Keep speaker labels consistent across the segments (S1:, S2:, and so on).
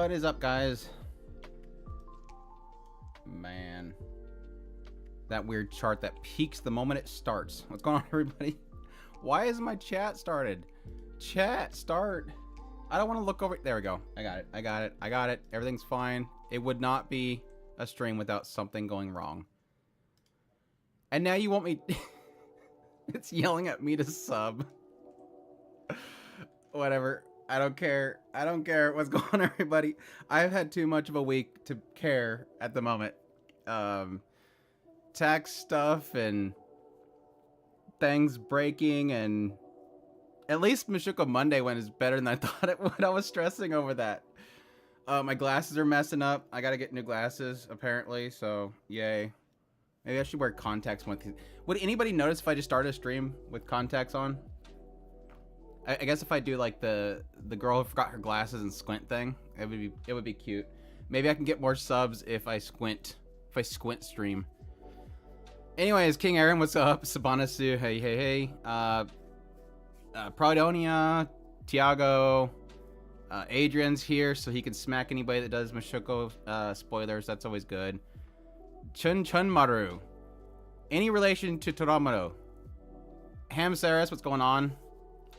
S1: What is up, guys? Man. That weird chart that peaks the moment it starts. What's going on, everybody? Why isn't my chat started? Chat, start. I don't want to look over. There we go. I got it. I got it. I got it. Everything's fine. It would not be a stream without something going wrong. And now you want me... It's yelling at me to sub. Whatever. I don't care. I don't care. What's going on, everybody? I've had too much of a week to care at the moment. Tax stuff and things breaking, and at least Mushoku Monday went is better than I thought it would. I was stressing over that. My glasses are messing up. I gotta get new glasses, apparently, so yay. Maybe I should wear contacts. Would anybody notice if I just started a stream with contacts on? I guess if I do like the girl who forgot her glasses and squint thing, it would be cute. Maybe I can get more subs if I squint stream. Anyways, King Aaron, what's up? Sabanasu, hey. Prodonia, Tiago, Adrian's here, so he can smack anybody that does Mushoku spoilers. That's always good. Chun Maru, any relation to Toramuro? Ham Saris, what's going on?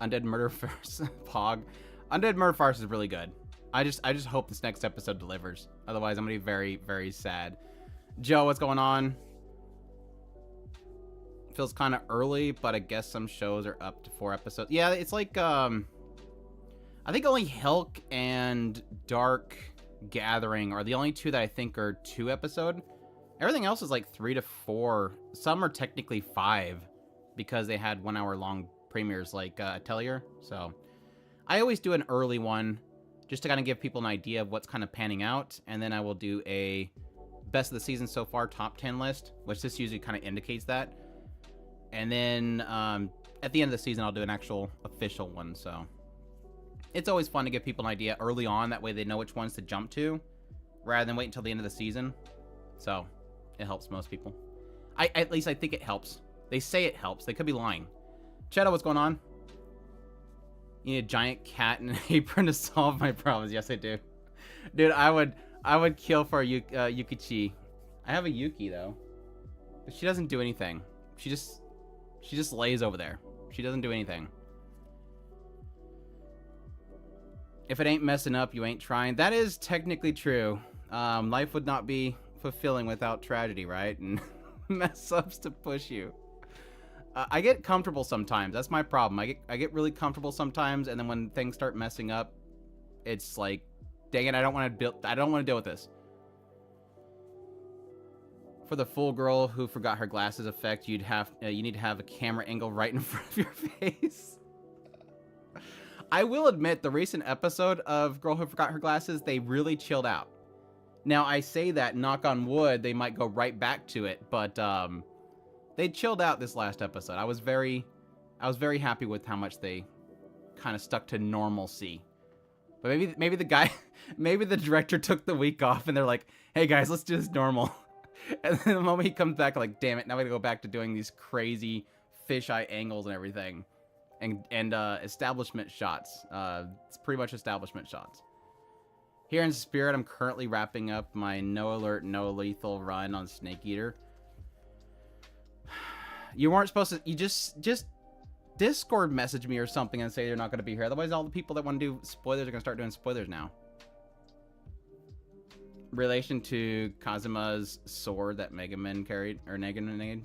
S1: Undead Murder Farce, Pog. Undead Murder Farce is really good. I just hope this next episode delivers. Otherwise, I'm gonna be very, very sad. Joe, what's going on? Feels kind of early, but I guess some shows are up to 4 episodes. Yeah, it's like I think only Helk and Dark Gathering are the only two that I think are 2 episode. Everything else is like 3 to 4. Some are technically 5 because they had 1 hour long premieres like Atelier. So I always do an early one just to kind of give people an idea of what's kind of panning out, and then I will do a best of the season so far top 10 list, which this usually kind of indicates that. And then at the end of the season I'll do an actual official one. So it's always fun to give people an idea early on, that way they know which ones to jump to rather than wait until the end of the season. So it helps most people. At least I think it helps. They say it helps. They could be lying. Cheto, what's going on? You need a giant cat and an apron to solve my problems. Yes, I do. Dude, I would kill for a Yukichi. I have a Yuki though, but she doesn't do anything. She just lays over there. She doesn't do anything. If it ain't messing up, you ain't trying. That is technically true. Life would not be fulfilling without tragedy, right? And mess ups to push you. I get comfortable sometimes. That's my problem. I get really comfortable sometimes, and then when things start messing up, it's like, dang it, I don't want to deal with this. For the full girl who forgot her glasses effect, you need to have a camera angle right in front of your face. I will admit, the recent episode of Girl Who Forgot Her Glasses, they really chilled out. Now I say that, knock on wood, they might go right back to it, but they chilled out this last episode. I was very happy with how much they kind of stuck to normalcy. But maybe the guy, maybe the director took the week off and they're like, hey guys, let's do this normal. And then the moment he comes back, like, damn it, now we gotta go back to doing these crazy fisheye angles and everything. And establishment shots. It's pretty much establishment shots. Here in spirit, I'm currently wrapping up my no alert, no lethal run on Snake Eater. You weren't supposed to, you just Discord message me or something and say you're not going to be here. Otherwise, all the people that want to do spoilers are going to start doing spoilers now. Relation to Kazuma's sword that Mega Man carried, or Negan made.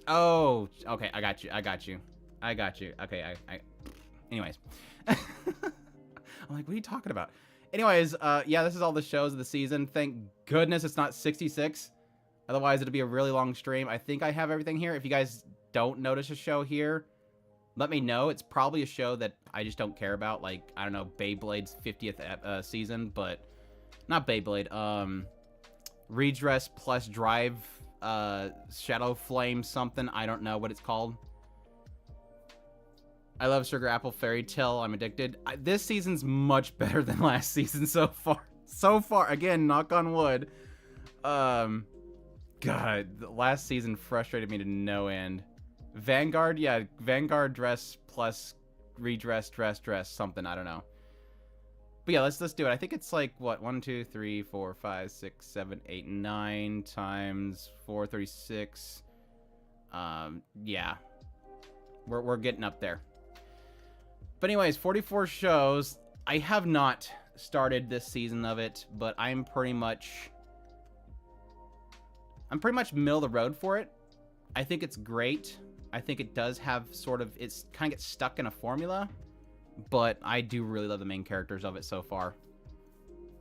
S1: Oh, okay, I got you. Okay, anyways. I'm like, what are you talking about? Anyways, yeah, this is all the shows of the season. Thank goodness it's not 66. Otherwise, it'd be a really long stream. I think I have everything here. If you guys don't notice a show here, let me know. It's probably a show that I just don't care about. Like, I don't know, Beyblade's 50th season, but not Beyblade. Redress plus Drive, Shadow Flame something. I don't know what it's called. I love Sugar Apple Fairy Tale. I'm addicted. This season's much better than last season so far. So far, again, knock on wood. God, the last season frustrated me to no end. Vanguard, yeah, Vanguard dress plus redress, dress, something, I don't know. But yeah, let's do it. I think it's like what 1, 2, 3, 4, 5, 6, 7, 8, 9 times 436. Yeah, we're getting up there. But anyways, 44 shows. I have not started this season of it, but I'm pretty much middle of the road for it. I think it's great. I think it does have sort of, it's kind of gets stuck in a formula, but I do really love the main characters of it so far.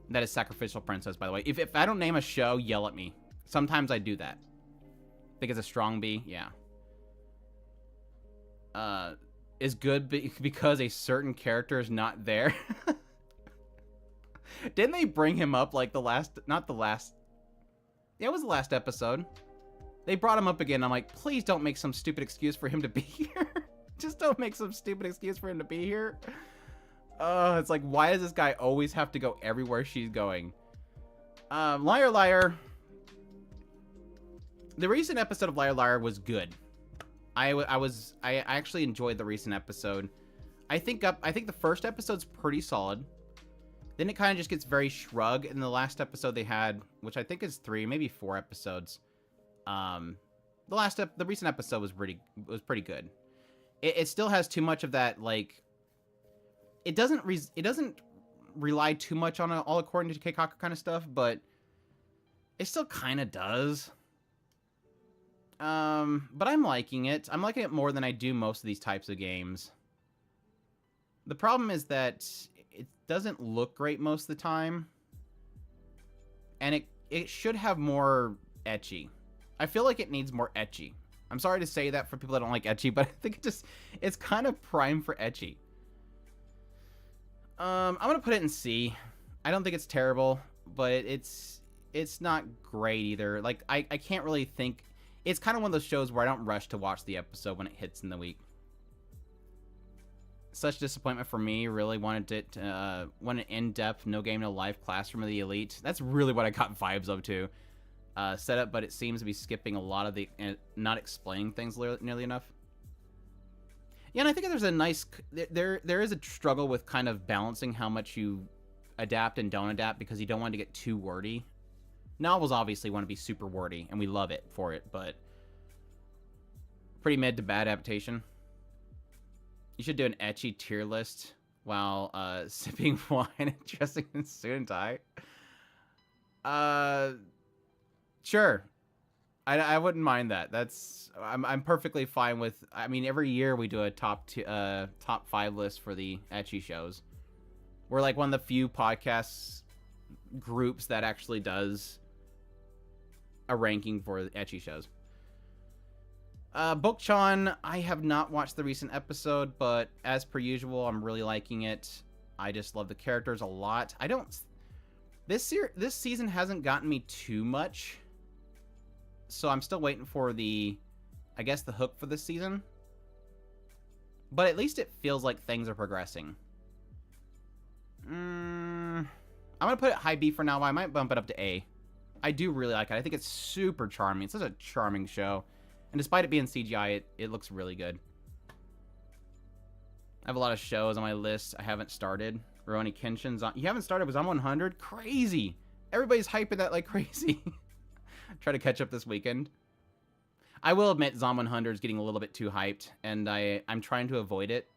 S1: That is Sacrificial Princess, by the way. If I don't name a show, yell at me. Sometimes I do that. I think it's a strong B, yeah. Is good because a certain character is not there. Didn't they bring him up like not the last, yeah, it was the last episode. They brought him up again. I'm like, please don't make some stupid excuse for him to be here. Just don't make some stupid excuse for him to be here. It's like, why does this guy always have to go everywhere she's going? Liar Liar. The recent episode of Liar Liar was good. I actually enjoyed the recent episode. I think the first episode's pretty solid. Then it kind of just gets very shrug. In the last episode they had, which I think is 3, maybe 4 episodes. The recent episode was pretty good. It still has too much of that, like, it doesn't rely too much on all according to Keikaku kind of stuff, but it still kind of does. But I'm liking it. I'm liking it more than I do most of these types of games. The problem is that it doesn't look great most of the time. And it should have more ecchi. I feel like it needs more ecchi. I'm sorry to say that for people that don't like ecchi, but I think it's kind of prime for ecchi. I'm gonna put it in C. I don't think it's terrible, but it's not great either. Like, I can't really think. It's kind of one of those shows where I don't rush to watch the episode when it hits in the week. Such disappointment for me. Really wanted an in-depth, no game, no life classroom of the elite. That's really what I got vibes of too. Setup, but it seems to be skipping a lot of the, not explaining things nearly enough. Yeah, and I think there's a nice, there is a struggle with kind of balancing how much you adapt and don't adapt, because you don't want to get too wordy. Novels obviously want to be super wordy, and we love it for it, but pretty mid to bad adaptation. You should do an ecchi tier list while sipping wine and dressing in suit and tie. Sure. I wouldn't mind that. I'm perfectly fine with. I mean, every year we do a top 5 list for the ecchi shows. We're like one of the few podcasts groups that actually does a ranking for the ecchi shows. Bookchan, I have not watched the recent episode, but as per usual, I'm really liking it. I just love the characters a lot. This season hasn't gotten me too much, so I'm still waiting for the hook for this season. But at least it feels like things are progressing. I'm gonna put it high B for now. I might bump it up to A. I do really like it. I think it's super charming. It's such a charming show. And despite it being CGI, it looks really good. I have a lot of shows on my list I haven't started. Rurouni Kenshin's on. You haven't started with Zom 100? Crazy! Everybody's hyping that like crazy. Try to catch up this weekend. I will admit Zom 100 is getting a little bit too hyped, and I'm trying to avoid it.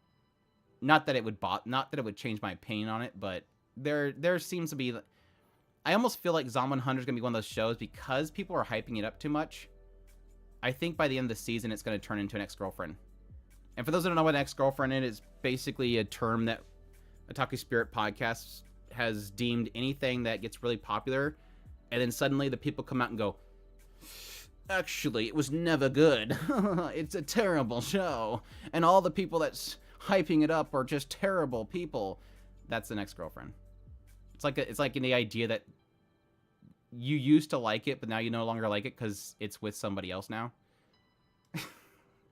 S1: Not that it would change my opinion on it, but there seems to be. I almost feel like Zom 100 is gonna be one of those shows because people are hyping it up too much. I think by the end of the season, it's going to turn into an ex-girlfriend. And for those who don't know what an ex-girlfriend is, it's basically a term that Otaku Spirit Podcast has deemed anything that gets really popular, and then suddenly the people come out and go, actually, it was never good. It's a terrible show. And all the people that's hyping it up are just terrible people. That's an ex-girlfriend. It's like in the idea that you used to like it, but now you no longer like it because it's with somebody else now.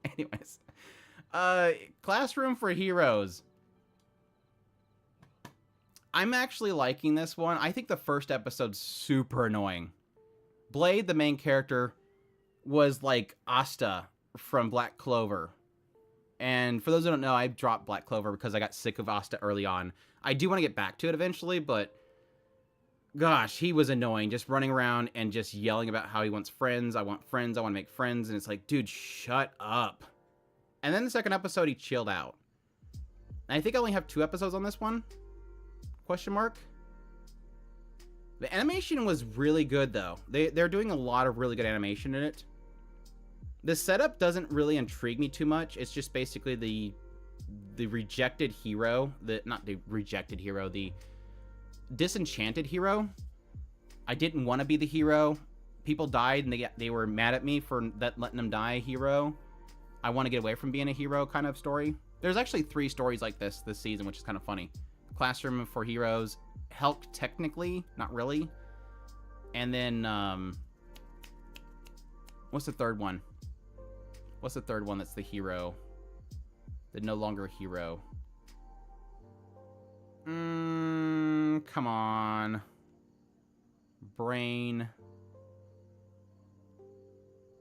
S1: Anyways. Classroom for Heroes. I'm actually liking this one. I think the first episode's super annoying. Blade, the main character, was like Asta from Black Clover. And for those who don't know, I dropped Black Clover because I got sick of Asta early on. I do want to get back to it eventually, but gosh, he was annoying. Just running around and just yelling about how he wants friends. I want friends. I want to make friends. And it's like, dude, shut up. And then the second episode, he chilled out. And I think I only have 2 episodes on this one. Question mark. The animation was really good, though. They're doing a lot of really good animation in it. The setup doesn't really intrigue me too much. It's just basically the rejected hero. Not the rejected hero, the disenchanted hero. I didn't want to be the hero. People died, and they were mad at me for letting them die hero. I want to get away from being a hero kind of story. There's actually 3 stories like this season, which is kind of funny. Classroom for Heroes, Helk technically, not really. And then, what's the third one? What's the third one that's the hero? The no longer hero. Come on. Brain.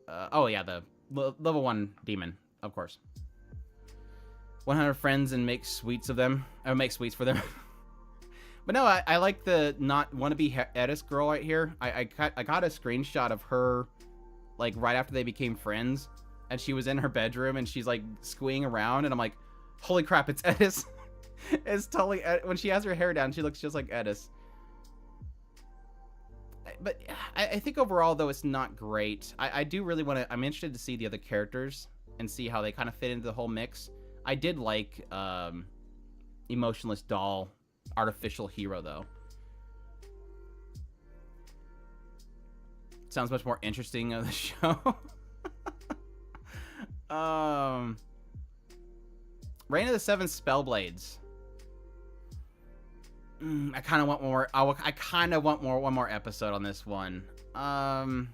S1: Oh yeah, the level 1 demon, of course. 100 friends and make sweets of them. Or make sweets for them. But no, I like the not wannabe Edis girl right here. I got a screenshot of her, like, right after they became friends. And she was in her bedroom and she's, like, squeeing around. And I'm like, holy crap, it's Edis. It's totally... When she has her hair down, she looks just like Edis. But I think overall, though, it's not great. I do really want to... I'm interested to see the other characters and see how they kind of fit into the whole mix. I did like Emotionless Doll Artificial Hero, though. Sounds much more interesting of the show. Reign of the Seven Spellblades. I kind of want more. I kind of want one more episode on this one. I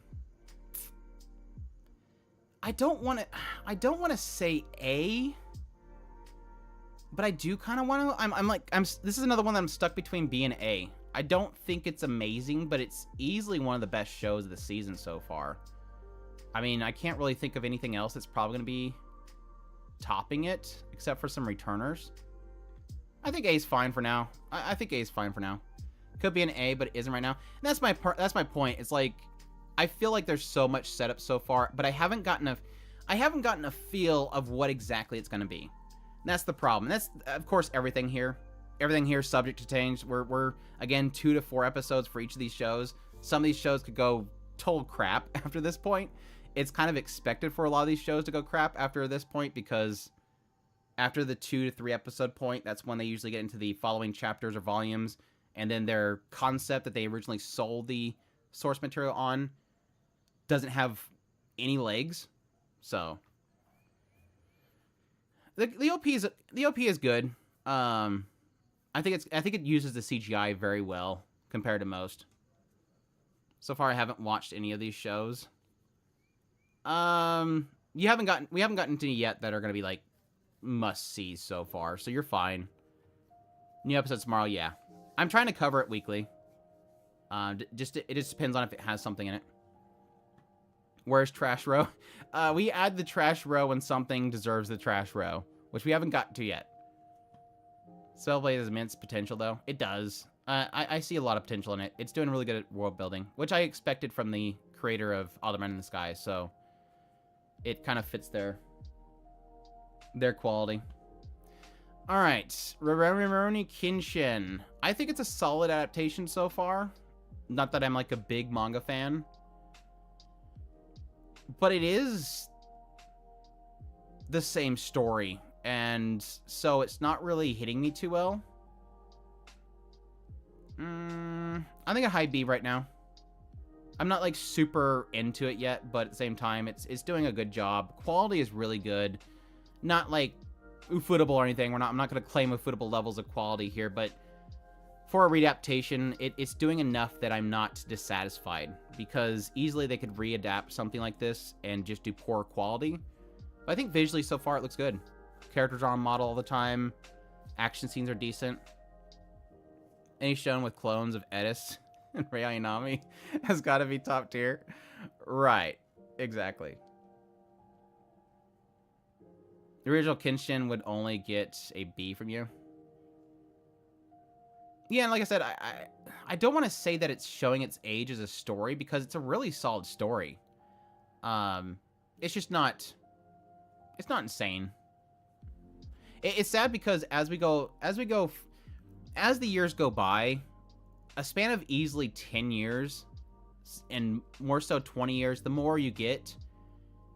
S1: don't want to say A, but I do kind of want to. This is another one that I'm stuck between B and A. I don't think it's amazing, but it's easily one of the best shows of the season so far. I mean, I can't really think of anything else that's probably going to be topping it, except for some returners. I think A's fine for now. I think A's fine for now. Could be an A, but it isn't right now. And that's my point. It's like, I feel like there's so much setup so far, but I haven't gotten a feel of what exactly it's going to be. And that's the problem. That's, of course, everything here. Everything here is subject to change. We're again 2 to 4 episodes for each of these shows. Some of these shows could go total crap after this point. It's kind of expected for a lot of these shows to go crap after this point, because after the 2 to 3 episode point, that's when they usually get into the following chapters or volumes, and then their concept that they originally sold the source material on doesn't have any legs. So the OP is good. I think it uses the CGI very well compared to most. So far, I haven't watched any of these shows. We haven't gotten to any yet that are gonna be like must-see so far, so you're fine. New episodes tomorrow, yeah. I'm trying to cover it weekly. It just depends on if it has something in it. Where's Trash Row? We add the Trash Row when something deserves the Trash Row, which we haven't gotten to yet. Spellblade has immense potential, though. It does. I see a lot of potential in it. It's doing really good at world building, which I expected from the creator of All the Men in the Sky, so it kind of fits their quality. All right, Rurouni Kenshin. I think it's a solid adaptation so far. Not that I'm like a big manga fan, but it is the same story, and so it's not really hitting me too well. I think a high B right now. I'm not like super into it yet, but at the same time, it's doing a good job. Quality is really good. Not like ufotable or anything. I'm not going to claim ufotable levels of quality here, but for a readaptation, it's doing enough that I'm not dissatisfied, because easily they could readapt something like this and just do poor quality. But I think visually so far it looks good. Characters are on model all the time. Action scenes are decent. Any shown with clones of Edis and Rei Ayanami has got to be top tier. Right. Exactly. The original Kenshin would only get a B from you. Yeah, and like I said, I don't want to say that it's showing its age as a story because it's a really solid story. It's just not. It's not insane. It's sad because as the years go by, a span of easily 10 years, and more so 20 years, the more you get,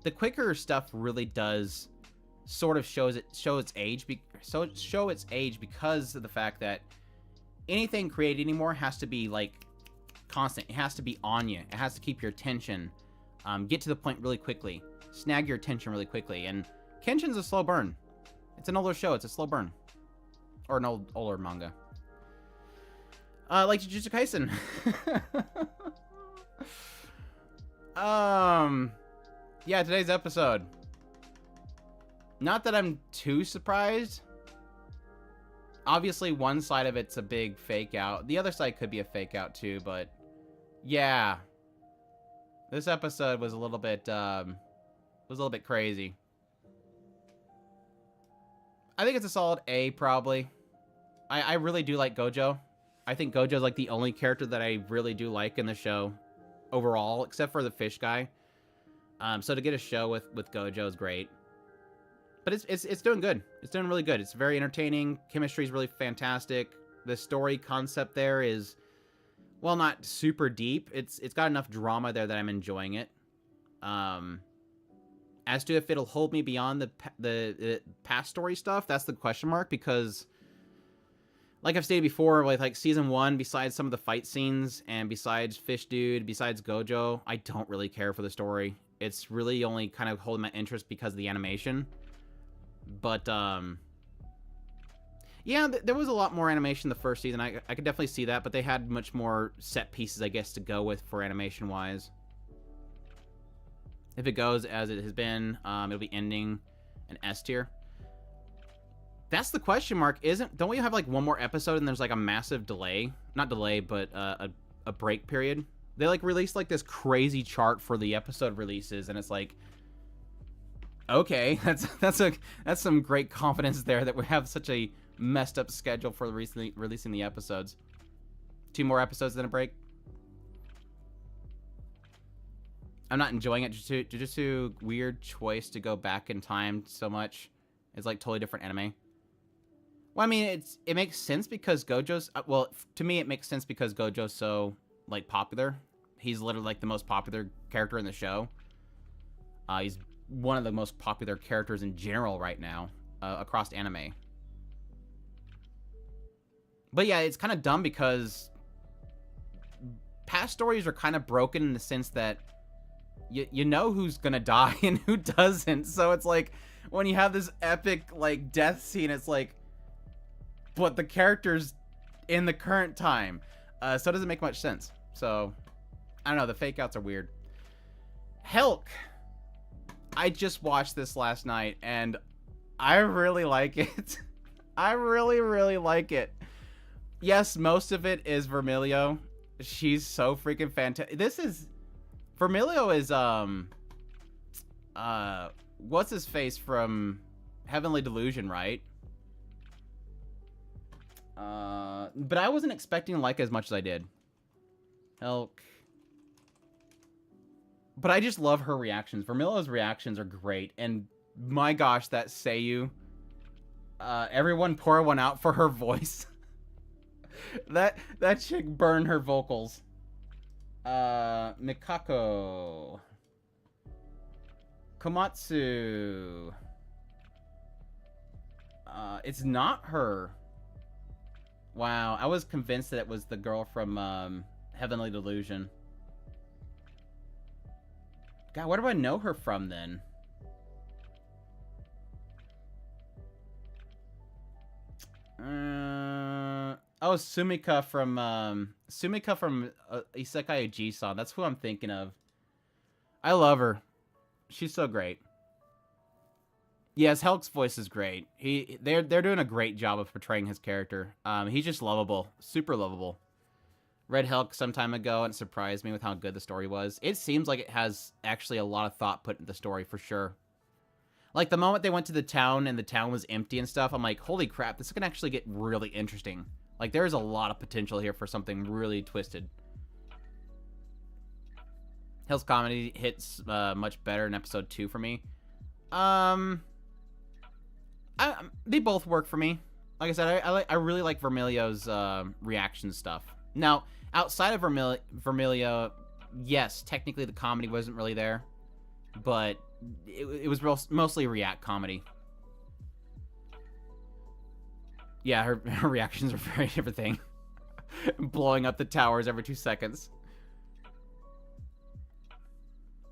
S1: the quicker stuff really does sort of show its age because of the fact that anything created anymore has to be like constant. It has to be on you. It has to keep your attention, get to the point really quickly, snag your attention really quickly. And Kenshin's a slow burn. It's an older show. It's a slow burn, or an older manga. Like Jujutsu Kaisen. Yeah, today's episode. Not that I'm too surprised. Obviously, one side of it's a big fake out. The other side could be a fake out too, but yeah. This episode was a little bit crazy. I think it's a solid A, probably. I really do like Gojo. I think Gojo's like the only character that I really do like in the show overall, except for the fish guy. So to get a show with Gojo is great. But it's doing good. It's doing really good. It's very entertaining. Chemistry is really fantastic. The story concept there is, well, not super deep. It's got enough drama there that I'm enjoying it. As to if it'll hold me beyond the past story stuff, that's the question mark, because like I've stated before, with like season 1, besides some of the fight scenes and besides Fish Dude, besides Gojo, I don't really care for the story. It's really only kind of holding my interest because of the animation. But yeah, there was a lot more animation the first season. I could definitely see that, but they had much more set pieces, I guess, to go with for animation wise. If it goes as it has been, it'll be ending an S tier. That's the question mark. Don't we have like one more episode and there's like a massive delay? Not delay, but a break period. They like released like this crazy chart for the episode releases, and it's like, okay, that's some great confidence there that we have such a messed up schedule for releasing the episodes. 2 more episodes then a break. I'm not enjoying it. Jujutsu, weird choice to go back in time so much. It's like totally different anime. Well, I mean, it makes sense because Gojo's, well, to me it makes sense because Gojo's so like popular. He's literally like the most popular character in the show. He's one of the most popular characters in general right now across anime. But yeah, it's kind of dumb because past stories are kind of broken in the sense that you know who's gonna die and who doesn't. So it's like when you have this epic like death scene, it's like, but the character's in the current time, so it doesn't make much sense. So I don't know, the fake outs are weird. Helk, I just watched this last night and I really like it. I really like it. Yes, most of it is Vermilio. She's so freaking fantastic. Vermilio is what's his face from Heavenly Delusion, right? But I wasn't expecting to like as much as I did. Helk. But I just love her reactions. Vermilio's reactions are great, and my gosh, that Seiyu. Everyone pour one out for her voice. that chick burned her vocals. Mikako. Komatsu. It's not her. Wow, I was convinced that it was the girl from Heavenly Delusion. God, where do I know her from then? Oh, Sumika from Isekai Jisan. That's who I'm thinking of. I love her. She's so great. Yes, Helk's voice is great. They're doing a great job of portraying his character. He's just lovable, super lovable. Read Helk some time ago and it surprised me with how good the story was. It seems like it has actually a lot of thought put into the story for sure. Like, the moment they went to the town and the town was empty and stuff, I'm like, holy crap, this is gonna actually get really interesting. Like, there's a lot of potential here for something really twisted. Hill's comedy hits much better in episode 2 for me. They both work for me. Like I said, I really like Vermilio's reaction stuff. Now, outside of Vermilio, yes, technically the comedy wasn't really there, but it was mostly react comedy. Yeah, her reactions are a very different thing. Blowing up the towers every 2 seconds.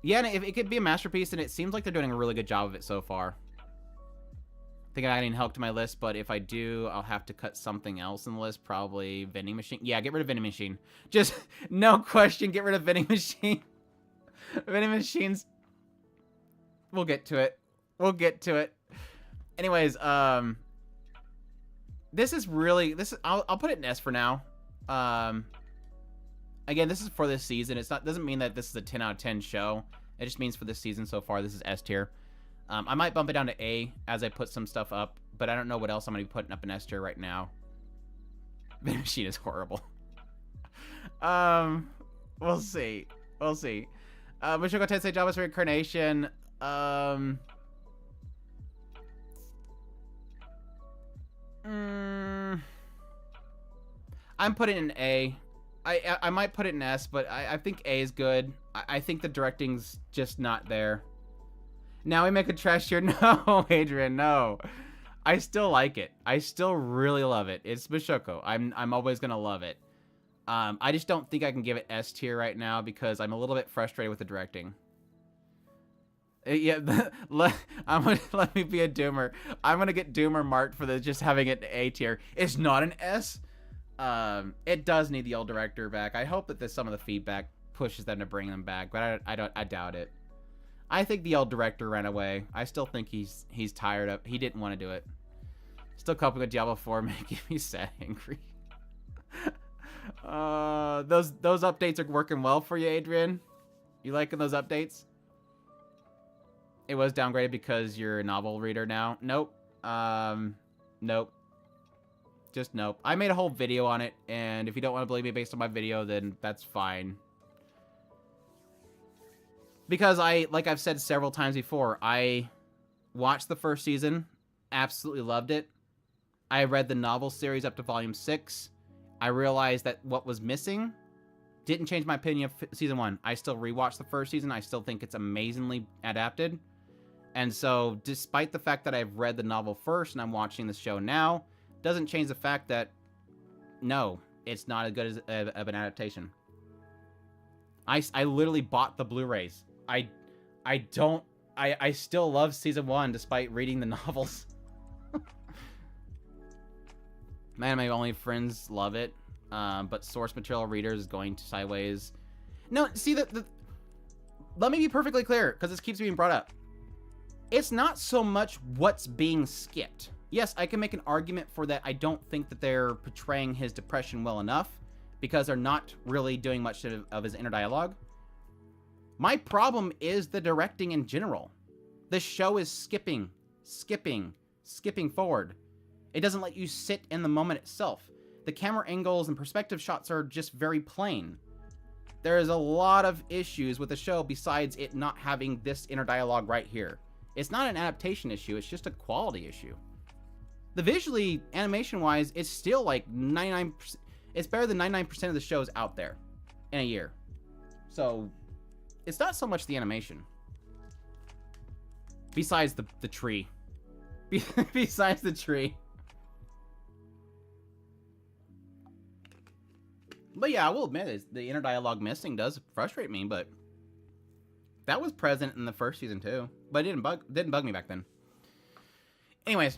S1: Yeah, and it could be a masterpiece, and it seems like they're doing a really good job of it so far. I think I didn't help to my list, but if I do, I'll have to cut something else in the list. Probably vending machine. Yeah, get rid of vending machine. Just, no question, get rid of vending machine. Vending machines. We'll get to it. We'll get to it. Anyways, this is really, I'll put it in S for now. Again, this is for this season. Doesn't mean that this is a 10 out of 10 show. It just means for this season so far, this is S tier. I might bump it down to A as I put some stuff up, but I don't know what else I'm going to be putting up in S tier right now. The machine is horrible. We'll see. We'll see. Mushoku Tensei Jobless Reincarnation. I'm putting it in A. I might put it in S, but I think A is good. I think the directing's just not there. Now we make a trash tier. No, Adrian, no. I still like it. I still really love it. It's Mushoku. I'm always gonna love it. I just don't think I can give it S tier right now because I'm a little bit frustrated with the directing. Yeah, let me be a doomer. I'm gonna get doomer marked for just having it A tier. It's not an S. It does need the old director back. I hope that some of the feedback pushes them to bring them back, but I doubt it. I think the old director ran away. I still think he's tired of. He didn't want to do it. Still coping with Diablo 4, making me sad, angry. Those updates are working well for you, Adrian. You liking those updates? It was downgraded because you're a novel reader now. Nope. Nope. Just nope. I made a whole video on it, and if you don't want to believe me based on my video, then that's fine. Because like I've said several times before, I watched the first season, absolutely loved it. I read the novel series up to volume 6. I realized that what was missing didn't change my opinion of season 1. I still rewatched the first season. I still think it's amazingly adapted. And so, despite the fact that I've read the novel first and I'm watching the show now, doesn't change the fact that, no, it's not as good as of an adaptation. I literally bought the Blu-rays. I still love season 1 despite reading the novels. Man, my only friends love it, but source material readers is going to sideways. No, see, let me be perfectly clear, because this keeps being brought up. It's not so much what's being skipped. Yes, I can make an argument for that. I don't think that they're portraying his depression well enough, because they're not really doing much of his inner dialogue. My problem is the directing in general. The show is skipping forward. It doesn't let you sit in the moment itself. The camera angles and perspective shots are just very plain. There is a lot of issues with the show besides it not having this inner dialogue right here. It's not an adaptation issue, it's just a quality issue. The visually, animation-wise, it's still like 99%. It's better than 99% of the shows out there in a year. So, it's not so much the animation. Besides the tree. Besides the tree. But yeah, I will admit, the inner dialogue missing does frustrate me, but that was present in the first season too. But it didn't bug me back then. Anyways,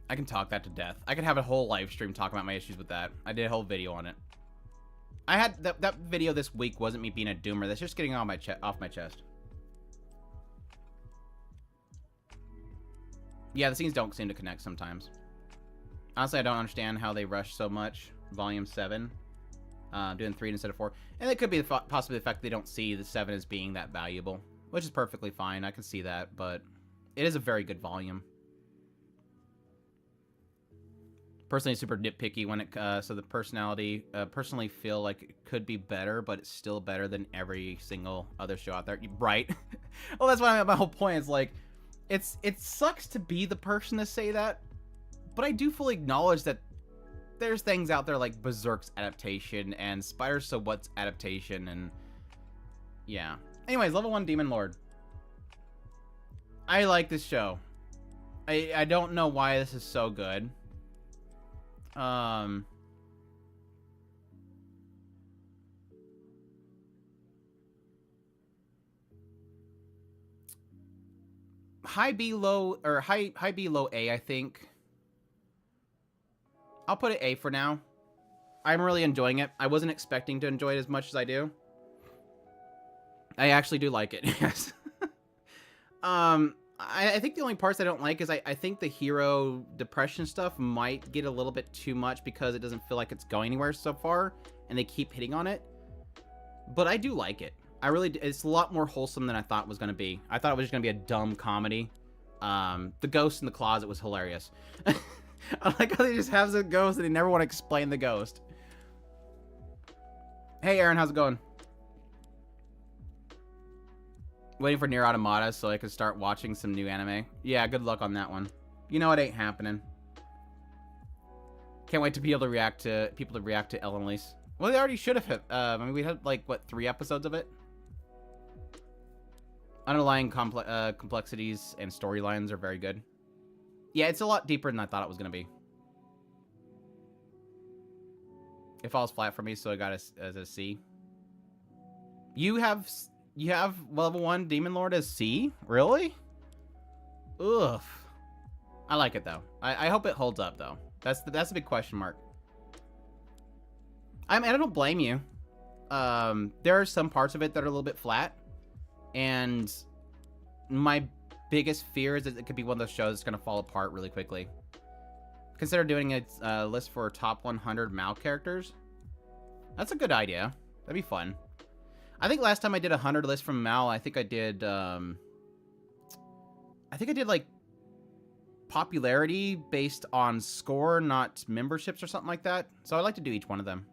S1: I can talk that to death. I could have a whole live stream talking about my issues with that. I did a whole video on it. I had that video this week wasn't me being a doomer. That's just getting off my chest. Yeah, the scenes don't seem to connect sometimes. Honestly, I don't understand how they rush so much. Volume 7. Doing 3 instead of 4. And it could be possibly the fact that they don't see the 7 as being that valuable. Which is perfectly fine. I can see that, but It is a very good volume. Personally, super nitpicky when it so the personally feel like it could be better, but it's still better than every single other show out there. Right? Well, that's why my whole point is like, it sucks to be the person to say that, but I do fully acknowledge that there's things out there like Berserk's adaptation and Spider So What's adaptation, and yeah. Anyways, level 1 Demon Lord. I like this show. I don't know why this is so good. High B, low, or high B, low A, I think. I'll put it A for now. I'm really enjoying it. I wasn't expecting to enjoy it as much as I do. I actually do like it, yes. I think the only parts I don't like is I think the hero depression stuff might get a little bit too much because it doesn't feel like it's going anywhere so far, and they keep hitting on it. But I do like it. I really do. It's a lot more wholesome than I thought it was going to be. I thought it was just going to be a dumb comedy. The ghost in the closet was hilarious. I like how they just have the ghost and they never want to explain the ghost. Hey Aaron, how's it going? Waiting for Nier Automata so I can start watching some new anime. Yeah, good luck on that one. You know it ain't happening. Can't wait to be able to react to people to react to Ellen Elise. Well, they already should have. I mean, we had like what 3 episodes of it. Underlying complexities and storylines are very good. Yeah, it's a lot deeper than I thought it was gonna be. It falls flat for me, so I got it as a C. You have level 1 Demon Lord as C? Really? Ugh. I like it though. I hope it holds up though. That's the big question mark. I don't blame you. There are some parts of it that are a little bit flat, and my biggest fear is that it could be one of those shows that's gonna fall apart really quickly. Consider doing a list for top 100 Mal characters. That's a good idea. That'd be fun. I think last time I did a 100 list from Mal, I think I did like popularity based on score, not memberships or something like that. So I'd like to do each one of them.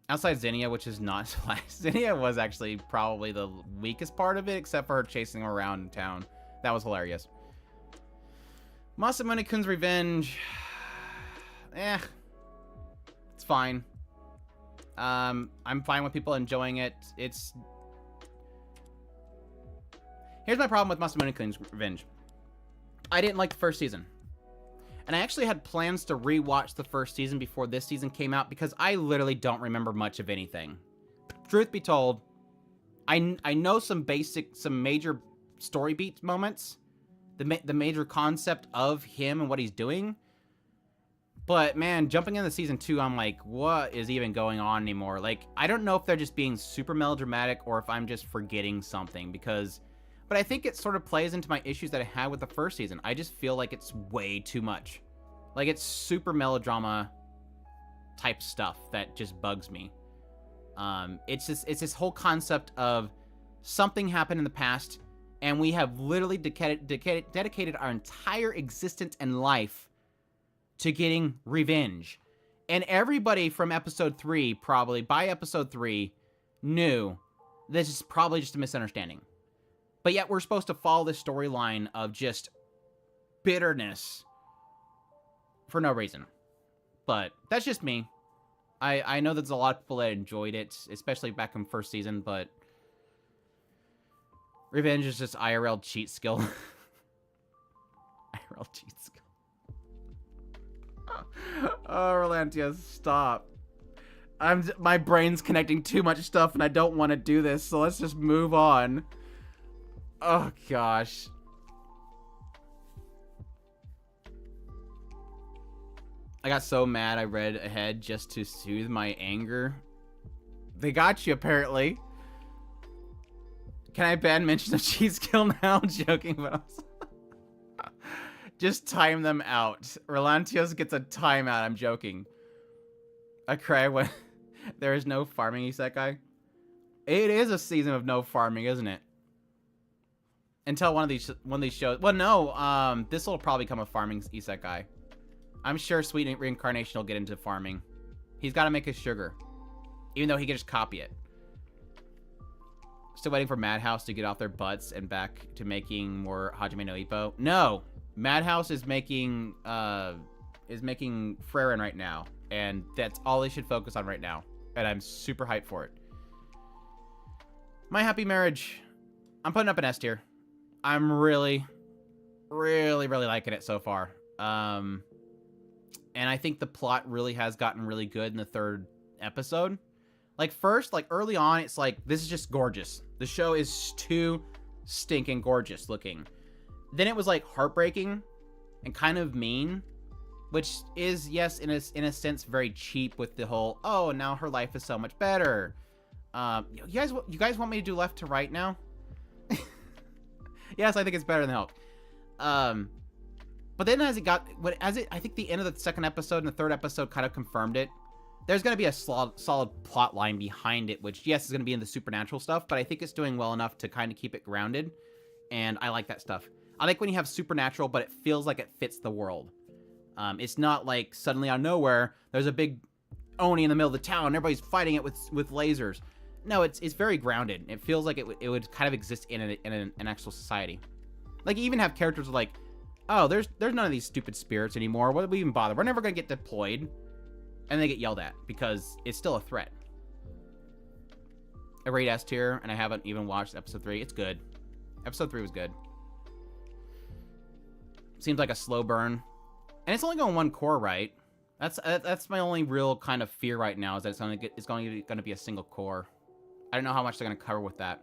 S1: Outside Zinnia, which is not Zinnia was actually probably the weakest part of it, except for her chasing him around in town. That was hilarious. Masamune-kun's Revenge. It's fine. I'm fine with people enjoying it. Here's my problem with Masamune-kun's Revenge. I didn't like the first season. And I actually had plans to rewatch the first season before this season came out because I literally don't remember much of anything. Truth be told, I know some major story beat moments, the major concept of him and what he's doing. But man, jumping into season 2, I'm like, what is even going on anymore? Like, I don't know if they're just being super melodramatic or if I'm just forgetting something but I think it sort of plays into my issues that I had with the first season. I just feel like it's way too much. Like, it's super melodrama type stuff that just bugs me. It's this whole concept of something happened in the past, and we have literally dedicated our entire existence and life to getting revenge. And everybody from episode 3, probably by episode 3, knew this is probably just a misunderstanding. But yet we're supposed to follow this storyline of just bitterness for no reason. But that's just me. I know there's a lot of people that enjoyed it, especially back in first season, but Revenge is just IRL cheat skill. IRL cheat skill. Oh, Rolantia, stop. My brain's connecting too much stuff and I don't want to do this, so let's just move on. Oh, gosh. I got so mad I read ahead just to soothe my anger. They got you, apparently. Can I ban mention of cheat skill now? I'm joking, but just time them out. Rolantios gets a timeout. I'm joking. I cry when there is no farming isekai. It is a season of no farming, isn't it? Until one of these shows. Well, no. This will probably become a farming isekai. I'm sure Sweet Reincarnation will get into farming. He's got to make his sugar, even though he can just copy it. Still waiting for Madhouse to get off their butts and back to making more Hajime no Ippo. No, Madhouse is making Frieren right now, and that's all they should focus on right now. And I'm super hyped for it. My Happy Marriage. I'm putting up an S tier. I'm really, really, really liking it so far. And I think the plot really has gotten really good in the 3rd episode. Like, first, like, early on, it's like, this is just gorgeous. The show is too stinking gorgeous looking. Then it was, like, heartbreaking and kind of mean, which is, yes, in a sense, very cheap with the whole, oh, now her life is so much better. You guys want me to do left to right now? Yes, I think it's better than Hulk. But then I think the end of the 2nd episode and the 3rd episode kind of confirmed it. There's going to be a solid plot line behind it, which, yes, is going to be in the supernatural stuff, but I think it's doing well enough to kind of keep it grounded, and I like that stuff. I like when you have supernatural, but it feels like it fits the world. It's not like suddenly out of nowhere, there's a big Oni in the middle of the town, and everybody's fighting it with lasers. No, it's very grounded. It feels like it would kind of exist in an actual society. Like, you even have characters like, oh, there's none of these stupid spirits anymore. What do we even bother? We're never going to get deployed. And they get yelled at because it's still a threat. A rate S tier, and I haven't even watched episode 3. It's good. Episode 3 was good. Seems like a slow burn. And it's only going 1 core, right? That's my only real kind of fear right now, is that it's going to be a single core. I don't know how much they're going to cover with that.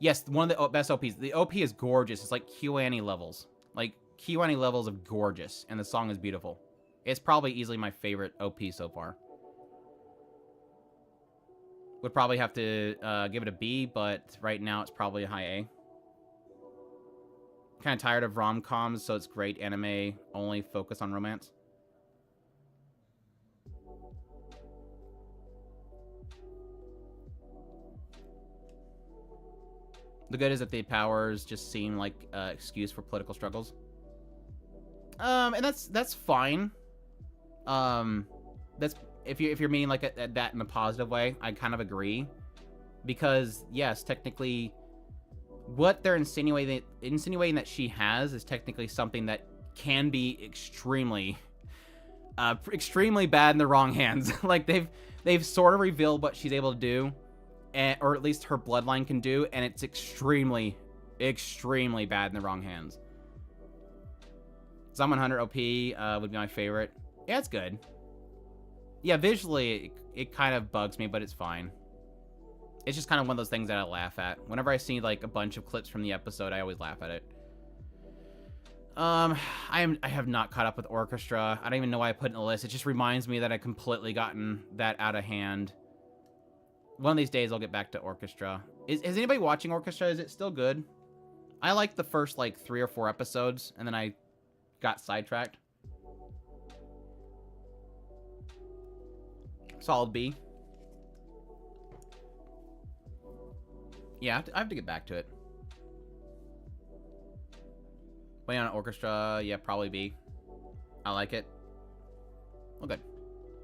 S1: Yes, one of the best OPs. The OP is gorgeous. It's like Kyoani levels. Like, Kyoani levels of gorgeous, and the song is beautiful. It's probably easily my favorite OP so far. Would probably have to give it a B, but right now it's probably a high A. Kind of tired of rom-coms, so it's great anime, only focus on romance. The good is that the powers just seem like excuse for political struggles. And that's fine. That's if you're meaning like that in a positive way, I kind of agree, because yes, technically, what they're insinuating that she has is technically something that can be extremely bad in the wrong hands. Like they've sort of revealed what she's able to do, or at least her bloodline can do, and it's extremely bad in the wrong hands. Zom 100 OP would be my favorite. Yeah, it's good. Yeah, visually, it kind of bugs me, but it's fine. It's just kind of one of those things that I laugh at. Whenever I see, like, a bunch of clips from the episode, I always laugh at it. I have not caught up with Orchestra. I don't even know why I put it in the list. It just reminds me that I completely gotten that out of hand. One of these days, I'll get back to Orchestra. Is anybody watching Orchestra? Is it still good? I liked the first, like, 3 or 4 episodes, and then I got sidetracked. Solid B. Yeah, I have to get back to it. Waiting on Orchestra, yeah, probably B. I like it. Well, good.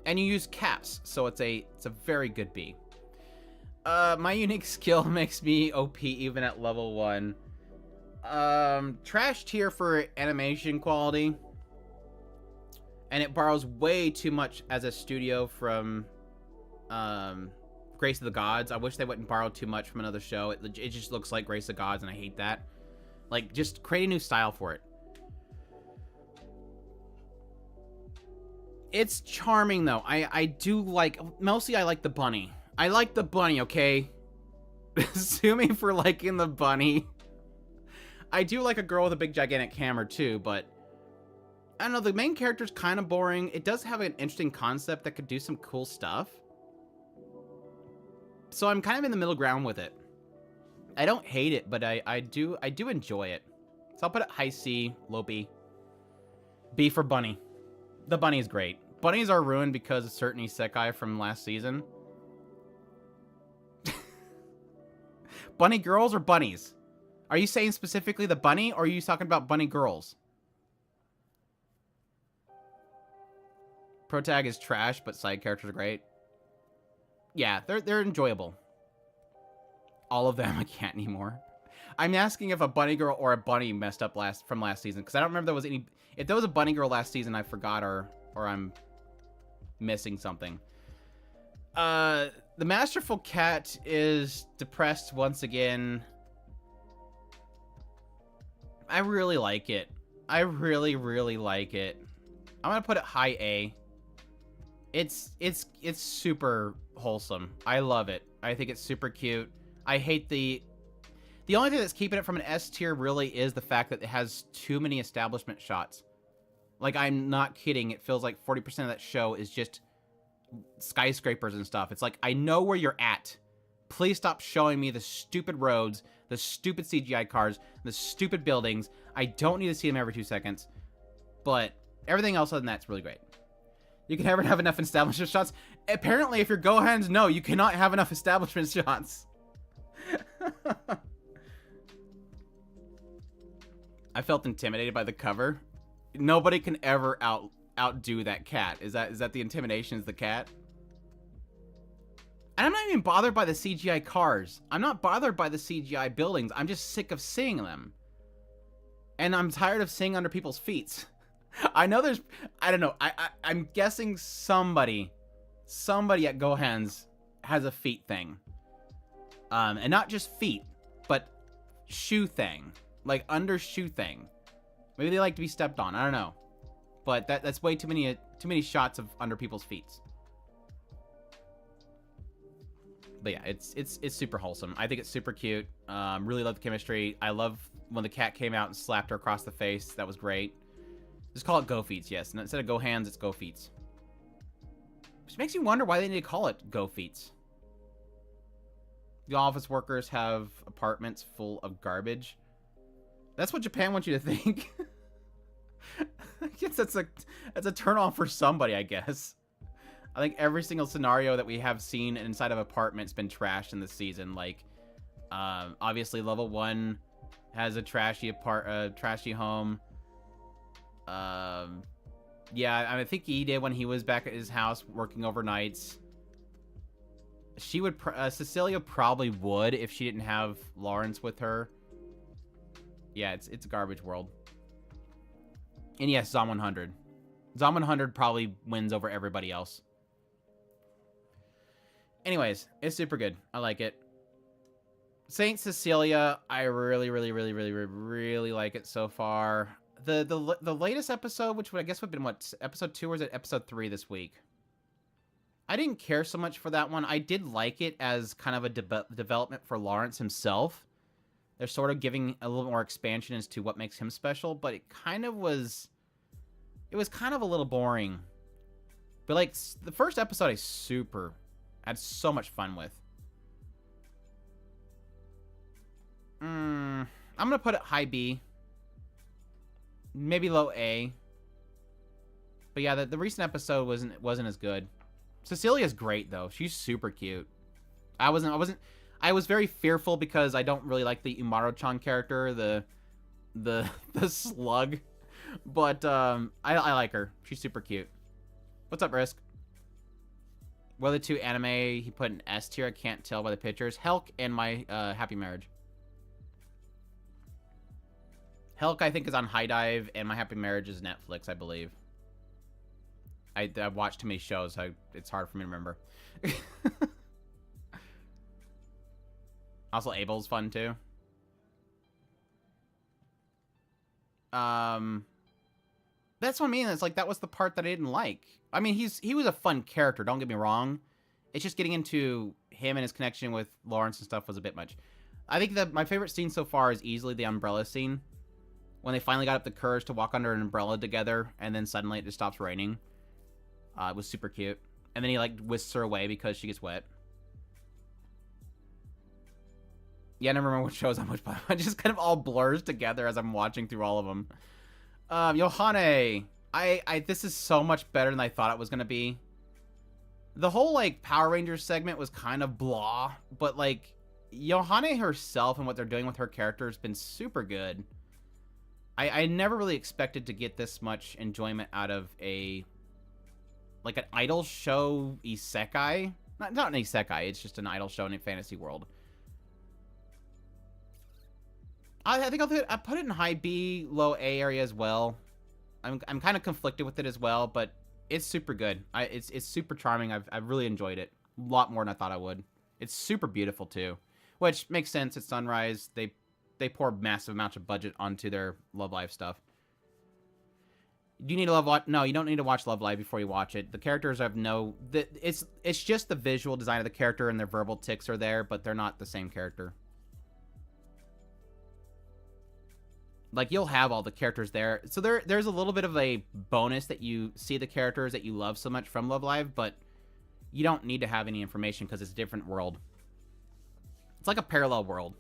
S1: And you use caps, so it's a very good B. My unique skill makes me OP even at level 1. Trash tier for animation quality. And it borrows way too much as a studio from Grace of the Gods. I wish they wouldn't borrow too much from another show. It just looks like Grace of the Gods, and I hate that. Like, just create a new style for it. It's charming, though. I do like... Mostly, I like the bunny. I like the bunny, okay? Sue me for liking the bunny. I do like a girl with a big, gigantic hammer, too, but... I don't know, the main character's kind of boring. It does have an interesting concept that could do some cool stuff. So I'm kind of in the middle ground with it. I don't hate it, but I do enjoy it. So I'll put it high C, low B. B for bunny. The bunny is great. Bunnies are ruined because of certain isekai from last season. Bunny girls or bunnies? Are you saying specifically the bunny, or are you talking about bunny girls? Protag is trash, but side characters are great. Yeah, they're enjoyable. All of them, I can't anymore. I'm asking if a bunny girl or a bunny messed up from last season, because I don't remember there was any. If there was a bunny girl last season, I forgot, or I'm missing something. The Masterful Cat is depressed once again. I really like it. I really, really like it. I'm gonna put it high A. It's super wholesome. I love it. I think it's super cute. I hate the only thing that's keeping it from an S tier really is the fact that it has too many establishment shots. Like, I'm not kidding. It feels like 40% of that show is just skyscrapers and stuff. It's like, I know where you're at. Please stop showing me the stupid roads, the stupid CGI cars, the stupid buildings. I don't need to see them every 2 seconds. But everything else other than that's really great. You can never have enough establishment shots. Apparently, if you're Gohan's, no, you cannot have enough establishment shots. I felt intimidated by the cover. Nobody can ever outdo that cat. Is that the intimidation is the cat? And I'm not even bothered by the CGI cars. I'm not bothered by the CGI buildings. I'm just sick of seeing them. And I'm tired of seeing under people's feet. I know there's, I don't know. I'm guessing somebody at Gohan's has a feet thing. And not just feet, but shoe thing. Like under shoe thing. Maybe they like to be stepped on. I don't know. But that's way too many shots of under people's feet. But yeah, it's super wholesome. I think it's super cute. Really love the chemistry. I love when the cat came out and slapped her across the face. That was great. Just call it Go Feets, yes. And instead of Go Hands, it's Go Feets. Which makes you wonder why they need to call it Go Feets. The office workers have apartments full of garbage. That's what Japan wants you to think. I guess that's a turn off for somebody, I guess. I think every single scenario that we have seen inside of apartments been trashed in this season. Like, obviously level 1 has a trashy home. Yeah, I think he did when he was back at his house working overnights. She would, Cecilia probably would if she didn't have Lawrence with her. Yeah, it's a garbage world. And yes, Zom 100. Zom 100 probably wins over everybody else. Anyways, it's super good. I like it. Saint Cecilia, I really, really, really, really, really, really like it so far. The latest episode, which would, I guess would have been what, episode 2 or is it episode 3 this week? I didn't care so much for that one. I did like it as kind of a development for Lawrence himself. They're sort of giving a little more expansion as to what makes him special, but it kind of was... It was kind of a little boring. But, like, the first episode I had so much fun with. I'm gonna put it high B. Maybe low A. But yeah, the recent episode wasn't as good. Cecilia's great, though. She's super cute. I was very fearful because I don't really like the Umaru-chan character, the slug. But I like her. She's super cute. What's up, Risk? What are the 2 anime he put in S tier? I can't tell by the pictures. Helk and My Happy Marriage. Helk, I think, is on High Dive, and My Happy Marriage is Netflix, I believe. I've watched too many shows, so it's hard for me to remember. Also, Abel's fun, too. That's what I mean. It's like, that was the part that I didn't like. I mean, he was a fun character, don't get me wrong. It's just getting into him and his connection with Lawrence and stuff was a bit much. I think that my favorite scene so far is easily the umbrella scene. When they finally got up the courage to walk under an umbrella together, and then suddenly it just stops raining. It was super cute. And then he, like, whisks her away because she gets wet. Yeah, I never remember what shows I'm watching, but it just kind of all blurs together as I'm watching through all of them. Yohane. This is so much better than I thought it was going to be. The whole, like, Power Rangers segment was kind of blah, but, like, Yohane herself and what they're doing with her character has been super good. I never really expected to get this much enjoyment out of like an idol show isekai. Not an isekai, it's just an idol show in a fantasy world. I think I'll put it in high B, low A area as well. I'm kind of conflicted with it as well, but it's super good. It's super charming. I've really enjoyed it a lot more than I thought I would. It's super beautiful too, which makes sense. It's Sunrise. They pour massive amounts of budget onto their Love Live stuff. Do you need to No, you don't need to watch Love Live before you watch it. The characters have it's just the visual design of the character and their verbal tics are there, but they're not the same character. Like, you'll have all the characters there. So there's a little bit of a bonus that you see the characters that you love so much from Love Live, but you don't need to have any information because it's a different world. It's like a parallel world.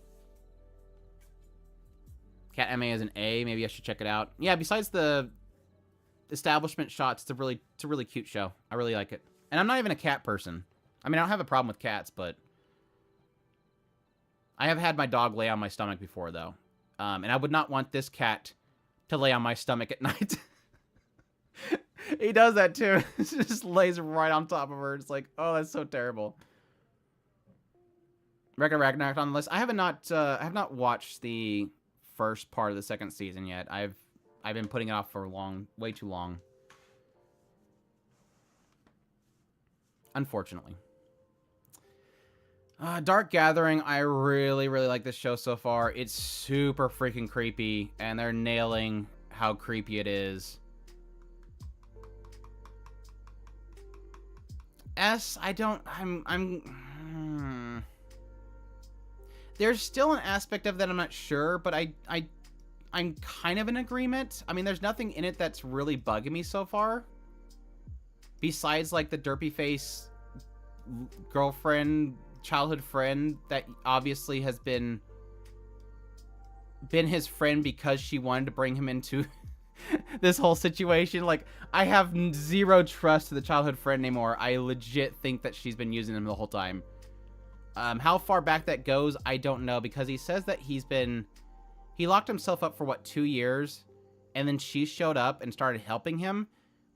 S1: Cat MA is an A. Maybe I should check it out. Yeah, besides the establishment shots, it's a really cute show. I really like it. And I'm not even a cat person. I mean, I don't have a problem with cats, but I have had my dog lay on my stomach before, though. And I would not want this cat to lay on my stomach at night. He does that too. He just lays right on top of her. It's like, oh, that's so terrible. Record Ragnarok on the list. I have not watched the first part of the second season yet. I've been putting it off for way too long. Unfortunately. Dark Gathering, I really, really like this show so far. It's super freaking creepy, and they're nailing how creepy it is. S, There's still an aspect of that I'm not sure, but I'm kind of in agreement. I mean, there's nothing in it that's really bugging me so far. Besides, like, the derpy face girlfriend, childhood friend that obviously has been his friend because she wanted to bring him into this whole situation. Like, I have zero trust to the childhood friend anymore. I legit think that she's been using him the whole time. How far back that goes, I don't know, because he says that he locked himself up for, what, 2 years, and then she showed up and started helping him,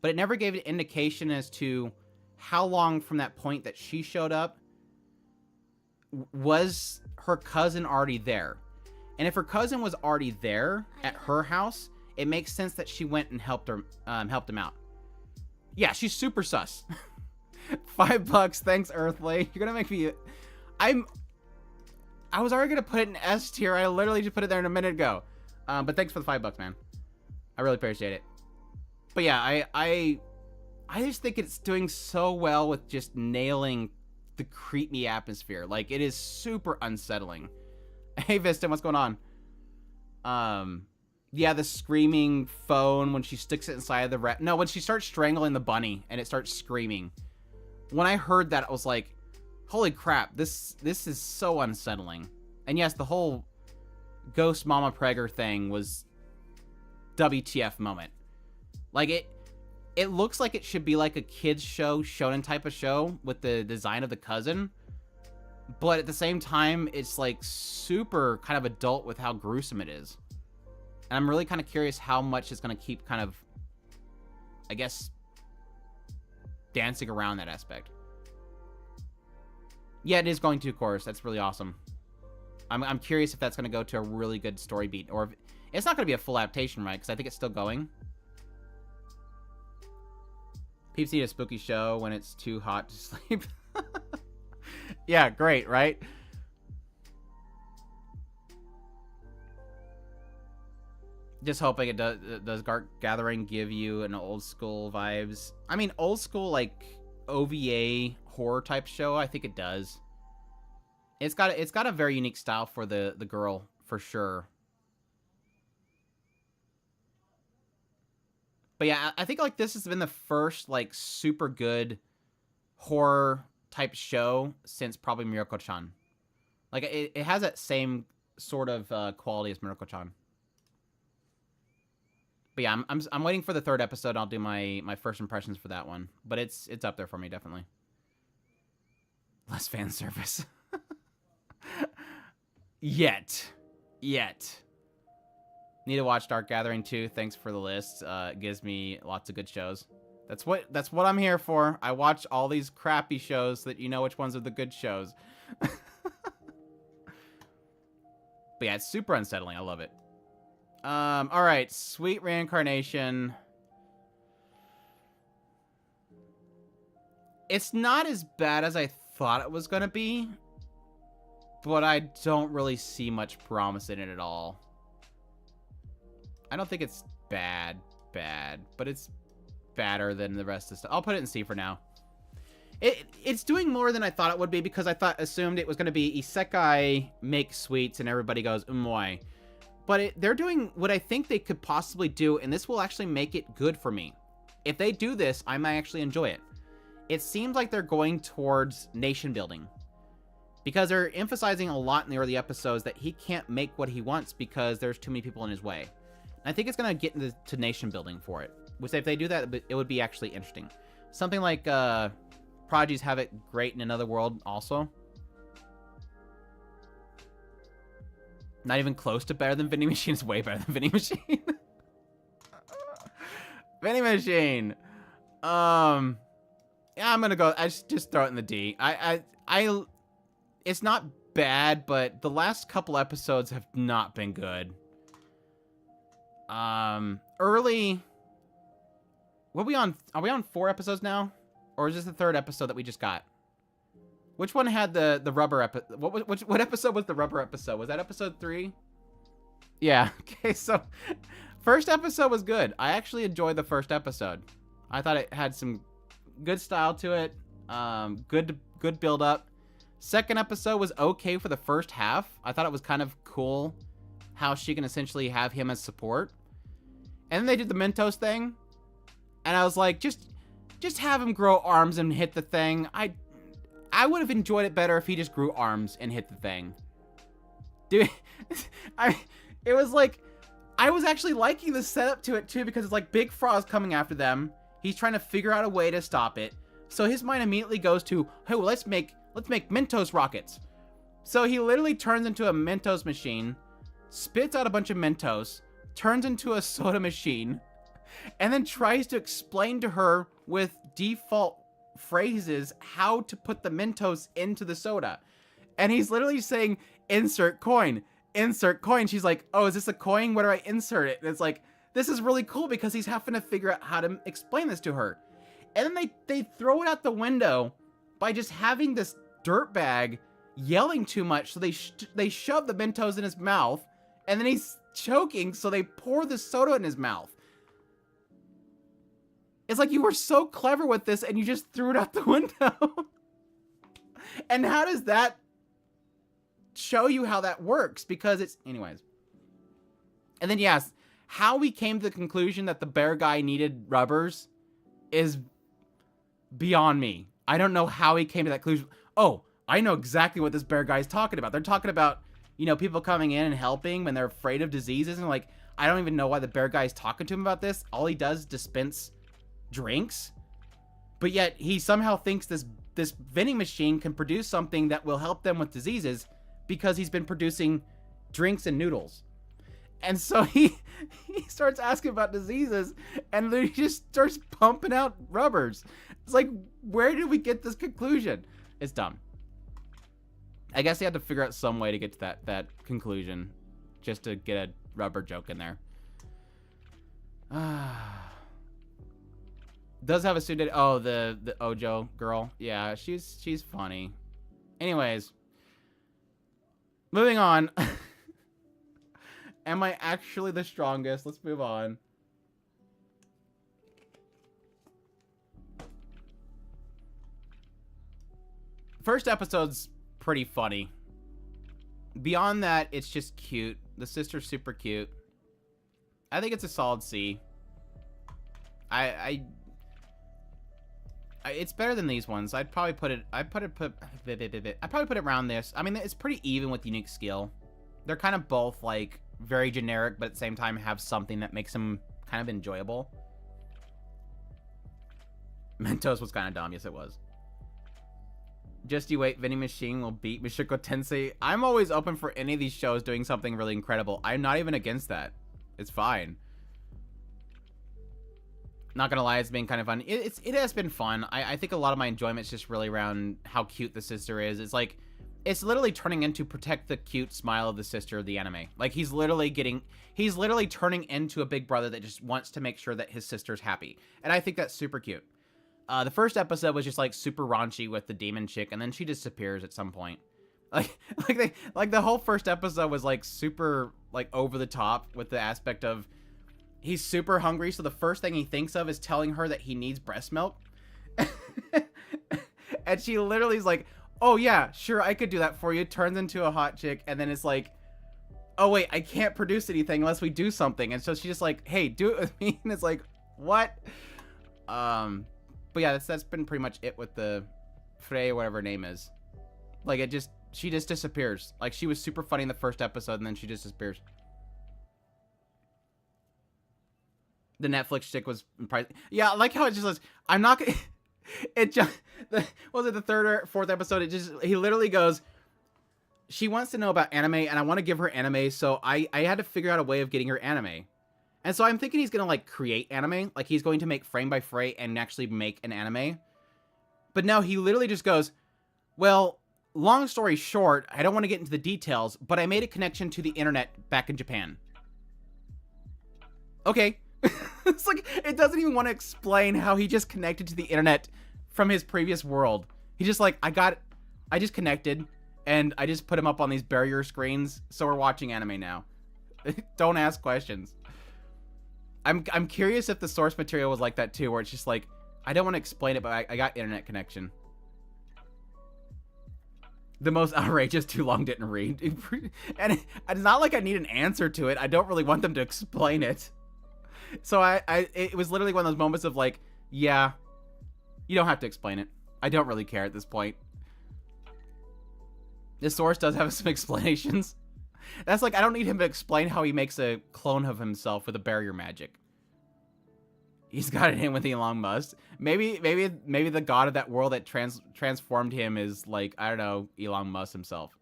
S1: but it never gave an indication as to how long from that point that she showed up was her cousin already there. And if her cousin was already there at her house, it makes sense that she went and helped him out. Yeah, she's super sus. $5, thanks, Earthly. You're gonna make me... I was already gonna put it in S tier. I literally just put it there a minute ago. But thanks for the $5, man. I really appreciate it. But yeah, I just think it's doing so well with just nailing the creepy atmosphere. Like, it is super unsettling. Hey, Vista, what's going on? Yeah, the screaming phone when she sticks it inside the No, when she starts strangling the bunny and it starts screaming. When I heard that, I was like, holy crap, this is so unsettling. And yes, the whole Ghost Mama Prager thing was WTF moment. Like, it looks like it should be like a kid's show, shonen type of show with the design of the cousin. But at the same time, it's like super kind of adult with how gruesome it is. And I'm really kind of curious how much it's going to keep kind of, I guess, dancing around that aspect. Yeah, it is going to, of course. That's really awesome. I'm curious if that's going to go to a really good story beat. Or if, it's not going to be a full adaptation, right? Because I think it's still going. Peeps need a spooky show when it's too hot to sleep. Yeah, great, right? Just hoping it does Dark Gathering give you an old school vibes? I mean, old school, like, OVA horror type show, I think it does. It's got a very unique style for the girl, for sure. But yeah, I think, like, this has been the first, like, super good horror type show since probably Miracle-chan. Like, it has that same sort of quality as Miracle-chan. But yeah, I'm waiting for the third episode. I'll do my first impressions for that one. But it's up there for me, definitely. Less fan service. Yet. Need to watch Dark Gathering too. Thanks for the list. It gives me lots of good shows. That's what I'm here for. I watch all these crappy shows so that you know which ones are the good shows. But yeah, it's super unsettling. I love it. All right, Sweet Reincarnation. It's not as bad as I thought it was gonna be, but I don't really see much promise in it at all. I don't think it's bad, but it's badder than the rest of the stuff. I'll put it in C for now. It's doing more than I thought it would be because I assumed it was going to be Isekai make sweets and everybody goes umoi. But they're doing what I think they could possibly do, and this will actually make it good for me. If they do this, I might actually enjoy it. It seems like they're going towards nation building because they're emphasizing a lot in the early episodes that he can't make what he wants because there's too many people in his way. And I think it's going to get into nation building for it. Which if they do that, it would be actually interesting. Something like Prodigies Have It Great in Another World also. Not even close to better than Vending Machine. It's way better than Vending Machine. Vending Machine. Yeah, I'm gonna go. I just throw it in the D. It's not bad, but the last couple episodes have not been good. Early. What are we on? Are we on 4 episodes now, or is this the 3rd episode that we just got? Which one had the rubber episode? What episode was the rubber episode? Was that episode 3? Yeah. Okay. So, first episode was good. I actually enjoyed the first episode. I thought it had some good style to it. Good build up. Second episode was okay for the first half. I thought it was kind of cool how she can essentially have him as support. And then they did the Mentos thing. And I was like, just have him grow arms and hit the thing. I would have enjoyed it better if he just grew arms and hit the thing. Dude, it was like, I was actually liking the setup to it too because it's like Big Frog's coming after them. He's trying to figure out a way to stop it. So his mind immediately goes to, hey, well, let's make Mentos rockets. So he literally turns into a Mentos machine, spits out a bunch of Mentos, turns into a soda machine, and then tries to explain to her with default phrases how to put the Mentos into the soda. And he's literally saying, insert coin, insert coin. She's like, oh, is this a coin? Where do I insert it? And it's like, this is really cool because he's having to figure out how to explain this to her. And then they throw it out the window by just having this dirtbag yelling too much. So they shove the Mentos in his mouth, and then he's choking, so they pour the soda in his mouth. It's like you were so clever with this, and you just threw it out the window. And how does that show you how that works? Because it's... Anyways. And then, yes, how we came to the conclusion that the bear guy needed rubbers is beyond me. I don't know how he came to that conclusion. Oh, I know exactly what this bear guy is talking about. They're talking about, you know, people coming in and helping when they're afraid of diseases. And like, I don't even know why the bear guy is talking to him about this. All he does is dispense drinks. But yet he somehow thinks this vending machine can produce something that will help them with diseases because he's been producing drinks and noodles. And so he starts asking about diseases, and then he just starts pumping out rubbers. It's like, where did we get this conclusion? It's dumb. I guess they had to figure out some way to get to that conclusion, just to get a rubber joke in there. Does have a student? Oh, the Ojo girl. Yeah, she's funny. Anyways, moving on. Am I actually the strongest? Let's move on. First episode's pretty funny. Beyond that, it's just cute. The sister's super cute. I think it's a solid C. It's better than these ones. I'd probably put it around this. I mean, it's pretty even with unique skill. They're kind of both like very generic, but at the same time have something that makes them kind of enjoyable. Mentos was kind of dumb. Yes, it was. Just you wait, Vending Machine will beat Mushoku Tensei. I'm always open for any of these shows doing something really incredible. I'm not even against that. It's fine. Not gonna lie, it's been kind of fun. It has been fun. I think a lot of my enjoyment's just really around how cute the sister is. It's like, it's literally turning into Protect the Cute Smile of the Sister of the anime. Like, he's literally turning into a big brother that just wants to make sure that his sister's happy. And I think that's super cute. The first episode was just like super raunchy with the demon chick, and then she disappears at some point. Like the whole first episode was like super like over the top with the aspect of he's super hungry, so the first thing he thinks of is telling her that he needs breast milk. And she literally is like, oh yeah, sure, I could do that for you. Turns into a hot chick, and then it's like, oh wait, I can't produce anything unless we do something. And so she's just like, hey, do it with me. And it's like, what? But yeah, that's been pretty much it with the Frey or whatever her name is. Like, she just disappears. Like, she was super funny in the first episode, and then she just disappears. The Netflix chick was probably, yeah, I like how it just was, I'm not gonna, it just, was it the third or fourth episode? He literally goes, she wants to know about anime, and I want to give her anime, so I had to figure out a way of getting her anime. And so I'm thinking he's gonna, like, create anime, like, he's going to make frame by frame and actually make an anime. But no, he literally just goes, well, long story short, I don't want to get into the details, but I made a connection to the internet back in Japan. Okay. It's like, it doesn't even want to explain how he just connected to the internet from his previous world. He's just like, I just connected, and I just put him up on these barrier screens, so we're watching anime now. Don't ask questions. I'm curious if the source material was like that too, where it's just like, I don't want to explain it, but I got internet connection. The most outrageous too long didn't read. And it's not like I need an answer to it. I don't really want them to explain it. So it was literally one of those moments of like, yeah, you don't have to explain it. I don't really care at this point. The source does have some explanations. That's like, I don't need him to explain how he makes a clone of himself with a barrier magic. He's got it in with Elon Musk. Maybe the god of that world that transformed him is like, I don't know, Elon Musk himself.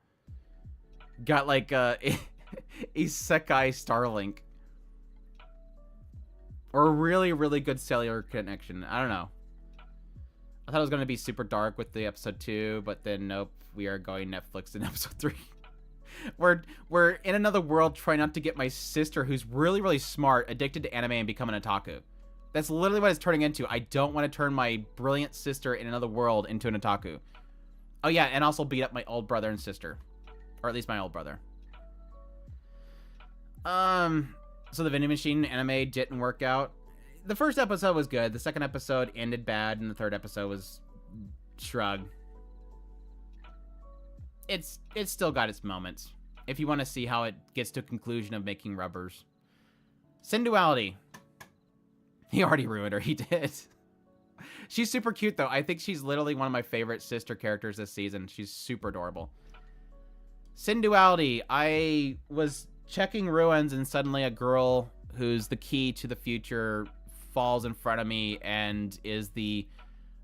S1: Got like Isekai Starlink. Or a really, really good cellular connection. I don't know. I thought it was going to be super dark with the episode 2, but then nope, we are going Netflix in episode 3. We're in another world trying not to get my sister, who's really, really smart, addicted to anime and become an otaku. That's literally what it's turning into. I don't want to turn my brilliant sister in another world into an otaku. Oh yeah, and also beat up my old brother and sister. Or at least my old brother. So the Vending Machine anime didn't work out. The first episode was good. The second episode ended bad, and the third episode was shrug. It's still got its moments. If you want to see how it gets to a conclusion of making rubbers. Sensuality. He already ruined her. He did. She's super cute, though. I think she's literally one of my favorite sister characters this season. She's super adorable. Sensuality. I was checking ruins, and suddenly a girl who's the key to the future falls in front of me and is the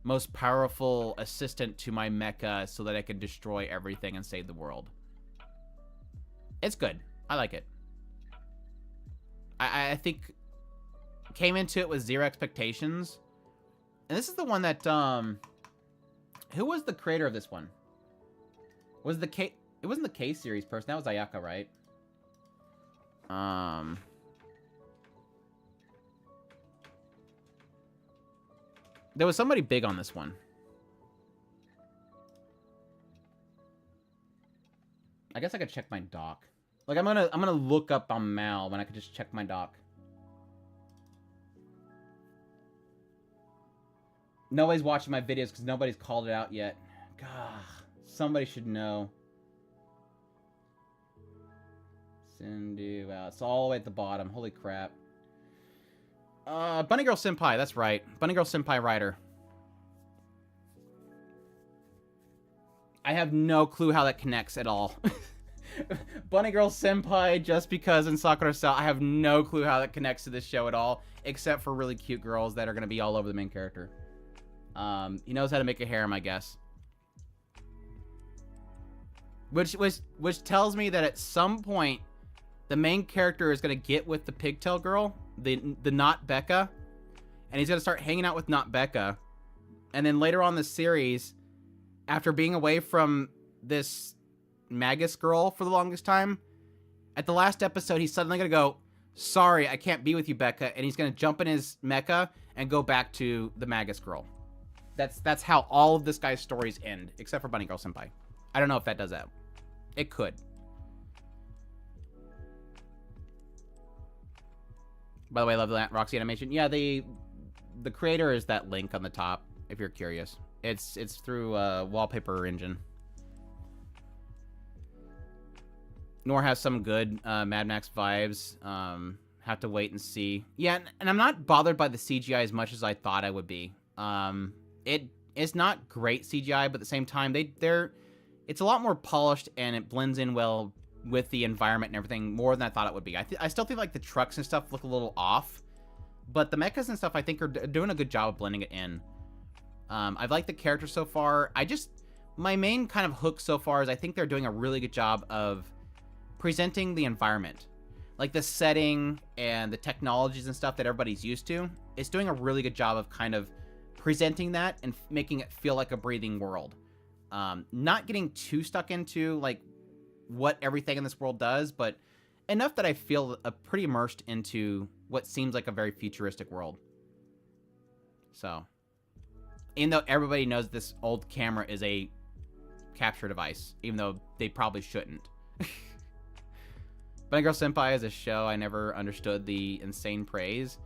S1: most powerful assistant to my mecha so that I can destroy everything and save the world. It's good. I like it. I think came into it with zero expectations. And this is the one that, who was the creator of this one? Was the K, it wasn't the K series person, that was Ayaka, right? There was somebody big on this one. I guess I could check my doc. Like, I'm gonna look up on Mal when I could just check my doc. Nobody's watching my videos because nobody's called it out yet. God, somebody should know. Wow, it's all the way at the bottom. Holy crap. Bunny Girl Senpai, that's right. Bunny Girl Senpai writer. I have no clue how that connects at all. Bunny Girl Senpai, just because in Sakura-cell, I have no clue how that connects to this show at all, except for really cute girls that are going to be all over the main character. He knows how to make a harem, I guess. which tells me that at some point the main character is gonna get with the pigtail girl, the not Becca, and he's gonna start hanging out with not Becca, and then later on in the series, after being away from this Magus girl for the longest time, at the last episode he's suddenly gonna go, sorry, I can't be with you, Becca, and he's gonna jump in his mecha and go back to the Magus girl. That's how all of this guy's stories end, except for Bunny Girl Senpai. I don't know if that does that. It could. By the way, I love the Roxy animation. Yeah, the creator is that link on the top, if you're curious. It's through Wallpaper Engine. Nor has some good Mad Max vibes. Have to wait and see. Yeah, and I'm not bothered by the CGI as much as I thought I would be. It is not great CGI, but at the same time, it's a lot more polished and it blends in well with the environment and everything more than I thought it would be. I still think like the trucks and stuff look a little off, but the mechas and stuff I think are doing a good job of blending it in. I've liked the characters so far. My main kind of hook so far is I think they're doing a really good job of presenting the environment. Like the setting and the technologies and stuff that everybody's used to. It's doing a really good job of kind of presenting that and making it feel like a breathing world. Not getting too stuck into like what everything in this world does, but enough that I feel pretty immersed into what seems like a very futuristic world. So, even though everybody knows this old camera is a capture device, even though they probably shouldn't. Bunny Girl Senpai is a show I never understood the insane praise.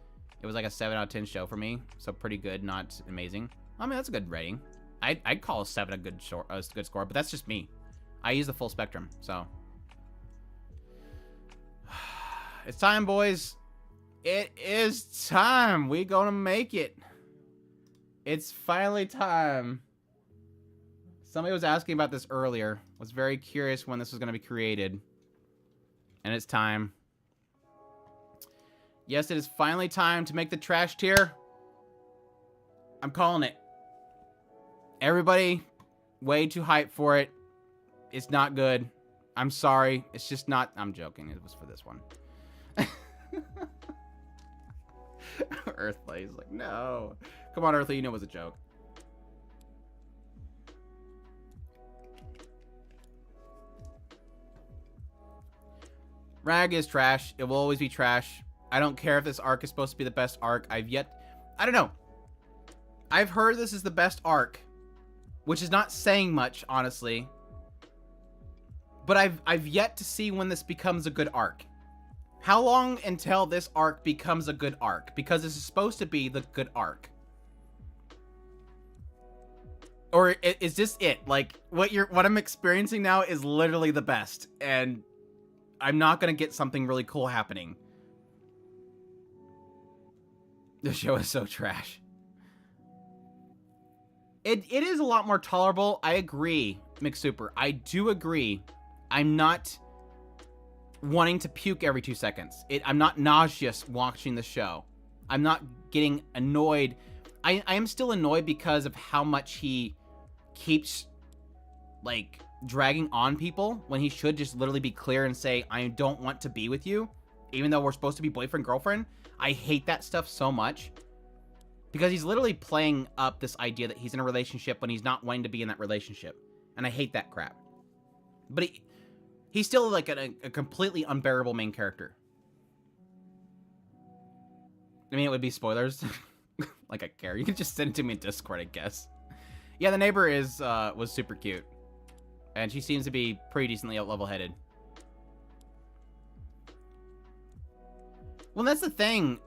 S1: It was like a 7 out of 10 show for me, so pretty good, not amazing. I mean, that's a good rating. I'd call a 7 a good score, but that's just me. I use the full spectrum, so. It's time, boys. It is time. We gonna make it. It's finally time. Somebody was asking about this earlier. Was very curious when this was gonna be created. And it's time. Yes, it is finally time to make the trash tier. I'm calling it. Everybody, way too hyped for it. It's not good. I'm sorry. It's just not. I'm joking. It was for this one. Earthly is like, no. Come on, Earthly. You know it was a joke. Rag is trash. It will always be trash. I don't care if this arc is supposed to be the best arc. I don't know. I've heard this is the best arc, which is not saying much, honestly. But I've yet to see when this becomes a good arc. How long until this arc becomes a good arc? Because this is supposed to be the good arc. Or is this it? Like what I'm experiencing now is literally the best, and I'm not gonna get something really cool happening. The show is so trash. It is a lot more tolerable. I agree, McSuper. I do agree. I'm not wanting to puke every 2 seconds. I'm not nauseous watching the show. I'm not getting annoyed. I am still annoyed because of how much he keeps, like, dragging on people when he should just literally be clear and say, I don't want to be with you, even though we're supposed to be boyfriend-girlfriend. I hate that stuff so much. Because he's literally playing up this idea that he's in a relationship when he's not wanting to be in that relationship. And I hate that crap. But he's still like a completely unbearable main character. I mean, it would be spoilers. Like I care. You can just send it to me in Discord, I guess. Yeah, the neighbor was super cute. And she seems to be pretty decently level-headed. Well, that's the thing.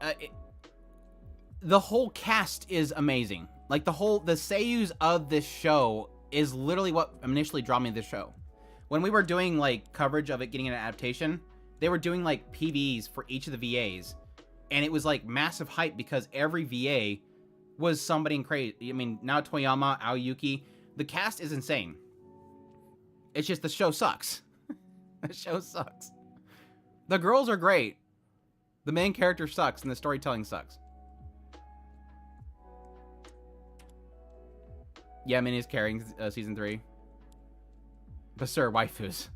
S1: The whole cast is amazing. Like, the seiyus of this show is literally what initially drew me to this show. When we were doing, like, coverage of it getting an adaptation, they were doing, like, PVs for each of the VAs. And it was, like, massive hype because every VA was somebody crazy. I mean, now Toyama, Aoyuki. The cast is insane. It's just the show sucks. The show sucks. The girls are great. The main character sucks, and the storytelling sucks. Yeah, Minnie is carrying season 3. But sir, waifus.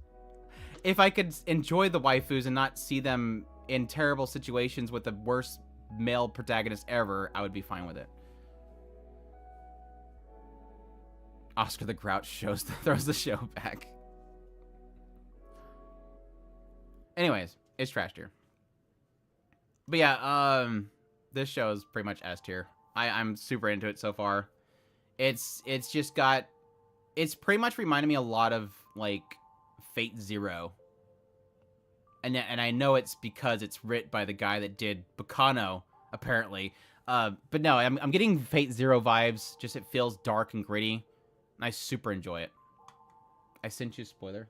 S1: If I could enjoy the waifus and not see them in terrible situations with the worst male protagonist ever, I would be fine with it. Oscar the Grouch throws the show back. Anyways, it's trash tier. But yeah, this show is pretty much S tier. I'm super into it so far. It's pretty much reminded me a lot of like Fate Zero. And I know it's because it's writ by the guy that did Bacano, apparently. But no, I'm getting Fate Zero vibes. Just it feels dark and gritty. And I super enjoy it. I sent you a spoiler.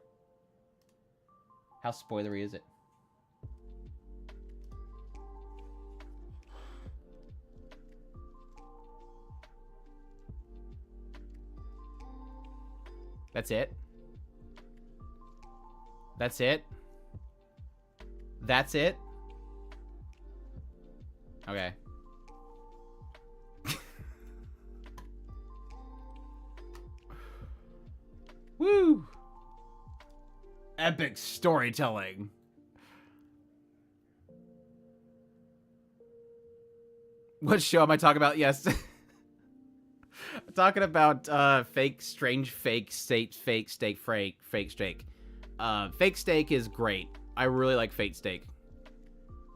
S1: How spoilery is it? That's it? That's it? That's it? Okay. Woo! Epic storytelling. What show am I talking about? Yes. I'm talking about fake steak. Fake steak is great. I really like Fate Steak.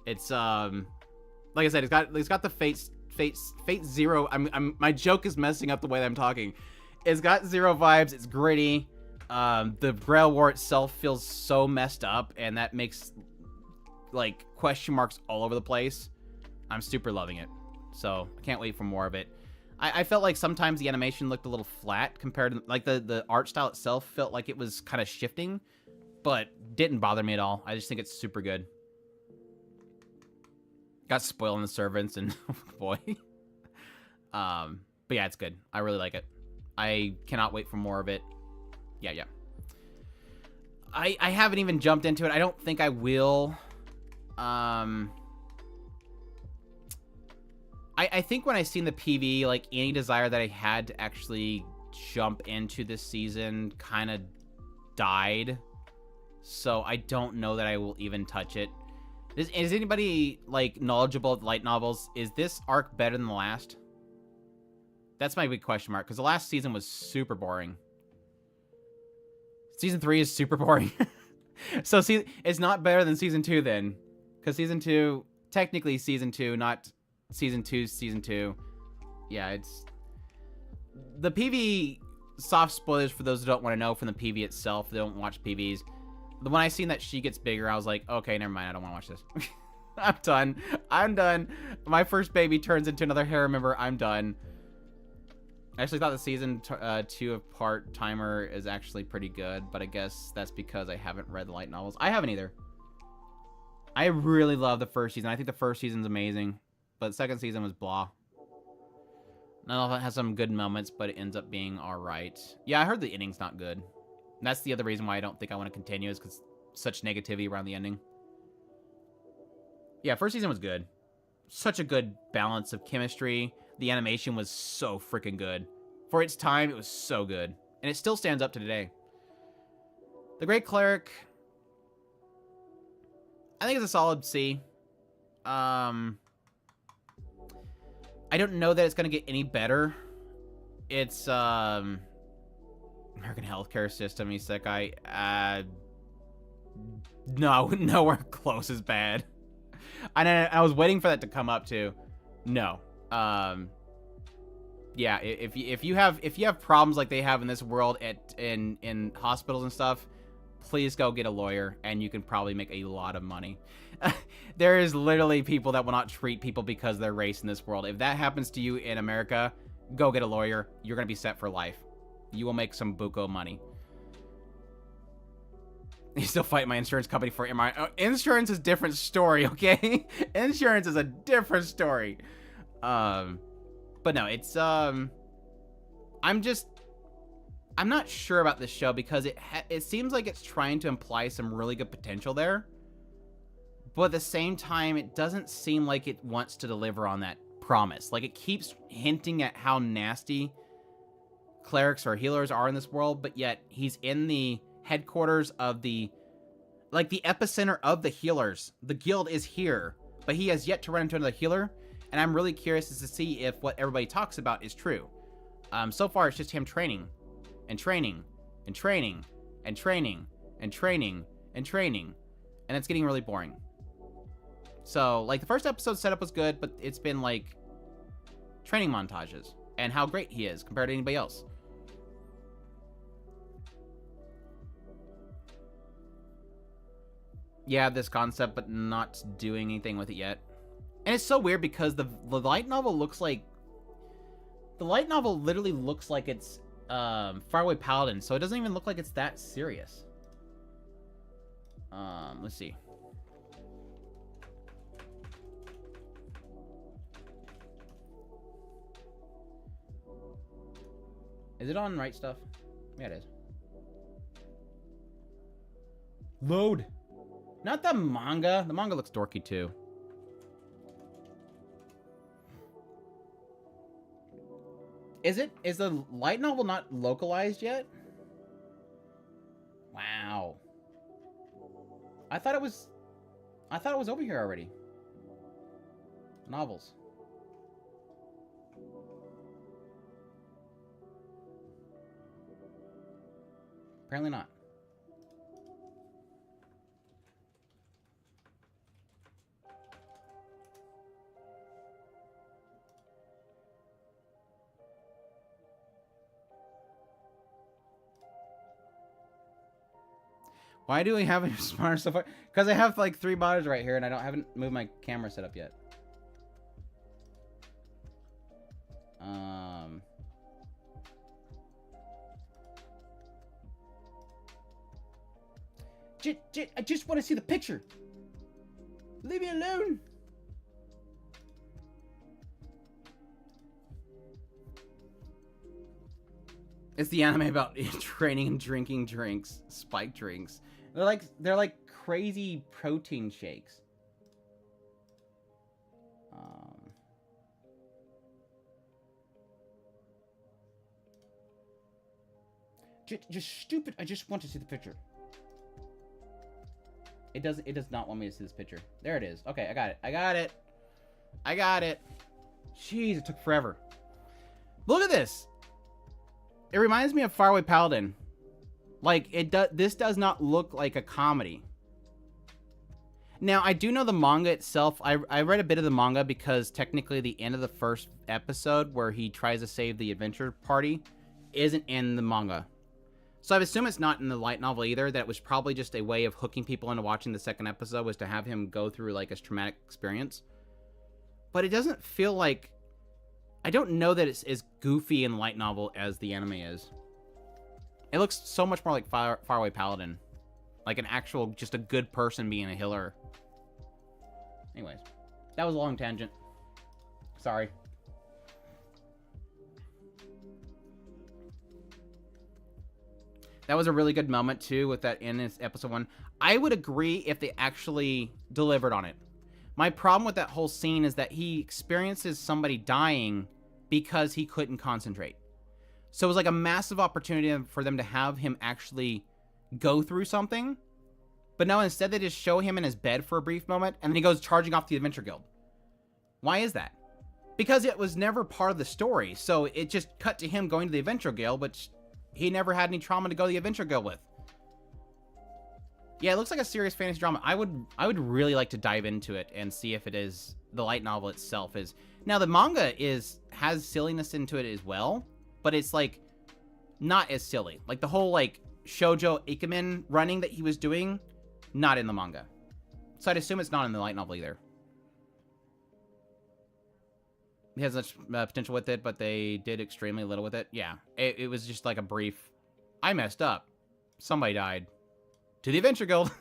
S1: It's like I said, it's got the Fate Zero. My joke is messing up the way that I'm talking. It's got Zero vibes. It's gritty. The Grail War itself feels so messed up, and that makes like question marks all over the place. I'm super loving it, so I can't wait for more of it. I felt like sometimes the animation looked a little flat compared to like the art style itself felt like it was kind of shifting, but didn't bother me at all. I just think it's super good. Got spoiled in the servants and boy. But yeah, it's good. I really like it. I cannot wait for more of it. Yeah. I haven't even jumped into it. I don't think I will. I think when I seen the PV, like any desire that I had to actually jump into this season kind of died. So I don't know that I will even touch it. Is anybody like knowledgeable of light novels? Is this arc better than the last? That's my big question mark, because the last season was super boring. Season 3 is super boring. So see, it's not better than season 2 then, because season 2, technically season 2, not season 2. Yeah, it's the PV. Soft spoilers for those who don't want to know from the PV itself. They don't watch PVs. When I seen that she gets bigger, I was like, okay, never mind. I don't want to watch this. I'm done. My first baby turns into another harem member. I'm done. I actually thought the season 2 of Part-Timer is actually pretty good, but I guess that's because I haven't read the light novels. I haven't either. I really love the first season. I think the first season's amazing, but the second season was blah. None of it has some good moments, but it ends up being alright. Yeah, I heard the ending's not good. And that's the other reason why I don't think I want to continue, is because such negativity around the ending. Yeah, first season was good. Such a good balance of chemistry. The animation was so freaking good. For its time, it was so good. And it still stands up to today. The Great Cleric, I think it's a solid C. I don't know that it's going to get any better. It's, American healthcare system, Isekai. No, nowhere close as bad. I was waiting for that to come up too. No. Yeah, if you have problems like they have in this world in hospitals and stuff, please go get a lawyer, and you can probably make a lot of money. There is literally people that will not treat people because of their race in this world. If that happens to you in America, go get a lawyer. You're gonna be set for life. You will make some buco money. You still fight my insurance company for MRI. Oh, insurance is a different story, okay? Insurance is a different story. But no, it's I'm not sure about this show because it seems like it's trying to imply some really good potential there, but at the same time, it doesn't seem like it wants to deliver on that promise. Like, it keeps hinting at how nasty clerics or healers are in this world, but yet he's in the headquarters of the, like, the epicenter of the healers. The guild is here, but he has yet to run into another healer, and I'm really curious as to see if what everybody talks about is true. So far, it's just him training, and training, and training, and training, and training, and training, and it's getting really boring. So, like, the first episode setup was good, but it's been, like, training montages, and how great he is compared to anybody else. Yeah, this concept, but not doing anything with it yet. And it's so weird because the light novel looks like... The light novel literally looks like it's Faraway Paladin, so it doesn't even look like it's that serious. Let's see. Is it on Right Stuff? Yeah, it is. Load! Not the manga. The manga looks dorky, too. Is the light novel not localized yet? Wow. I thought it was over here already. Novels. Apparently not. Why do we have a monitor so far? Because I have like 3 monitors right here, and I haven't moved my camera setup yet. I just want to see the picture. Leave me alone. It's the anime about training and drinking drinks, spiked drinks. They're like crazy protein shakes. Just stupid. I just want to see the picture. It does not want me to see this picture. There it is. Okay, I got it. I got it. Jeez, it took forever. Look at this. It reminds me of Faraway Paladin. Like, this does not look like a comedy. Now, I do know the manga itself. I read a bit of the manga because technically the end of the first episode where he tries to save the adventure party isn't in the manga. So I assume it's not in the light novel either, that it was probably just a way of hooking people into watching the second episode was to have him go through like a traumatic experience. But it doesn't feel like... I don't know that it's as goofy in light novel as the anime is. It looks so much more like Faraway Paladin. Like an actual, just a good person being a healer. Anyways, that was a long tangent. Sorry. That was a really good moment, too, with that in episode 1. I would agree if they actually delivered on it. My problem with that whole scene is that he experiences somebody dying because he couldn't concentrate. So it was like a massive opportunity for them to have him actually go through something. But no, instead they just show him in his bed for a brief moment, and then he goes charging off to the Adventure Guild. Why is that? Because it was never part of the story, so it just cut to him going to the Adventure Guild, which he never had any trauma to go to the Adventure Guild with. Yeah, it looks like a serious fantasy drama. I would really like to dive into it and see if it is the light novel itself is. Now the manga has silliness into it as well, but it's like not as silly. Like the whole like shoujo ikemen running that he was doing, not in the manga. So I'd assume it's not in the light novel either. It has such potential with it, but they did extremely little with it. Yeah, it was just like a brief, I messed up. Somebody died. To the Adventure Guild.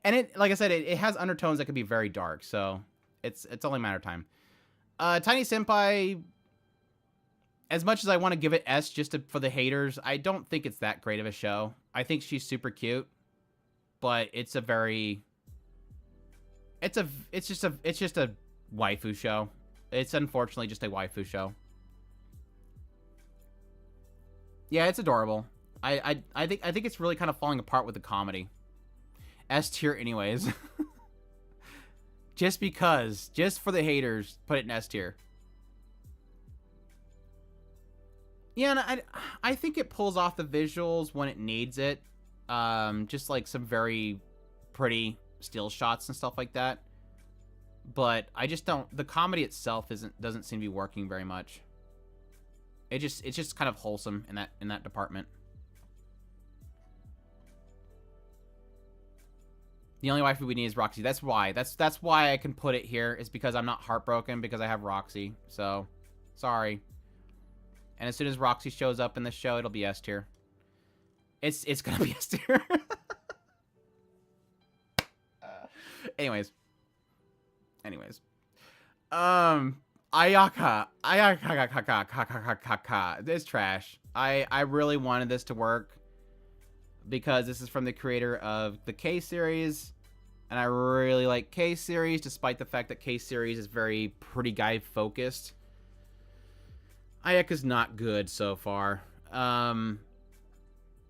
S1: And it, like I said, it has undertones that could be very dark, so it's only a matter of time. Tiny Senpai, as much as I want to give it S just for the haters, I don't think it's that great of a show. I think she's super cute, but it's just a waifu show. It's unfortunately just a waifu show. Yeah, it's adorable. I think it's really kind of falling apart with the comedy. S tier anyways. Just because. Just for the haters, put it in S tier. Yeah, and I think it pulls off the visuals when it needs it. Just like some very pretty still shots and stuff like that. But I just don't. The comedy itself doesn't seem to be working very much. It's just kind of wholesome in that department. The only waifu we need is Roxy. That's why. That's why I can put it here. Is because I'm not heartbroken because I have Roxy. So, sorry. And as soon as Roxy shows up in the show, it'll be S tier. It's gonna be S tier. Anyways. Ayaka. It's trash. I really wanted this to work because this is from the creator of the K series, and I really like K series, despite the fact that K series is very pretty guy focused. Ayaka's not good so far.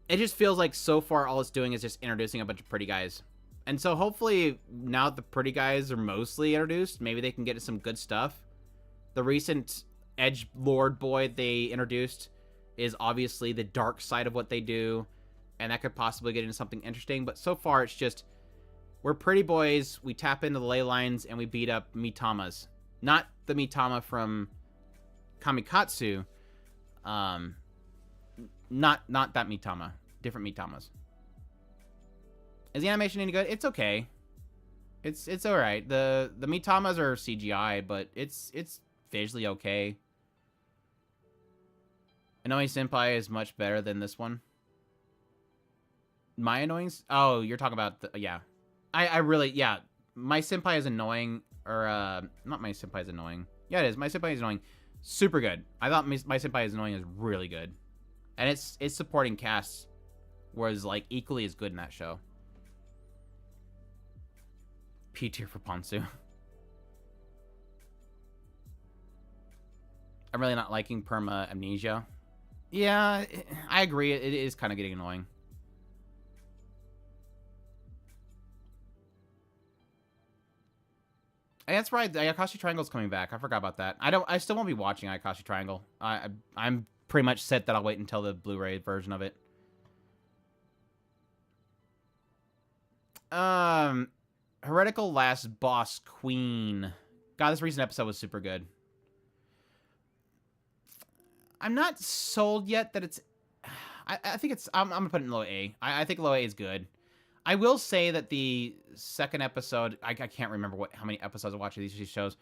S1: It just feels like so far all it's doing is just introducing a bunch of pretty guys. And so hopefully now that the pretty guys are mostly introduced, maybe they can get to some good stuff. The recent edgelord boy they introduced is obviously the dark side of what they do, and that could possibly get into something interesting. But so far it's just, we're pretty boys, we tap into the ley lines, and we beat up Mitamas. Not the Mitama from Kamikatsu. Not that Mitama. Different Mitamas. Is the animation any good? It's okay. It's alright. The Mitamas are CGI, but it's visually okay. Annoying Senpai is much better than this one. My annoyings? Oh, you're talking about yeah. I really, yeah. My Senpai is annoying, or not my Senpai is annoying. Yeah, it is. My Senpai is annoying. Super good. I thought my Senpai is annoying is really good. And its supporting cast was like equally as good in that show. P tier for Ponsu. I'm really not liking perma amnesia. Yeah, I agree. It is kind of getting annoying. And that's right. The Ayakashi Triangle's coming back. I forgot about that. I still won't be watching Ayakashi Triangle. I'm pretty much set that I'll wait until the Blu-ray version of it. Heretical Last Boss Queen. God, this recent episode was super good. I'm not sold yet that it's... I think it's... I'm gonna put it in low A. I think low A is good. I will say that the second episode... I can't remember how many episodes I watched of these shows.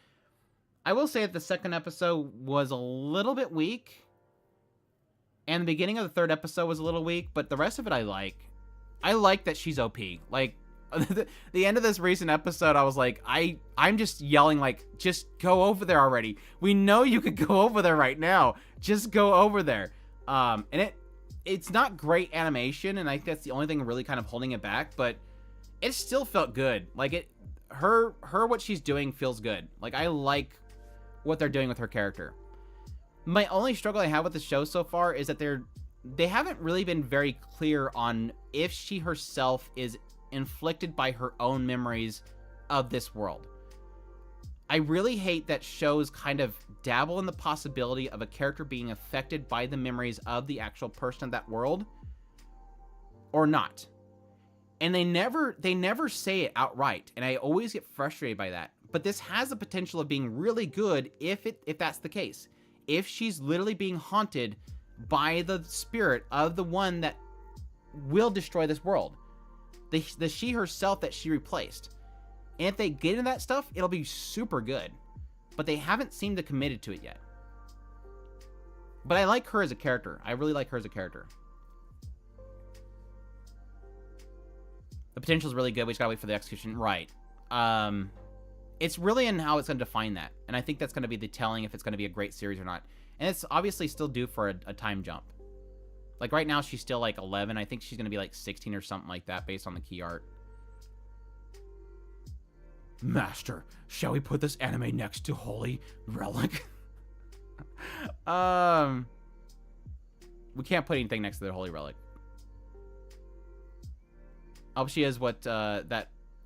S1: I will say that the second episode was a little bit weak. And the beginning of the third episode was a little weak. But the rest of it I like. I like that she's OP. Like... the end of this recent episode, I was like, I'm just yelling like, just go over there already. We know you could go over there right now. Just go over there. And it's not great animation, and I think that's the only thing really kind of holding it back, but it still felt good. Like her what she's doing feels good. Like I like what they're doing with her character. My only struggle I have with the show so far is that they haven't really been very clear on if she herself is inflicted by her own memories of this world. I really hate that shows kind of dabble in the possibility of a character being affected by the memories of the actual person of that world or not. And they never say it outright, and I always get frustrated by that. But this has the potential of being really good if that's the case. If she's literally being haunted by the spirit of the one that will destroy this world. The she herself that she replaced. And if they get into that stuff, it'll be super good. But they haven't seemed to committed to it yet. But I like her as a character. I really like her as a character. The potential is really good. We just gotta wait for the execution. Right. It's really in how it's going to define that. And I think that's going to be the telling if it's going to be a great series or not. And it's obviously still due for a time jump. Like, right now, she's still, like, 11. I think she's going to be, like, 16 or something like that based on the key art. Master, shall we put this anime next to Holy Relic? We can't put anything next to the Holy Relic. I hope she is I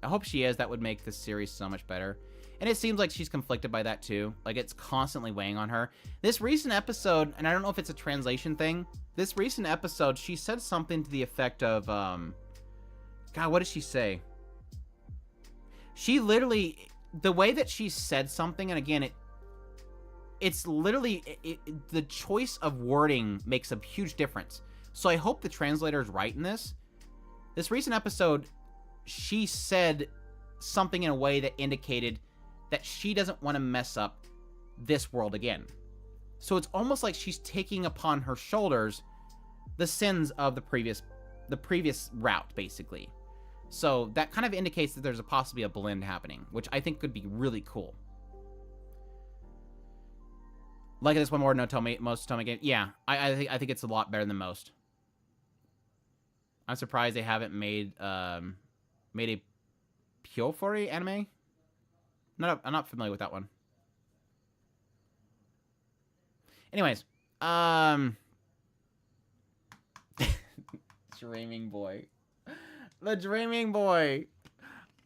S1: hope she is. That would make this series so much better. And it seems like she's conflicted by that too. Like, it's constantly weighing on her. This recent episode, and I don't know if it's a translation thing, this recent episode, she said something to the effect of, God, what did she say? She literally, the way that she said something, and again, it's literally, the choice of wording makes a huge difference. So I hope the translator is right in this. This recent episode, she said something in a way that indicated that she doesn't want to mess up this world again. So it's almost like she's taking upon her shoulders the sins of the previous route, basically. So that kind of indicates that there's possibly a blend happening, which I think could be really cool. Like this one more than most Otome game. Yeah, I think it's a lot better than most. I'm surprised they haven't made a Pyofuri anime. I'm not familiar with that one. Anyways, Dreaming Boy. The Dreaming Boy.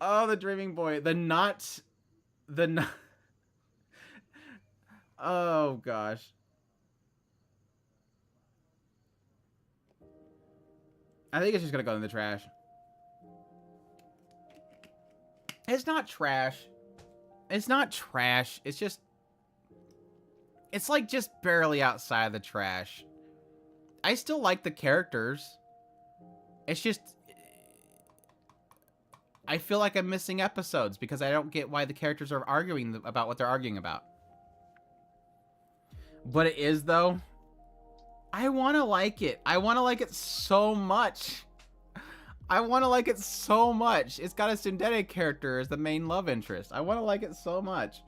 S1: Oh, the Dreaming Boy. Oh, gosh. I think it's just gonna go in the trash. It's not trash. It's not trash. It's just... It's like just barely outside the trash. I still like the characters. It's just... I feel like I'm missing episodes because I don't get why the characters are arguing about what they're arguing about. But it is, though. I want to like it. I want to like it so much. I want to like it so much. It's got a tsundere character as the main love interest. I want to like it so much.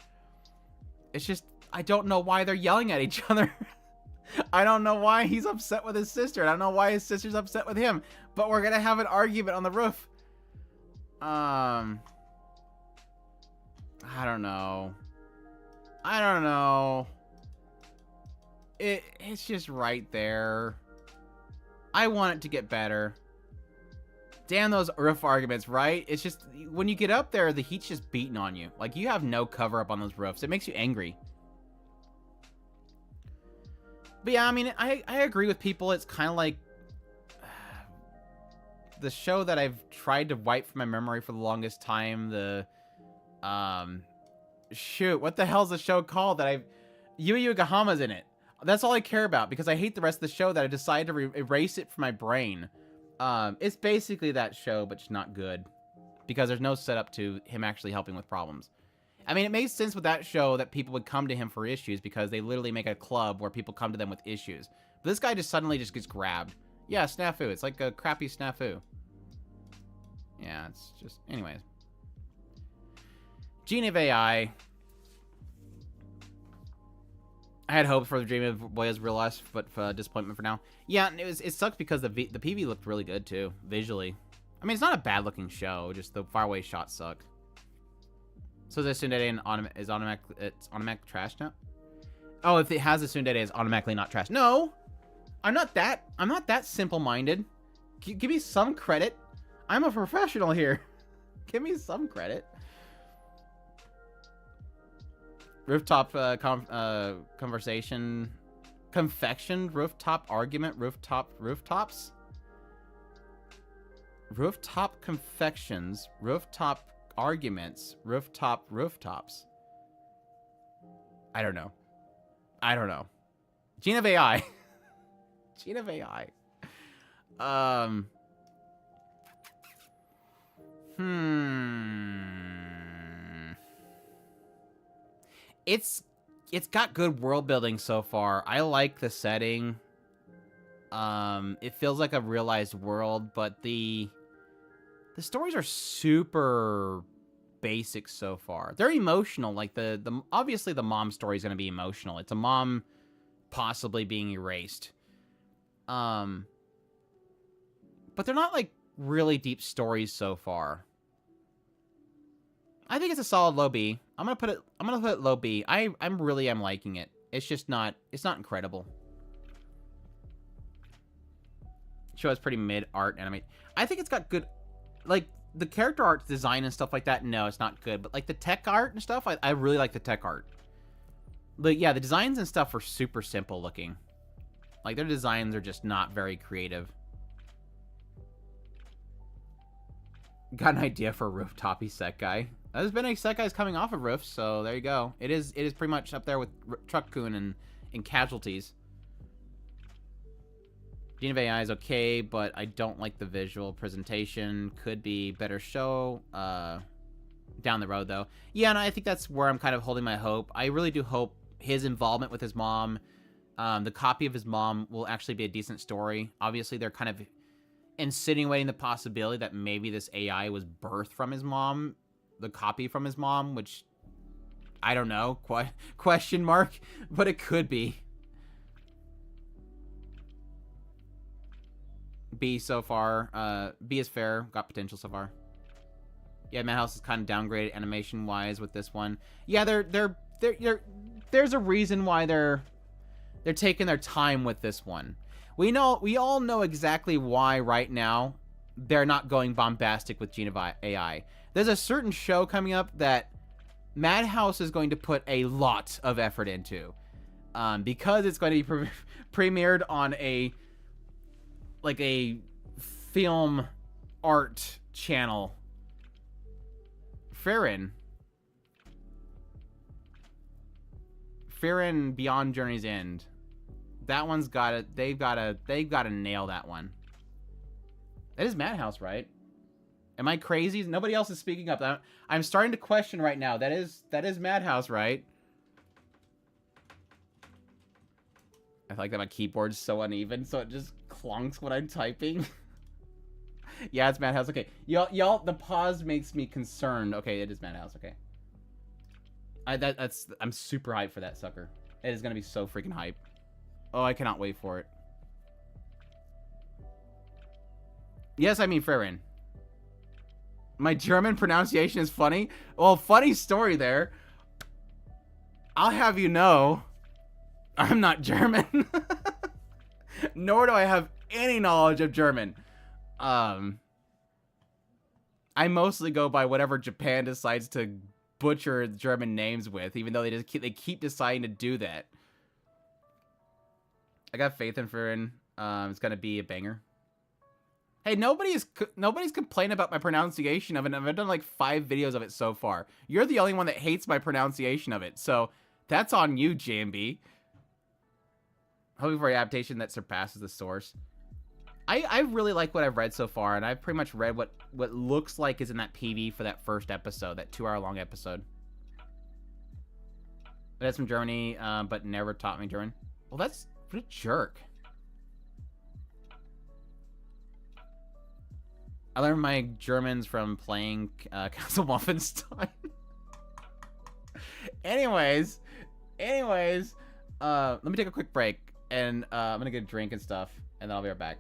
S1: It's just, I don't know why they're yelling at each other. I don't know why he's upset with his sister. I don't know why his sister's upset with him. But we're going to have an argument on the roof. I don't know. I don't know. It's just right there. I want it to get better. Damn those roof arguments, right? It's just, when you get up there, the heat's just beating on you. Like, you have no cover up on those roofs. It makes you angry. But yeah, I mean, I agree with people. It's kind of like the show that I've tried to wipe from my memory for the longest time. The, shoot, what the hell's the show called that Yu Yu Gahama's in it. That's all I care about because I hate the rest of the show that I decided to erase it from my brain. It's basically that show, but just not good because there's no setup to him actually helping with problems. I mean, it makes sense with that show that people would come to him for issues because they literally make a club where people come to them with issues. But this guy just suddenly just gets grabbed. Yeah, snafu. It's like a crappy snafu. Yeah, it's just... Anyways. Gene of AI. I had hopes for the Dream of Boy as realized, but disappointment for now. Yeah, it sucked because the PV looked really good too, visually. I mean, it's not a bad looking show, just the faraway shots suck. So the tsundere is automatic trash now? Oh, if it has a tsundere, it's automatically not trash. No, I'm not that simple-minded. Give me some credit. I'm a professional here. Give me some credit. Rooftop conversation, confection, rooftop argument, rooftops, rooftop confections, rooftop arguments, rooftops. I don't know. Gene of AI. Gene of AI. It's got good world building so far. I like the setting. It feels like a realized world, but the stories are super basic so far. They're emotional. Like the obviously the mom story is going to be emotional. It's a mom possibly being erased. But they're not like really deep stories so far. I think it's a solid low B. I'm gonna put it low B. I'm really liking it. It's just not incredible. Show has pretty mid art anime. I think it's got good like the character art design and stuff like that, no, it's not good. But like the tech art and stuff, I really like the tech art. But yeah, the designs and stuff are super simple looking. Like their designs are just not very creative. Got an idea for a rooftop isekai. There's been isekais coming off of roofs, so there you go. It is pretty much up there with Truck-kun and Casualties. Gene of AI is okay, but I don't like the visual presentation. Could be better show down the road, though. Yeah, and I think that's where I'm kind of holding my hope. I really do hope his involvement with his mom, the copy of his mom, will actually be a decent story. Obviously, they're kind of insinuating the possibility that maybe this AI was birthed from his mom, the copy from his mom, which I don't know, question mark, but it could be. B so far. B is fair. Got potential so far. Yeah, Madhouse is kind of downgraded animation wise with this one. Yeah, there's a reason why they're taking their time with this one. We all know exactly why right now they're not going bombastic with Gene of AI. There's a certain show coming up that Madhouse is going to put a lot of effort into, because it's going to be premiered on a film art channel. Frieren Beyond Journey's End. That one's got it. They've got to nail that one. That is Madhouse, right? Am I crazy? Nobody else is speaking up. I'm starting to question right now. That is Madhouse, right? I like that my keyboard's so uneven, so it just clunks when I'm typing. Yeah, it's Madhouse. Okay, y'all. The pause makes me concerned. Okay, it is Madhouse. Okay. I'm super hyped for that sucker. It is gonna be so freaking hype. Oh, I cannot wait for it. Yes, I mean Frieren. My German pronunciation is funny. Well, funny story there. I'll have you know, I'm not German. Nor do I have any knowledge of German. I mostly go by whatever Japan decides to butcher German names with, even though they keep deciding to do that. I got faith in Frieren. It's gonna be a banger. Hey, nobody's complaining about my pronunciation of it. I've done like 5 videos of it so far. You're the only one that hates my pronunciation of it, so that's on you, JMB. Hoping for an adaptation that surpasses the source. I really like what I've read so far, and I've pretty much read what looks like is in that PV for that first episode, that 2-hour-long episode. I had some Germany, but never taught me German. Well, that's what a jerk. I learned my Germans from playing Castle Wolfenstein. Anyways, let me take a quick break, and I'm gonna get a drink and stuff, and then I'll be right back.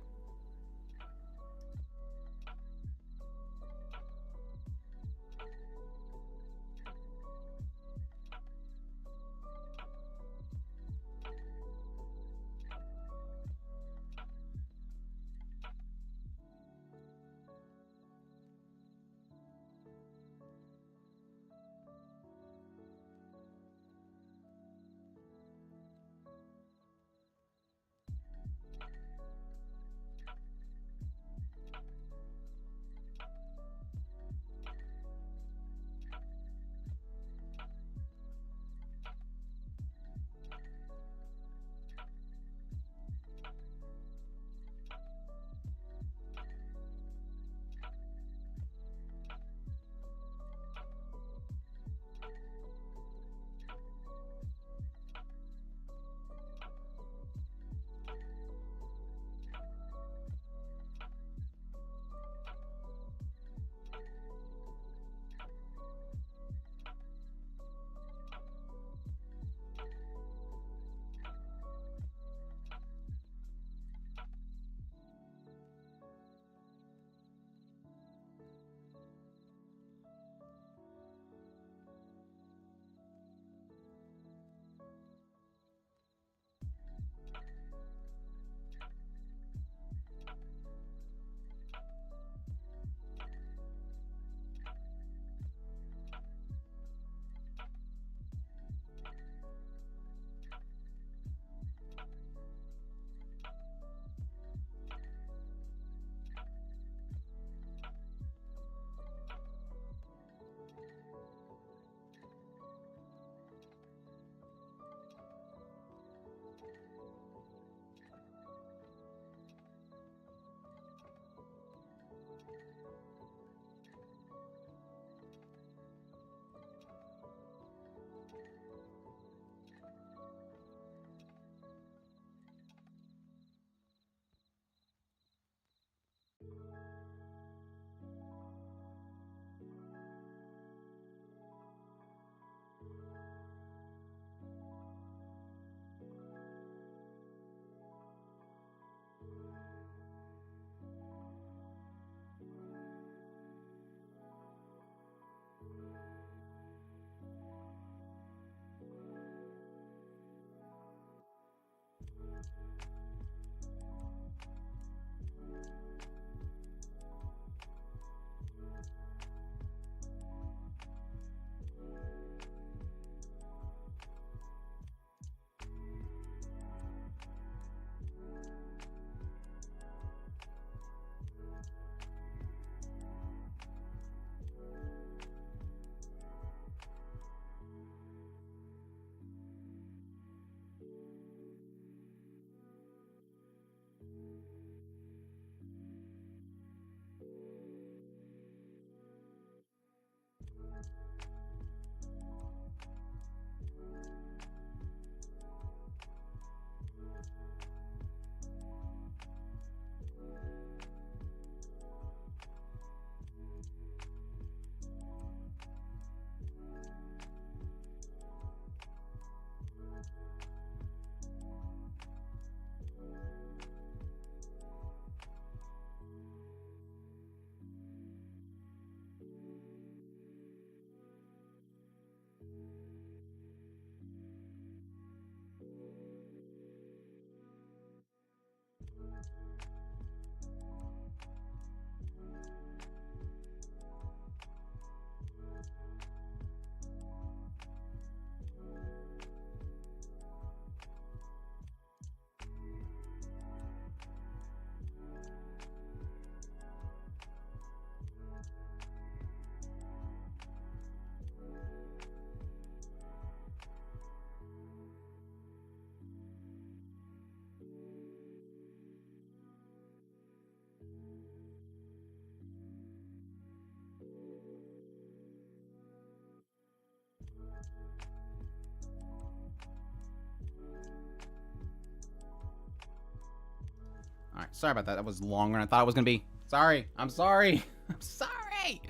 S1: Sorry about that. That was longer than I thought it was gonna be. Sorry. I'm sorry. I'm sorry.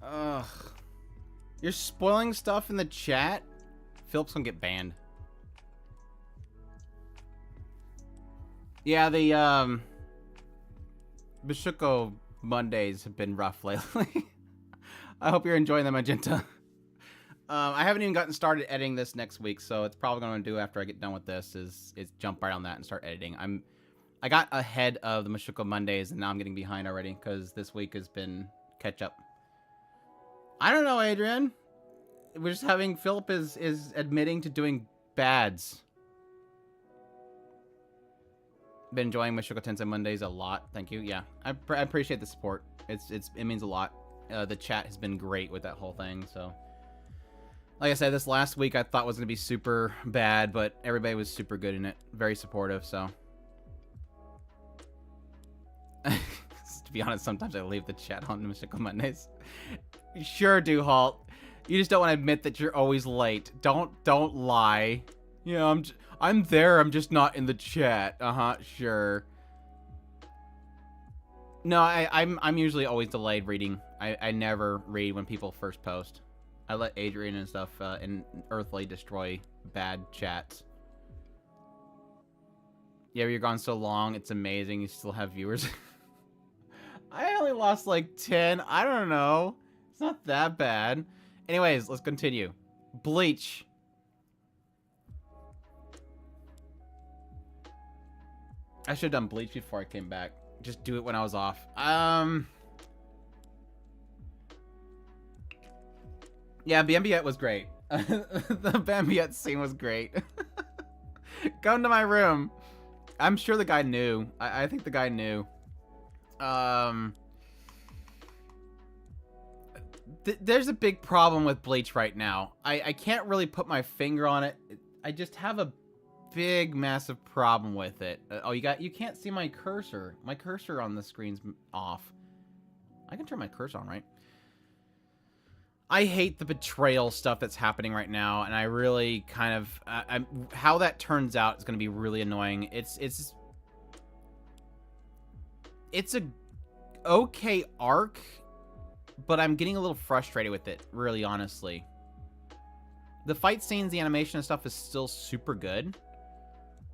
S1: Ugh. You're spoiling stuff in the chat? Philip's gonna get banned. Yeah, the Bishuko Mondays have been rough lately. I hope you're enjoying them, Magenta. I haven't even gotten started editing this next week, so it's probably going to do after I get done with this is jump right on that and start editing. I got ahead of the Bishuko Mondays, and now I'm getting behind already because this week has been catch up. I don't know, Adrian. We're just having Philip is admitting to doing bads. Been enjoying Mushoku Tensei Mondays a lot. Thank you. Yeah, I appreciate the support. It means a lot. The chat has been great with that whole thing. So, like I said, this last week I thought was gonna be super bad, but everybody was super good in it. Very supportive. So, to be honest, sometimes I leave the chat on Mushoku Mondays. You sure do, Halt. You just don't want to admit that you're always late. Don't lie. You know, I'm there. I'm just not in the chat. Sure. No, I'm usually always delayed reading. I never read when people first post. I let Adrian and stuff and Earthly destroy bad chats. Yeah, you're gone so long. It's amazing. You still have viewers. I only lost like 10. I don't know. It's not that bad. Anyways, let's continue. Bleach. I should have done Bleach before I came back. Just do it when I was off. Yeah, Bambiette was great. The Bambiette scene was great. Come to my room. I'm sure the guy knew. I think the guy knew. There's a big problem with Bleach right now. I can't really put my finger on it. I just have a big, massive problem with it. Oh, you can't see my cursor. My cursor on the screen's off. I can turn my cursor on, right? I hate the betrayal stuff that's happening right now, and I really kind of... how that turns out is going to be really annoying. It's a okay arc, but I'm getting a little frustrated with it, really honestly. The fight scenes, the animation and stuff is still super good,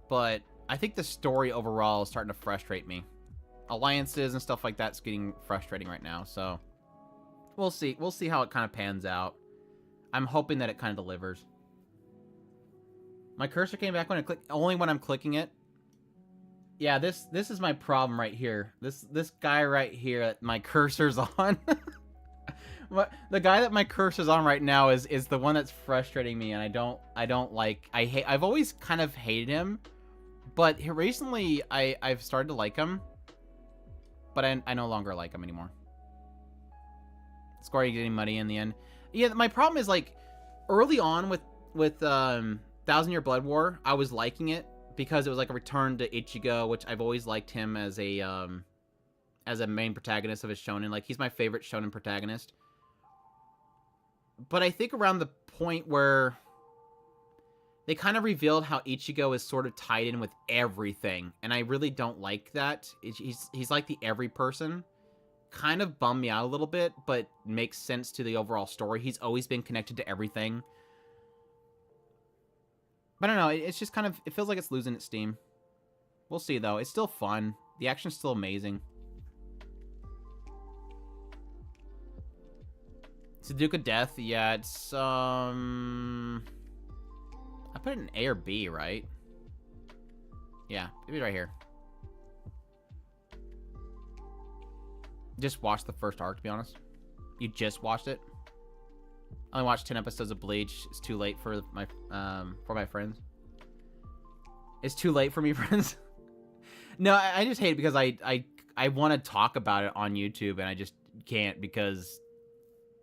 S1: but I think the story overall is starting to frustrate me. Alliances and stuff like that's getting frustrating right now, so we'll see. We'll see how it kind of pans out. I'm hoping that it kind of delivers. My cursor came back when I click, only when I'm clicking it. Yeah, this is my problem right here. This guy right here that my cursor's on. The guy that my cursor's on right now is the one that's frustrating me, and I don't like. I've always kind of hated him, but recently I've started to like him, but I no longer like him anymore. Score getting muddy in the end. Yeah, my problem is like early on with Thousand Year Blood War, I was liking it because it was like a return to Ichigo, which I've always liked him as a main protagonist of his shonen. Like, he's my favorite shonen protagonist. But I think around the point where they kind of revealed how Ichigo is sort of tied in with everything, and I really don't like that. He's like the every person. Kind of bummed me out a little bit, but makes sense to the overall story. He's always been connected to everything. But I don't know, it's just kind of, it feels like it's losing its steam. We'll see, though. It's still fun. The action's still amazing. Sudoku Death, yeah, it's, I put it in A or B, right? Yeah, it'll be right here. Just watched the first arc, to be honest. You just watched it? I only watched 10 episodes of Bleach. It's too late for my friends. It's too late for me, friends. No, I just hate it because I want to talk about it on YouTube, and I just can't because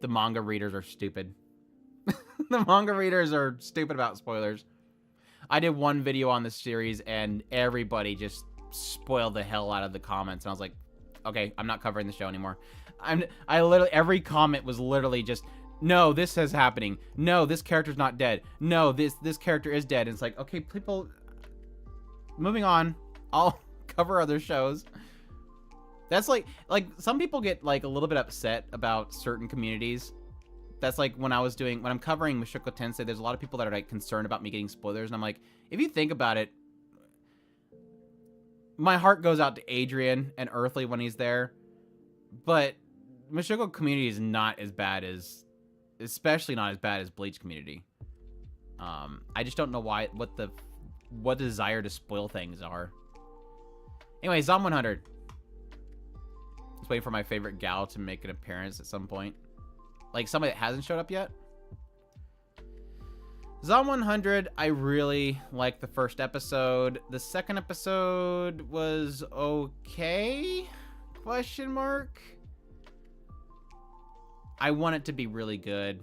S1: the manga readers are stupid. The manga readers are stupid about spoilers. I did one video on this series, and everybody just spoiled the hell out of the comments, and I was like, okay, I'm not covering the show anymore. I literally, every comment was literally just, no, this is happening. No, this character's not dead. No, this character is dead. And it's like, okay, people, moving on. I'll cover other shows. That's like some people get like a little bit upset about certain communities. That's like when I'm covering Mushoku Tensei, there's a lot of people that are like concerned about me getting spoilers, and I'm like, if you think about it, my heart goes out to Adrian and Earthly when he's there, but Mushoku community is not as bad as, especially not as bad as Bleach community. I just don't know what the desire to spoil things are. Anyway, Zom 100. Just waiting for my favorite gal to make an appearance at some point. Like somebody that hasn't showed up yet. Zom 100, I really liked the first episode. The second episode was okay? Question mark. I want it to be really good.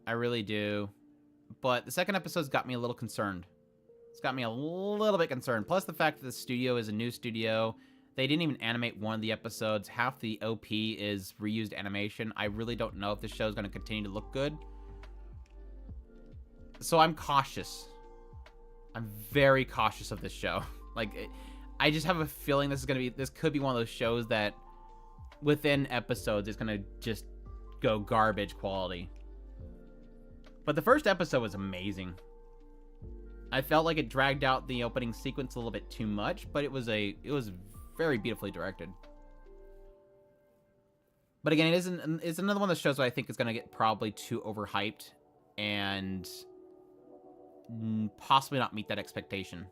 S1: I really do. But the second episode's got me a little concerned. It's got me a little bit concerned. Plus the fact that the studio is a new studio. They didn't even animate one of the episodes. Half the OP is reused animation. I really don't know if this show is going to continue to look good. So I'm cautious. I'm very cautious of this show. Like, I just have a feeling this could be one of those shows that within episodes it's going to just go garbage quality. But the first episode was amazing. I felt like it dragged out the opening sequence a little bit too much, but it was very beautifully directed. But again, it's another one of those shows that I think is going to get probably too overhyped and possibly not meet that expectation.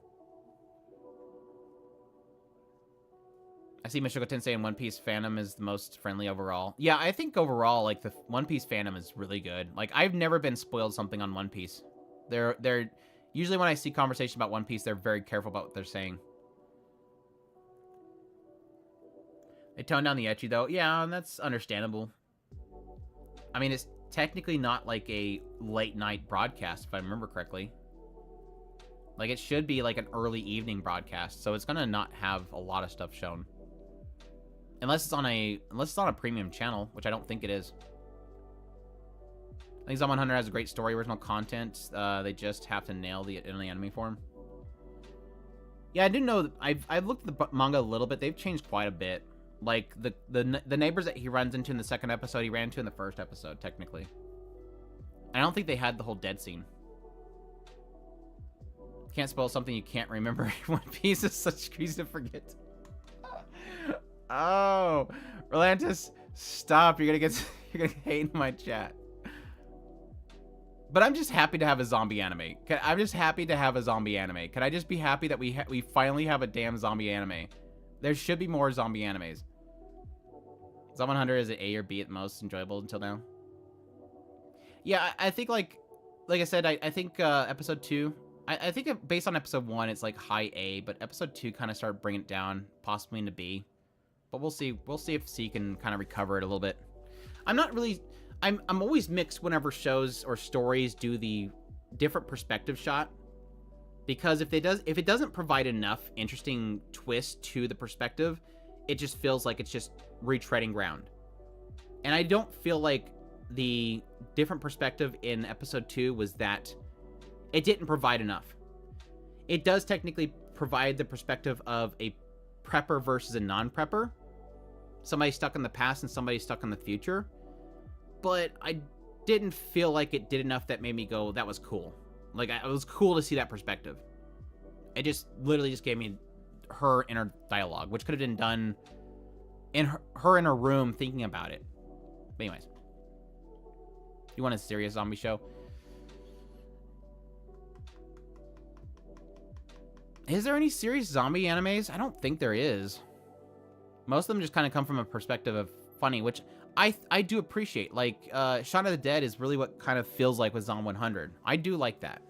S1: I see Mushoku Tensei and One Piece fandom is the most friendly overall. Yeah, I think overall, like, the One Piece fandom is really good. Like, I've never been spoiled something on One Piece. They're usually when I see conversation about One Piece, they're very careful about what they're saying. They toned down the ecchi, though. Yeah, and that's understandable. I mean, it's technically not like a late-night broadcast, if I remember correctly. Like, it should be like an early evening broadcast, so it's gonna not have a lot of stuff shown. Unless it's on a premium channel, which I don't think it is. I think Zom 100 has a great story, original content. They just have to nail the anime form. Yeah, I didn't know. I've looked at the manga a little bit. They've changed quite a bit. Like the neighbors that he runs into in the second episode, he ran into in the first episode, technically. I don't think they had the whole dead scene. Can't spoil something you can't remember. One Piece is such easy to forget. Oh, Rolantis, stop! You're gonna hate in my chat. But I'm just happy to have a zombie anime. I'm just happy to have a zombie anime. Can I just be happy that we finally have a damn zombie anime? There should be more zombie animes. Zom 100 is an A or B at most enjoyable until now. Yeah, I think like I said, I think episode 2. I think based on episode 1, it's like high A, but episode 2 kind of started bringing it down, possibly into B. But we'll see. We'll see if C can kind of recover it a little bit. I'm always mixed whenever shows or stories do the different perspective shot, because if it doesn't provide enough interesting twist to the perspective, it just feels like it's just retreading ground. And I don't feel like the different perspective in episode 2 was that. It didn't provide enough. It does technically provide the perspective of a prepper versus a non-prepper. Somebody stuck in the past and somebody stuck in the future. But I didn't feel like it did enough that made me go, that was cool. Like, it was cool to see that perspective. It just literally just gave me her inner dialogue, which could have been done in her in her room thinking about it. But anyways. You want a serious zombie show? Is there any serious zombie animes? I don't think there is. Most of them just kind of come from a perspective of funny, which I do appreciate. Like, Shaun of the Dead is really what kind of feels like with Zom 100. I do like that.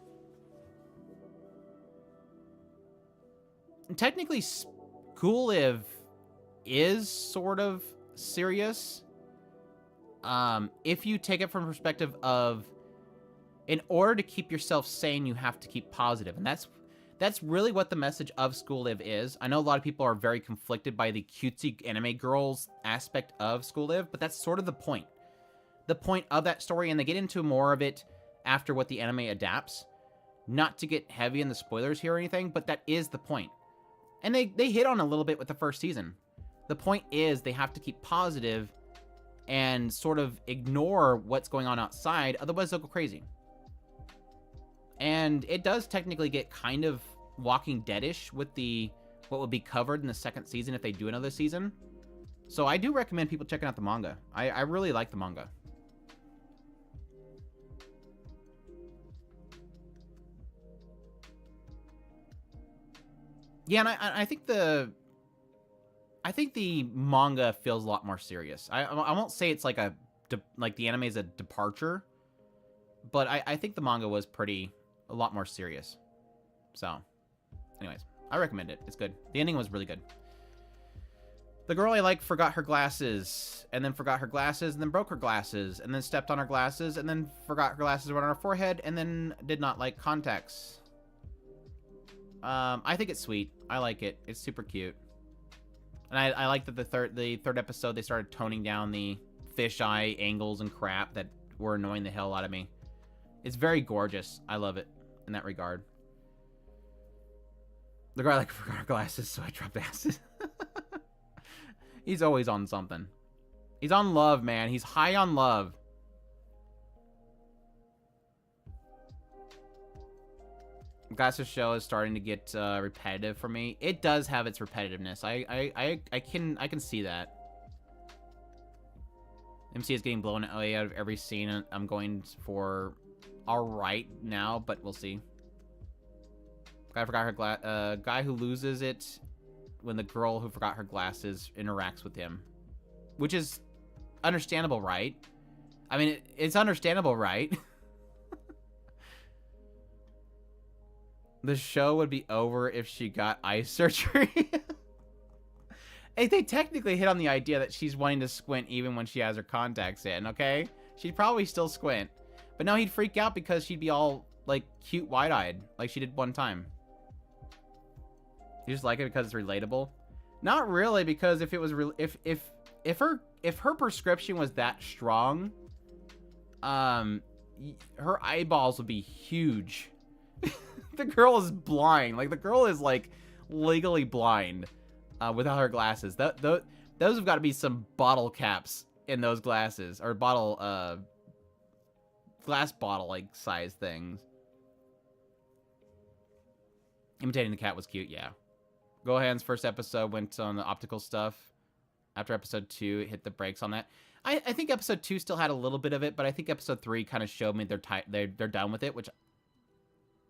S1: And technically, School Live is sort of serious. If you take it from a perspective of, in order to keep yourself sane, you have to keep positive. And that's really what the message of School Live is. I know a lot of people are very conflicted by the cutesy anime girls aspect of School Live, but that's sort of the point. The point of that story, and they get into more of it after what the anime adapts. Not to get heavy in the spoilers here or anything, but that is the point. And they hit on a little bit with the first season. The point is they have to keep positive and sort of ignore what's going on outside, otherwise they'll go crazy. And it does technically get kind of Walking Dead-ish with what would be covered in the second season if they do another season. So I do recommend people checking out the manga. I really like the manga. Yeah, and I think the manga feels a lot more serious. I won't say it's like the anime is a departure, but I think the manga was a lot more serious. So, anyways, I recommend it. It's good. The ending was really good. The girl I like forgot her glasses, and then forgot her glasses, and then broke her glasses, and then stepped on her glasses, and then forgot her glasses were on her forehead, and then did not like contacts. I think it's sweet. I like it. It's super cute. And I like that the third episode, they started toning down the fisheye angles and crap that were annoying the hell out of me. It's very gorgeous. I love it in that regard. The girl forgot her glasses, so I dropped acid. He's always on something. He's on love, man. He's high on love. Glasses show is starting to get repetitive for me. It does have its repetitiveness. I can see that. MC is getting blown away out of every scene. I'm going for alright now, but we'll see. Guy forgot her guy who loses it when the girl who forgot her glasses interacts with him, which is understandable, right? I mean, it's understandable, right? The show would be over if she got eye surgery. Hey, they technically hit on the idea that she's wanting to squint even when she has her contacts in, okay? She'd probably still squint. But no, he'd freak out because she'd be all, like, cute wide-eyed, like she did one time. You just like it because it's relatable? Not really, because if it was if her prescription was that strong, her eyeballs would be huge. The girl is blind. Like, the girl is, like, legally blind without her glasses. Those have got to be some bottle caps in those glasses. Or glass bottle, like, size things. Imitating the cat was cute, yeah. Gohan's first episode went on the optical stuff. After episode 2, it hit the brakes on that. I think episode 2 still had a little bit of it, but I think episode 3 kind of showed me they're done with it, which...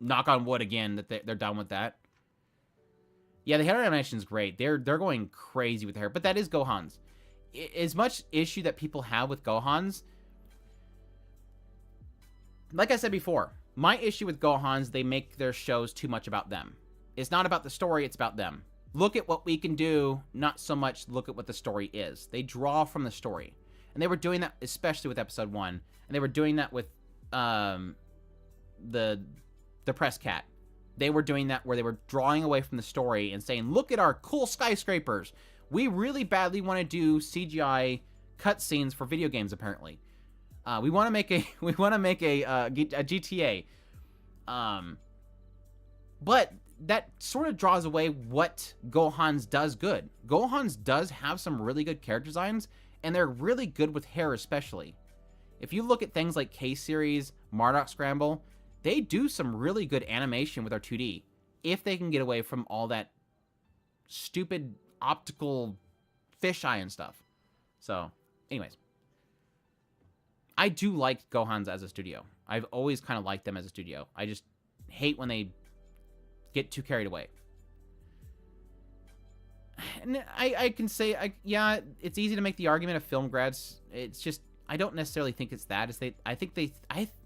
S1: Knock on wood again that they're done with that. Yeah, the hair animation is great. They're going crazy with the hair, but that is Gohan's. As much issue that people have with Gohan's, like I said before, my issue with Gohan's, they make their shows too much about them. It's not about the story, it's about them. Look at what we can do, not so much look at what the story is. They draw from the story. And they were doing that especially with episode 1. And they were doing that with the press cat. They were doing that where they were drawing away from the story and saying, look at our cool skyscrapers. We really badly want to do CGI cutscenes for video games, apparently. We want to make a GTA. But that sort of draws away what Gohan's does good. Gohan's does have some really good character designs, and they're really good with hair especially. If you look at things like K-Series, Marduk Scramble, they do some really good animation with our 2D, if they can get away from all that stupid optical fisheye and stuff. So, anyways. I do like Gohan's as a studio. I've always kind of liked them as a studio. I just hate when they get too carried away. And I can say, yeah, it's easy to make the argument of film grads. It's just, I don't necessarily think it's that.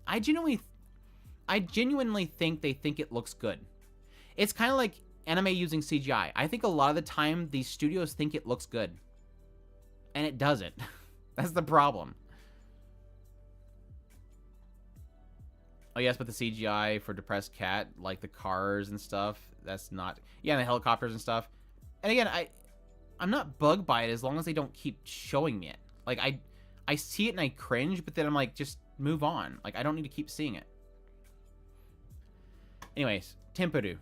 S1: I genuinely think they think it looks good. It's kind of like anime using CGI. I think a lot of the time, these studios think it looks good. And it doesn't. That's the problem. Oh, yes, but the CGI for Depressed Cat, like the cars and stuff, that's not... Yeah, and the helicopters and stuff. And again, I'm not bugged by it as long as they don't keep showing me it. Like, I see it and I cringe, but then I'm like, just move on. Like, I don't need to keep seeing it. Anyways, Tempuru.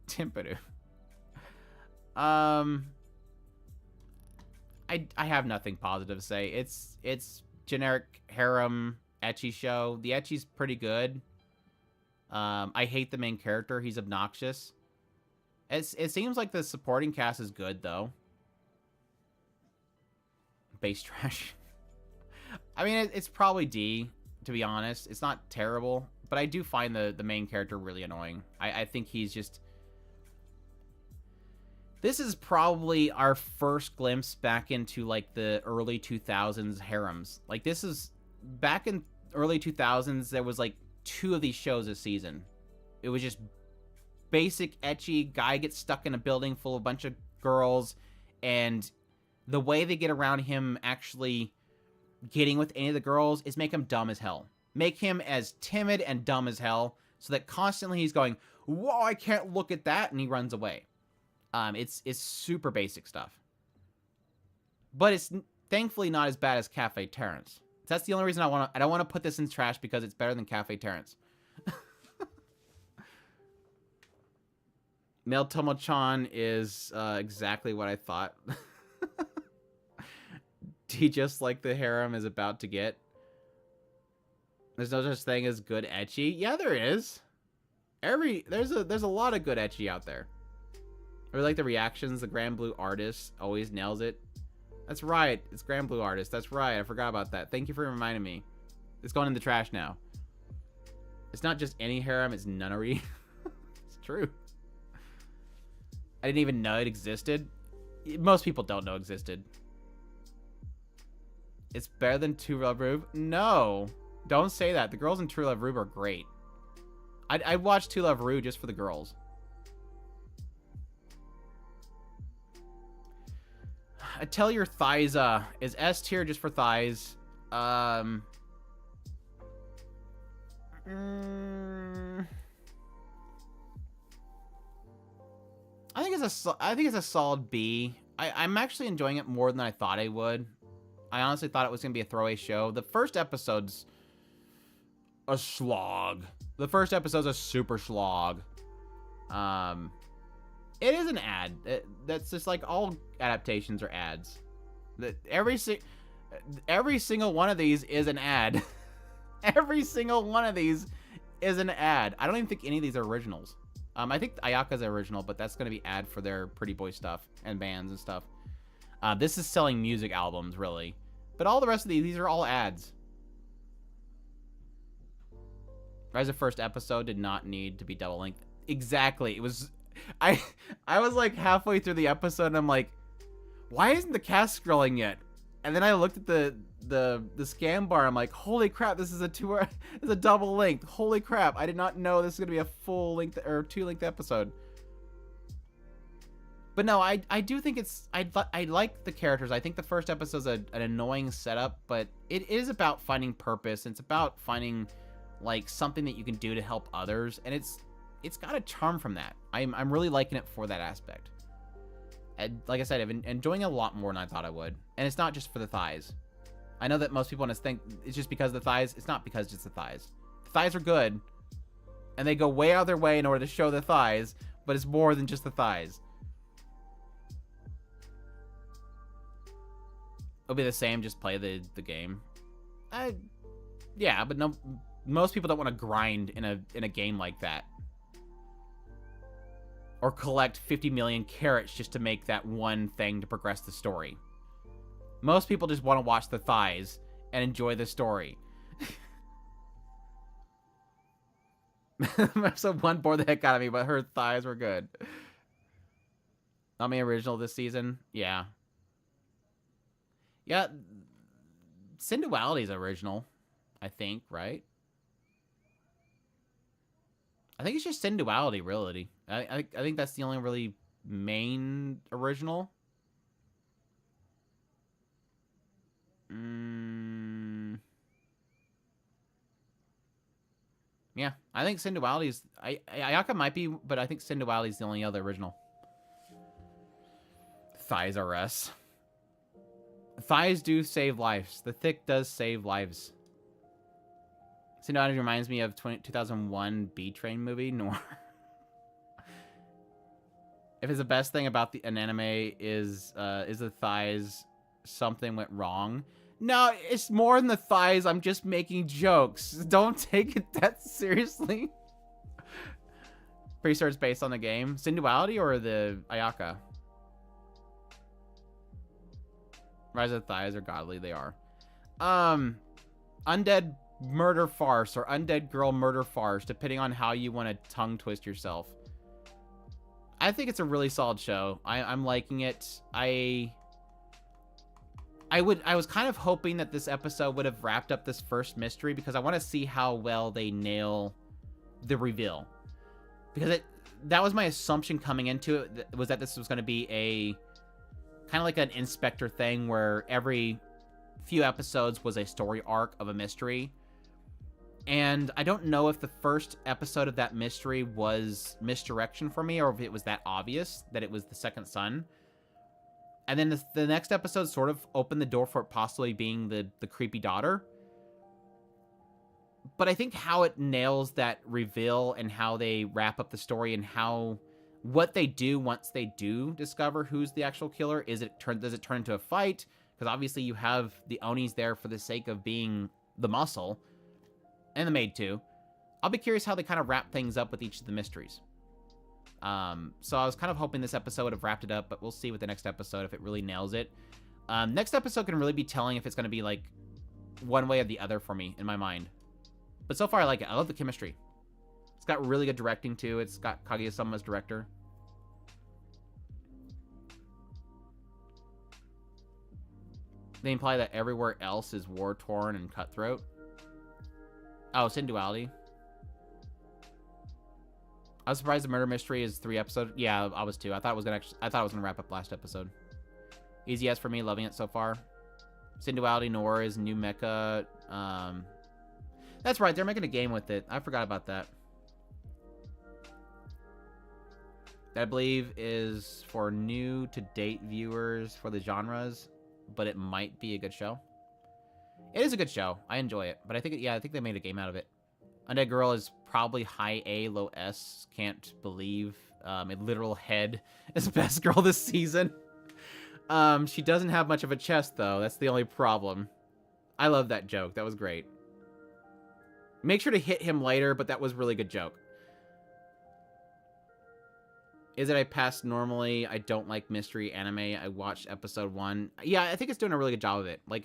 S1: Tempuru. I have nothing positive to say. It's generic harem ecchi show. The ecchi's pretty good. I hate the main character. He's obnoxious. It seems like the supporting cast is good though. Base trash. I mean, it's probably D, to be honest. It's not terrible, but I do find the main character really annoying. I think he's just... This is probably our first glimpse back into, like, the early 2000s harems. Like, this is... Back in early 2000s, there was, like, 2 of these shows a season. It was just basic ecchi, guy gets stuck in a building full of a bunch of girls, and the way they get around him actually getting with any of the girls is make him dumb as hell. Make him as timid and dumb as hell, so that constantly he's going, whoa, I can't look at that, and he runs away. It's super basic stuff. But it's thankfully not as bad as Cafe Terrence. That's the only reason I don't want to put this in trash, because it's better than Cafe Terrence. Male Tomo-chan is exactly what I thought. He just like the harem is about to get. There's no such thing as good ecchi. Yeah, there is. There's a lot of good ecchi out there. I really like the reactions. The Grand Blue Artist always nails it. That's right. It's Grand Blue Artist. That's right. I forgot about that. Thank you for reminding me. It's going in the trash now. It's not just any harem. It's nunnery. It's true. I didn't even know it existed. Most people don't know it existed. It's better than True Love Rube? No. Don't say that. The girls in True Love Rube are great. I'd watch True Love Rube just for the girls. Tell your thighs is S tier just for thighs. I think it's a solid B. I'm actually enjoying it more than I thought I would. I honestly thought it was gonna be a throwaway show. The first episode's a slog. The first episode's a super slog. It is an ad. That's just like all adaptations are ads. Every single one of these is an ad. Every single one of these is an ad. I don't even think any of these are originals. I think Ayaka's original, but that's gonna be ad for their Pretty Boy stuff and bands and stuff. This is selling music albums, really. But all the rest of these are all ads. Rise of First Episode did not need to be double length. Exactly. It was... I was like halfway through the episode and I'm like, why isn't the cast scrolling yet? And then I looked at the scan bar. I'm like, holy crap, this is a double length. Holy crap, I did not know this is gonna be a full length or 2-length episode. But no, I do think I like the characters. I think the first episode's an annoying setup, but it is about finding purpose. It's about finding like something that you can do to help others, and it's got a charm from that. I'm really liking it for that aspect. And like I said, I've been enjoying it a lot more than I thought I would. And it's not just for the thighs. I know that most people want to think it's just because of the thighs. It's not because it's just the thighs. The thighs are good, and they go way out of their way in order to show the thighs, but it's more than just the thighs. It'll be the same, just play the game. Yeah, but no, most people don't want to grind in a game like that. Or collect 50 million carrots just to make that one thing to progress the story. Most people just want to watch the thighs and enjoy the story. So one bored the heck out of me, but her thighs were good. Not my original this season. Yeah. Yeah. Synduality's original, I think, right? I think it's just Synduality, really. I think that's the only really main original. Yeah, I think Synduality's... Ayaka might be, but I think Synduality's the only other original. Thighs RS. Thighs do save lives. The thick does save lives. Synduality reminds me of 2001 B-Train movie, Noir. If it's the best thing about an anime is the thighs, something went wrong. No, it's more than the thighs. I'm just making jokes. Don't take it that seriously. Pretty sure it's based on the game. Sinduality or the Ayaka? Rise of the Thighs are godly. They are. Undead murder farce or undead girl murder farce, depending on how you want to tongue twist yourself. I think it's a really solid show. I'm liking it. I was kind of hoping that this episode would have wrapped up this first mystery because I want to see how well they nail the reveal. Because that was my assumption coming into it, was that this was going to be a kind of like an Inspector thing where every few episodes was a story arc of a mystery. And I don't know if the first episode of that mystery was misdirection for me or if it was that obvious that it was the second son. And then the next episode sort of opened the door for it possibly being the creepy daughter. But I think how it nails that reveal and how they wrap up the story and what they do once they do discover who's the actual killer, does it turn into a fight? Because obviously you have the Onis there for the sake of being the muscle. And the maid too. I'll be curious how they kind of wrap things up with each of the mysteries. So I was kind of hoping this episode would have wrapped it up, but we'll see with the next episode if it really nails it. Next episode can really be telling if it's going to be like one way or the other for me in my mind. But so far I like it. I love the chemistry. It's got really good directing too. It's got Kaguya-sama as director. They imply that everywhere else is war-torn and cutthroat. Oh, Sinduality. I was surprised the murder mystery is 3 episodes. Yeah, I was too. I thought it was gonna wrap up last episode. Easy yes for me, loving it so far. Sinduality Noir is new mecha. That's right, they're making a game with it. I forgot about that. That I believe is for new to date viewers for the genres, but it might be a good show. It is a good show. I enjoy it, but I think they made a game out of it. Undead Girl is probably high A, low S. Can't believe a literal head is best girl this season. She doesn't have much of a chest though. That's the only problem. I love that joke. That was great. Make sure to hit him later, but that was a really good joke. Is it I passed normally? I don't like mystery anime. I watched episode 1. Yeah, I think it's doing a really good job of it. Like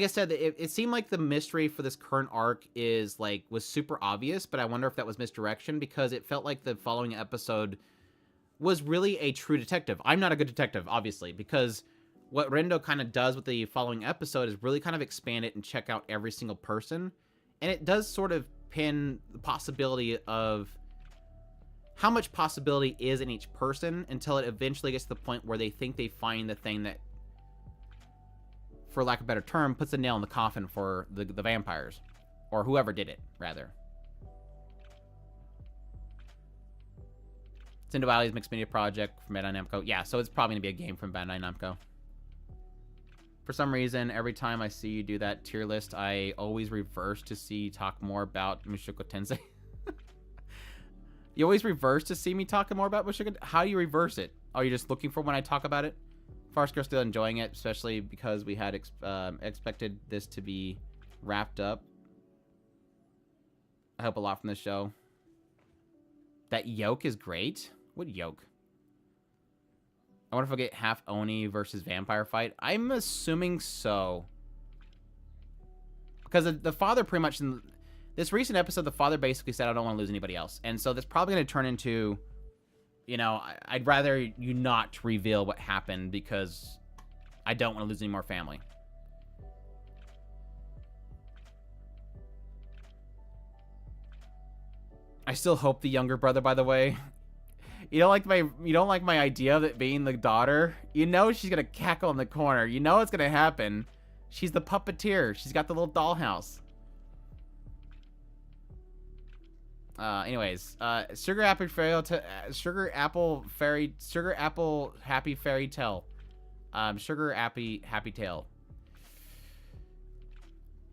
S1: I said, it seemed like the mystery for this current arc was super obvious, but I wonder if that was misdirection because it felt like the following episode was really a true detective. I'm not a good detective, obviously, because what Rendo kind of does with the following episode is really kind of expand it and check out every single person. And it does sort of pin the possibility of how much possibility is in each person until it eventually gets to the point where they think they find the thing that, for lack of a better term, puts a nail in the coffin for the vampires. Or whoever did it, rather. Sinduality's mixed media project from Bandai Namco. Yeah, so it's probably going to be a game from Bandai Namco. For some reason, every time I see you do that tier list, I always reverse to see you talk more about Mushoku Tensei. You always reverse to see me talking more about Mushoku? How do you reverse it? Are you just looking for when I talk about it? Farskir's still enjoying it, especially because we had expected this to be wrapped up. I hope a lot from this show. That yoke is great? What yoke? I wonder if I'll get half Oni versus vampire fight. I'm assuming so. Because the father pretty much, in this recent episode, the father basically said, I don't want to lose anybody else. And so that's probably going to turn into, you know, I'd rather you not reveal what happened because I don't want to lose any more family. I still hope the younger brother, by the way. You don't like my idea of it being the daughter? You know she's gonna cackle in the corner. You know it's gonna happen. She's the puppeteer. She's got the little dollhouse. Anyways, Sugar Apple Happy Fairy Tale. Sugar Happy Tale.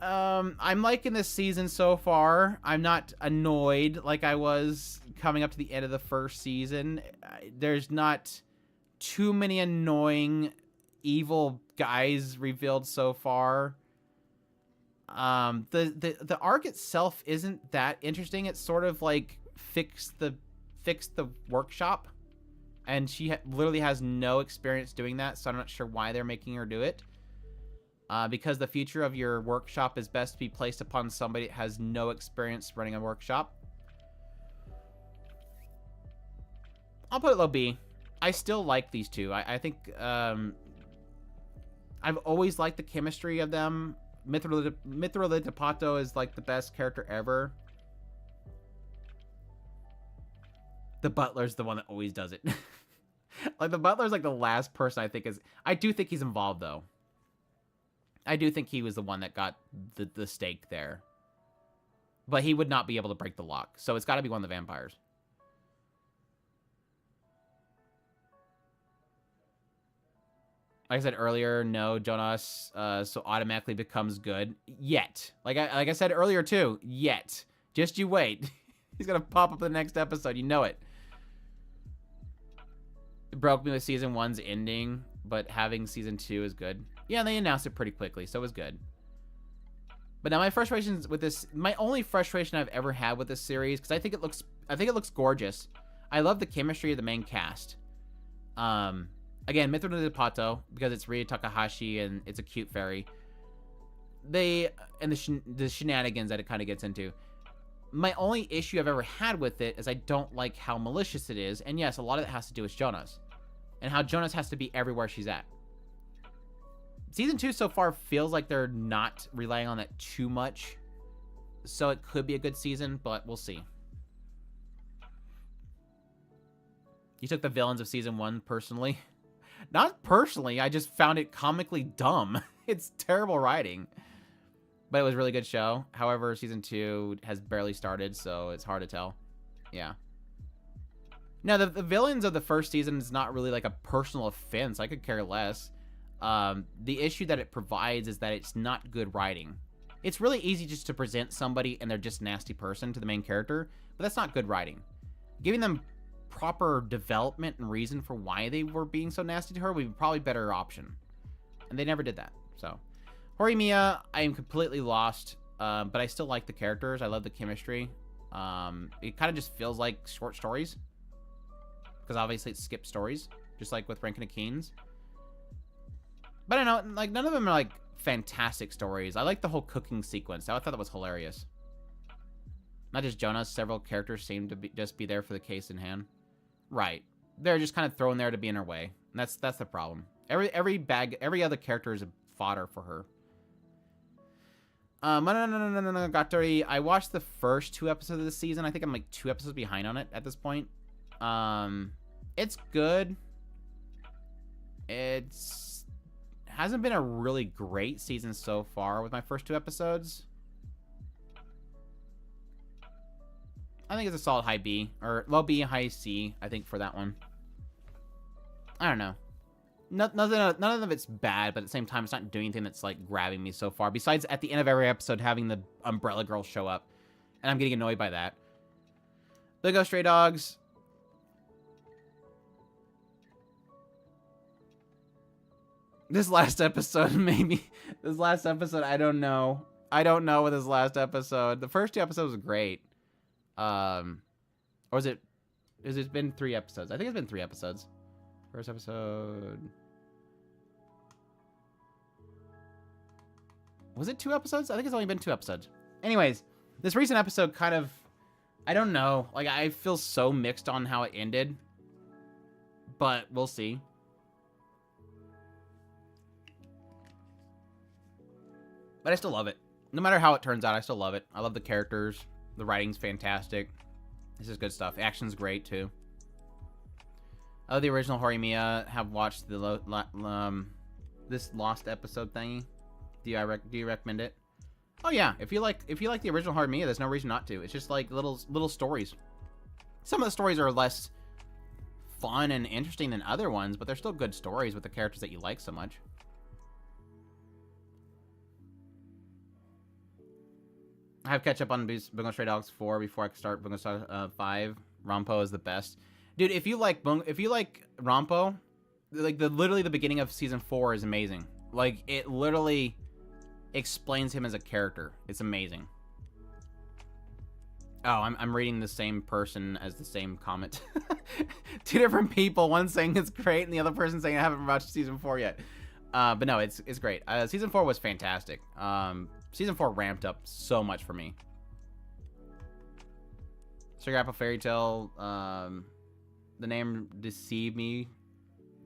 S1: I'm liking this season so far. I'm not annoyed like I was coming up to the end of the first season. There's not too many annoying evil guys revealed so far. The arc itself isn't that interesting. It's sort of like fix the workshop, and she literally has no experience doing that, so I'm not sure why they're making her do it. Because the future of your workshop is best to be placed upon somebody that has no experience running a workshop. I'll put it low B. I still like these two. I think I've always liked the chemistry of them. Mithra Pato is like the best character ever. The butler's the one that always does it. Like, the butler's like the last person I think is... I do think he's involved, though. I do think he was the one that got the stake there. But he would not be able to break the lock. So it's got to be one of the vampires. Like I said earlier, no, Jonas so automatically becomes good. Yet. Like I said earlier, too. Yet. Just you wait. He's going to pop up in the next episode. You know it. It broke me with season 1's ending, but having season 2 is good. Yeah, they announced it pretty quickly, so it was good. But now my frustrations with this, my only frustration I've ever had with this series, because I think it looks gorgeous. I love the chemistry of the main cast. Again, Mithra no Pato, because it's Rie Takahashi and it's a cute fairy. The shenanigans that it kind of gets into. My only issue I've ever had with it is I don't like how malicious it is. And yes, a lot of it has to do with Jonas. And how Jonas has to be everywhere she's at. Season 2 so far feels like they're not relying on that too much. So it could be a good season, but we'll see. You took the villains of season 1 personally. Not personally, I just found it comically dumb. It's terrible writing. But it was a really good show. However, season 2 has barely started, so it's hard to tell. Yeah. No, the villains of the first season is not really like a personal offense. I could care less. The issue that it provides is that it's not good writing. It's really easy just to present somebody and they're just a nasty person to the main character, but that's not good writing. Giving them proper development and reason for why they were being so nasty to her would be probably a better option. And they never did that, so... Horimiya, I am completely lost, but I still like the characters. I love the chemistry. It kind of just feels like short stories, because obviously it's skipped stories, just like with Rankin Keen's. But I don't know, like, none of them are like fantastic stories. I like the whole cooking sequence. I thought that was hilarious. Not just Jonas, several characters seem to just be there for the case in hand. Right. They're just kind of thrown there to be in her way. And that's the problem. Every other character is a fodder for her. No, Gatori. I watched the first 2 episodes of the season. I think I'm like 2 episodes behind on it at this point. It's good. It's hasn't been a really great season so far with my first 2 episodes. I think it's a solid high B, or low B, high C, I think, for that one. I don't know. None of it's bad, but at the same time, it's not doing anything that's, like, grabbing me so far. Besides, at the end of every episode, having the Umbrella Girl show up. And I'm getting annoyed by that. There go Stray Dogs. This last episode, maybe. This last episode, I don't know. I don't know with this last episode. The first 2 episodes were great. Or is it... Has it been 3 episodes? I think it's been 3 episodes. First episode... Was it 2 episodes? I think it's only been 2 episodes. Anyways, this recent episode kind of... I don't know. Like, I feel so mixed on how it ended. But we'll see. But I still love it. No matter how it turns out, I still love it. I love the characters. The writing's fantastic. This is good stuff. Action's great, too. I love the original Horimiya. Have watched the this Lost episode thingy. Do you recommend it? Oh yeah, if you like the original Horimiya, there's no reason not to. It's just like little stories. Some of the stories are less fun and interesting than other ones, but they're still good stories with the characters that you like so much. I have catch up on Bungo Stray Dogs 4 before I can start Bungo Stray 5. Rampo is the best. Dude, if you like Rampo, like literally the beginning of season 4 is amazing. Like it literally explains him as a character. It's amazing. Oh, I'm reading the same person as the same comment. 2 different people, one saying it's great and the other person saying I haven't watched season 4 yet. But no, it's great. Season 4 was fantastic. Season 4 ramped up so much for me. Sugar Apple Fairy Tale, the name deceived me,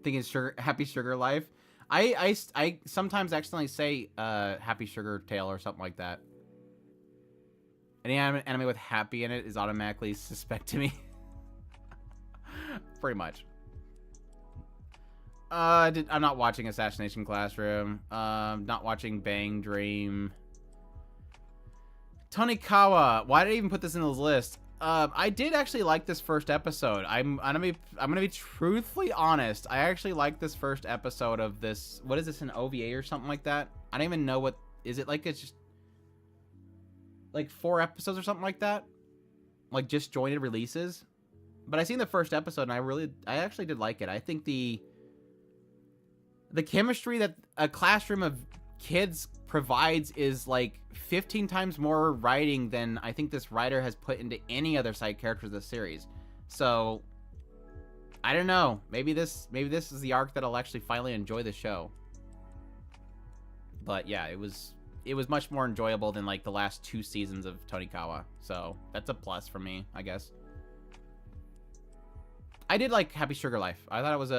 S1: thinking Happy Sugar Life. I sometimes accidentally say Happy Sugar Tale or something like that. Any anime with happy in it is automatically suspect to me. Pretty much. I'm not watching Assassination Classroom. Not watching Bang Dream. Tonikawa. Why did I even put this in the list? I did actually like this first episode. I'm gonna be truthfully honest. I actually like this first episode of this. What is this, an OVA or something like that? I don't even know what is it like. It's just like 4 episodes or something like that, like just jointed releases. But I seen the first episode and I actually did like it. I think the chemistry that a classroom of kids provides is like 15 times more writing than I think this writer has put into any other side characters of the series. So I don't know. Maybe this is the arc that I'll actually finally enjoy the show. But yeah, it was much more enjoyable than like the last 2 seasons of Tonikawa. So that's a plus for me, I guess. I did like Happy Sugar Life. I thought it was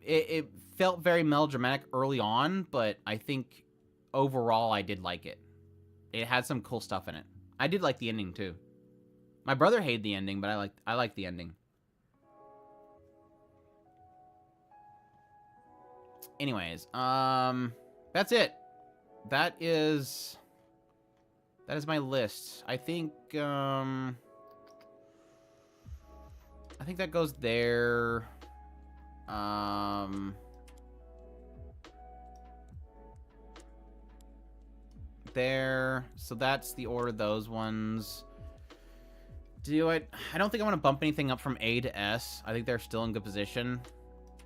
S1: it felt very melodramatic early on, but I think overall I did like it. It had some cool stuff in it. I did like the ending too. My brother hated the ending, but I liked the ending. Anyways, that's it. That is my list. I think that goes there. There. So that's the order of those ones. I don't think I want to bump anything up from A to S. I think they're still in good position.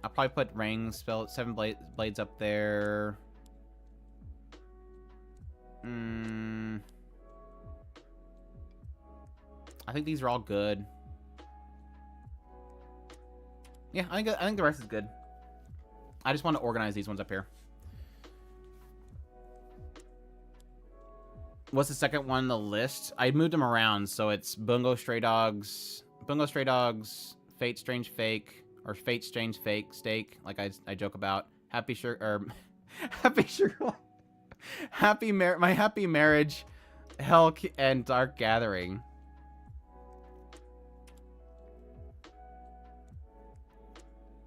S1: I'll probably put Rings, 7 Blades up there. I think these are all good. Yeah, I think the rest is good. I just want to organize these ones up here. What's the second one on the list? I moved them around, so it's Bungo Stray Dogs, Fate Strange Fake, or Fate Strange Fake Steak, like I joke about. Happy Sugar, My Happy Marriage, Helk, and Dark Gathering.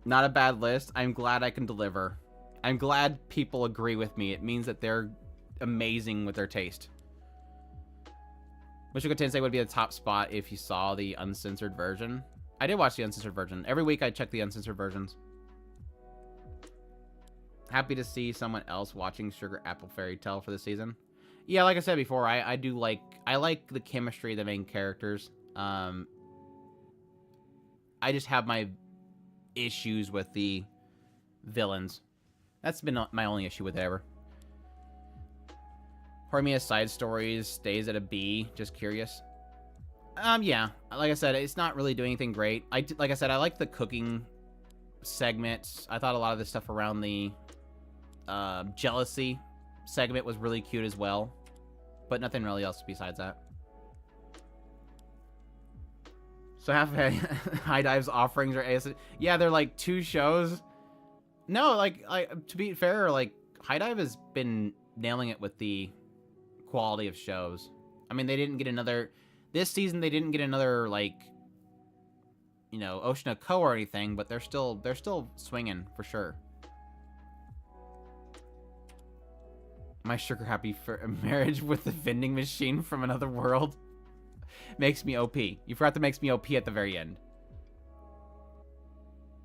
S1: Not a bad list. I'm glad I can deliver. I'm glad people agree with me. It means that they're amazing with their taste. Mushoku Tensei would be the top spot if you saw the uncensored version. I did watch the uncensored version. Every week I check the uncensored versions. Happy to see someone else watching Sugar Apple Fairy Tale for the season. Yeah, like I said before, I like the chemistry of the main characters. I just have my issues with the villains. That's been my only issue with it ever. Horimiya's side stories stays at a B. Just curious. Yeah. Like I said, it's not really doing anything great. Like I said, I like the cooking segments. I thought a lot of the stuff around the jealousy segment was really cute as well. But nothing really else besides that. So half of High Dive's offerings are AS. Yeah, they're like 2 shows. No, like to be fair, like High Dive has been nailing it with the quality of shows. I mean, they didn't get another this season. They didn't get another like, you know, Ocean of Ko or anything, but they're still swinging for sure. My sugar happy marriage with the vending machine from another world makes me OP. You forgot that makes me OP at the very end.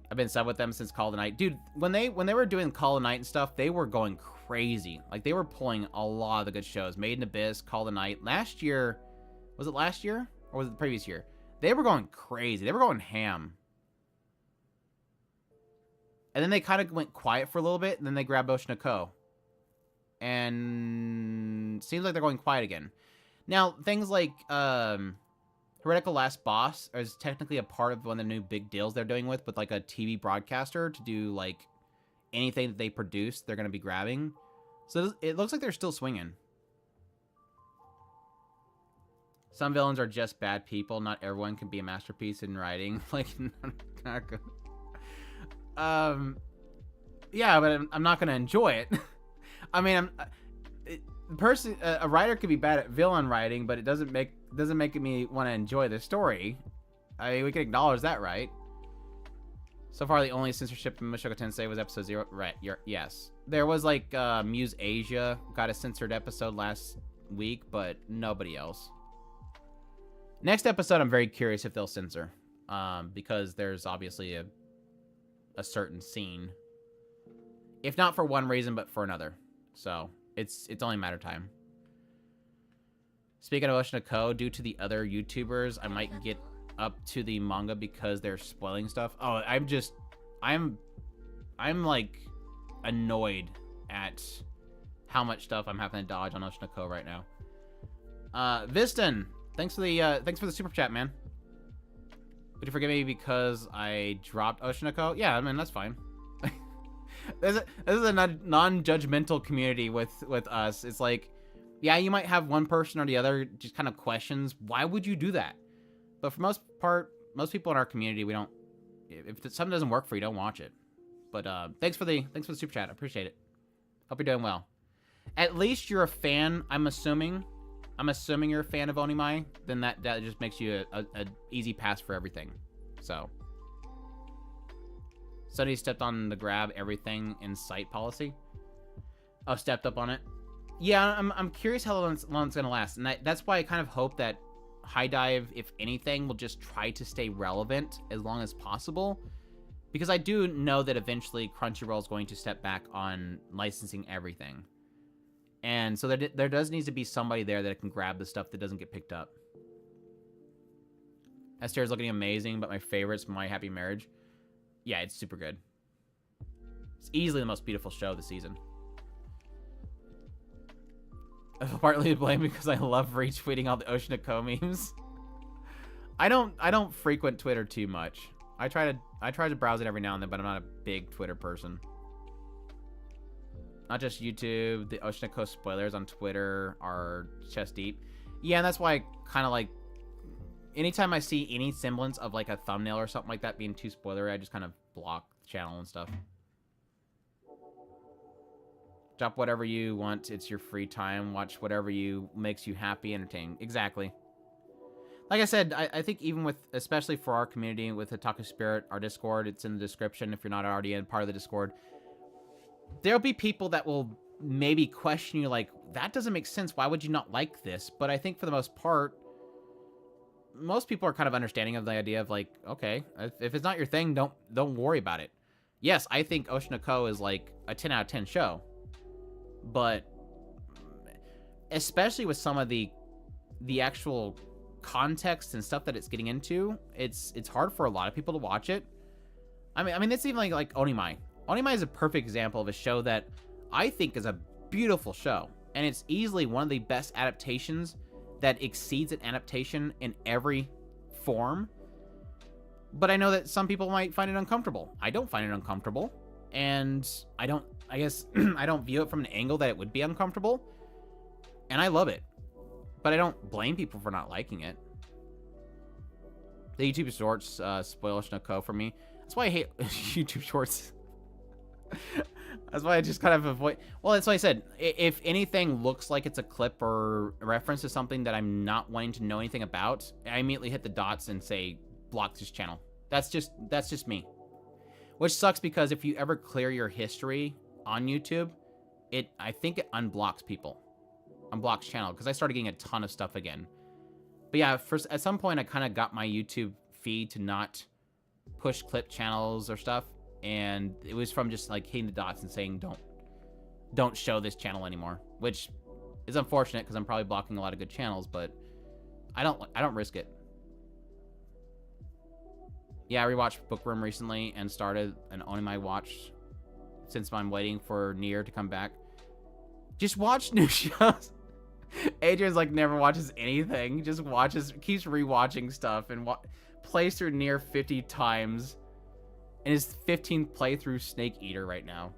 S1: I've been sub with them since Call of the Night. Dude, when they were doing Call of the Night and stuff, they were going crazy. Like, they were pulling a lot of the good shows. Made in Abyss, Call of the Night. Last year, was it last year? Or was it the previous year? They were going crazy. They were going ham. And then they kind of went quiet for a little bit, and then they grabbed Oshinoko. And seems like they're going quiet again. Now, things like Heretical Last Boss is technically a part of one of the new big deals they're doing with like a TV broadcaster to do like anything that they produce, they're going to be grabbing. So it looks like they're still swinging. Some villains are just bad people. Not everyone can be a masterpiece in writing. Like, not good. Yeah, but I'm not going to enjoy it. I mean, a writer could be bad at villain writing, but it doesn't make me want to enjoy the story. I mean, we can acknowledge that, right? So far, the only censorship in Mushoku Tensei was episode 0. Right, yes. There was, like, Muse Asia got a censored episode last week, but nobody else. Next episode, I'm very curious if they'll censor. Because there's obviously a certain scene. If not for one reason, but for another. So, it's only a matter of time. Speaking of Oshinoko, due to the other YouTubers, I might get up to the manga because they're spoiling stuff. Oh, I'm like annoyed at how much stuff I'm having to dodge on Oshinoko right now. Viston, thanks for the super chat, man. Would you forgive me because I dropped Oshinoko? Yeah, I mean, that's fine. This is a non-judgmental community with us. It's like, yeah, you might have one person or the other just kind of questions, why would you do that? But for most people in our community, we don't, if something doesn't work for you, don't watch it. But thanks for the super chat. I appreciate it. Hope you're doing well. At least you're a fan, I'm assuming you're a fan of Onimai, then that just makes you a easy pass for everything. So somebody stepped on the grab everything in sight policy. Oh, stepped up on it. Yeah, I'm curious how long it's gonna last, and that's why I kind of hope that High Dive, if anything, will just try to stay relevant as long as possible, because I do know that eventually Crunchyroll is going to step back on licensing everything, and so there does need to be somebody there that can grab the stuff that doesn't get picked up. Esther is looking amazing, but my favorite's My Happy Marriage. Yeah, it's super good. It's easily the most beautiful show of the season. Partly to blame because I love retweeting all the Oshinoko memes. I don't frequent Twitter too much. I try to browse it every now and then, but I'm not a big Twitter person. Not just YouTube, the Oshinoko spoilers on Twitter are chest deep. Yeah, and that's why I kind of like, anytime I see any semblance of like a thumbnail or something like that being too spoilery, I just kind of block the channel and stuff. Drop whatever you want. It's your free time. Watch whatever makes you happy, entertain. Exactly. Like I said, I think even with, especially for our community, with Otaku Spirit, our Discord, it's in the description if you're not already in part of the Discord. There'll be people that will maybe question you like, that doesn't make sense. Why would you not like this? But I think for the most part, most people are kind of understanding of the idea of like, okay, if it's not your thing, don't worry about it. Yes, I think Oshinoko is like a 10 out of 10 show. But especially with some of the actual context and stuff that it's getting into, it's hard for a lot of people to watch it. I mean it's even like Onimai. Onimai is a perfect example of a show that I think is a beautiful show, and it's easily one of the best adaptations that exceeds an adaptation in every form. But I know that some people might find it uncomfortable. I don't find it uncomfortable, and I guess I don't view it from an angle that it would be uncomfortable, and I love it. But I don't blame people for not liking it. The YouTube Shorts spoil Oshinoko for me. That's why I hate YouTube Shorts. That's why I just kind of avoid. Well, that's why I said, if anything looks like it's a clip or a reference to something that I'm not wanting to know anything about, I immediately hit the dots and say, block this channel. That's just me. Which sucks because if you ever clear your history on YouTube, I think it unblocks people. Unblocks channel, because I started getting a ton of stuff again. But yeah, at some point I kind of got my YouTube feed to not push clip channels or stuff, and it was from just like hitting the dots and saying don't show this channel anymore, which is unfortunate because I'm probably blocking a lot of good channels, but I don't risk it. Yeah, I rewatched Bookworm recently and started an Onimai watch since I'm waiting for Nier to come back. Just watch new shows. Adrian's like never watches anything. Just keeps rewatching stuff and plays through Nier 50 times. And his 15th playthrough Snake Eater right now.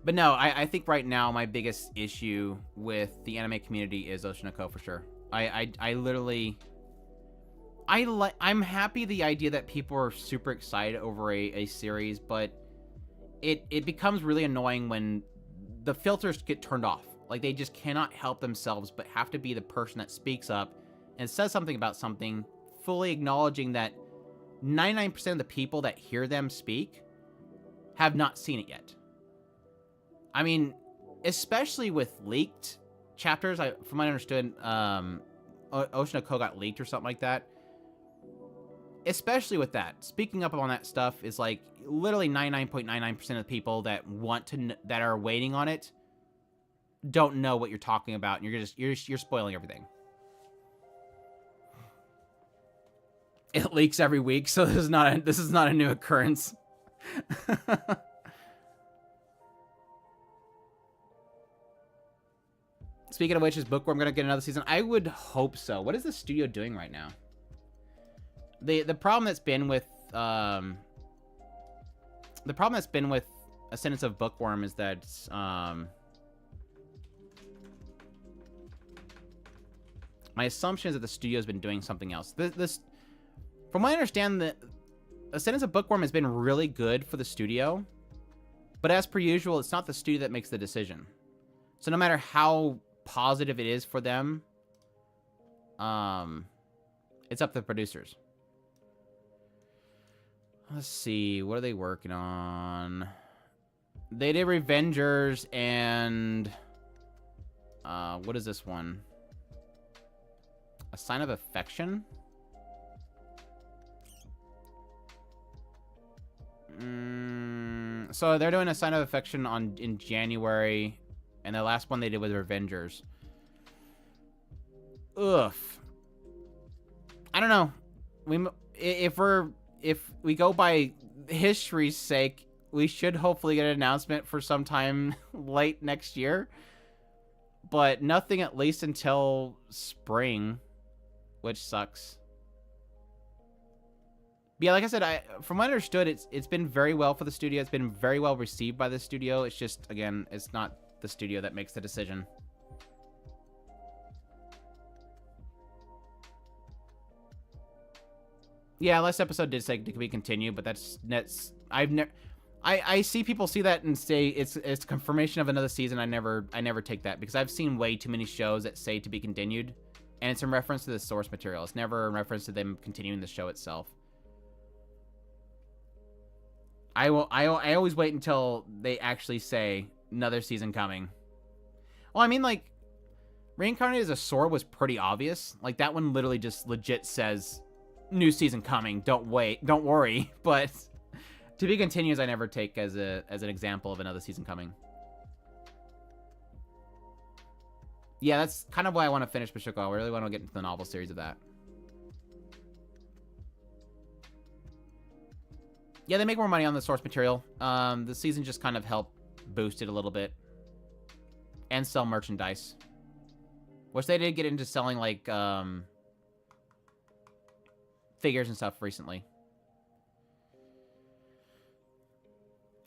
S1: But no, I think right now my biggest issue with the anime community is Oshinoko for sure. I literally... I'm happy the idea that people are super excited over a series, but it becomes really annoying when the filters get turned off. Like, they just cannot help themselves but have to be the person that speaks up and says something about something, fully acknowledging that 99% of the people that hear them speak have not seen it yet. I mean, especially with leaked chapters, from what I understood, Oshinoko got leaked or something like that. Especially with that, speaking up on that stuff is like literally 99.99% of the people that that are waiting on it don't know what you're talking about, and you're spoiling everything. It leaks every week, so this is not a new occurrence. Speaking of which, is Bookworm gonna get another season? I would hope so. What is the studio doing right now? The problem that's been with Ascendance of Bookworm is that my assumption is that the studio's been doing something else. From what I understand, the Ascendance of Bookworm has been really good for the studio, but as per usual, it's not the studio that makes the decision. So no matter how positive it is for them, it's up to the producers. Let's see, what are they working on? They did Revengers and what is this one? A Sign of Affection? So they're doing A Sign of Affection in January, and the last one they did was Revengers. Ugh. I don't know. If we go by history's sake, we should hopefully get an announcement for sometime late next year. But nothing at least until spring, which sucks. But yeah, like I said, from what I understood, it's been very well for the studio. It's been very well received by the studio. It's just, again, it's not the studio that makes the decision. Yeah, last episode did say to be continued, but that's I see people see that and say it's confirmation of another season. I never take that, because I've seen way too many shows that say to be continued, and it's in reference to the source material. It's never in reference to them continuing the show itself. I always wait until they actually say another season coming. Well, I mean, like, Reincarnated as a Sword was pretty obvious. Like, that one literally just legit says new season coming. Don't worry. But to be continues, I never take as an example of another season coming. Yeah, that's kind of why I want to finish Bishoku. I really want to get into the novel series of that. Yeah, they make more money on the source material. The season just kind of helped boost it a little bit. And sell merchandise. Which they did get into selling, like, figures and stuff recently.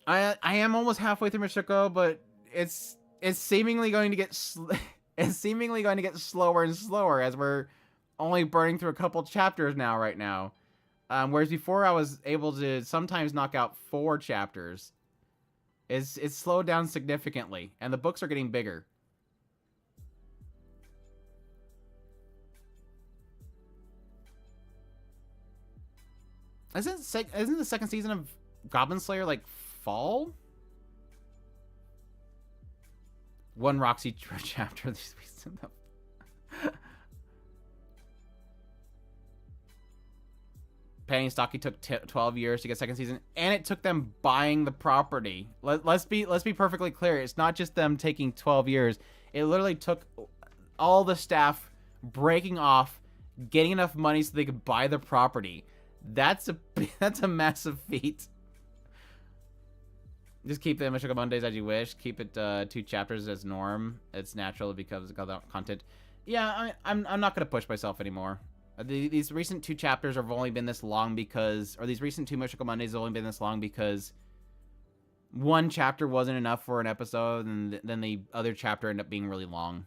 S1: I am almost halfway through Mishiko, but it's seemingly going to get slower and slower as we're only burning through a couple chapters right now. Whereas before I was able to sometimes knock out 4 chapters. It's slowed down significantly, and the books are getting bigger. Isn't the second season of Goblin Slayer like fall? 1 Roxy chapter this week. Penny Stocky took 12 years to get second season, and it took them buying the property. Let's be perfectly clear. It's not just them taking 12 years. It literally took all the staff breaking off, getting enough money so they could buy the property. That's a massive feat. Just keep the Mystical Mondays as you wish. Keep it 2 chapters as norm. It's natural because of the content. Yeah, I'm not gonna push myself anymore. These recent 2 chapters have only been this long because, or these recent 2 Mystical Mondays have only been this long because 1 chapter wasn't enough for an episode, and then the other chapter ended up being really long.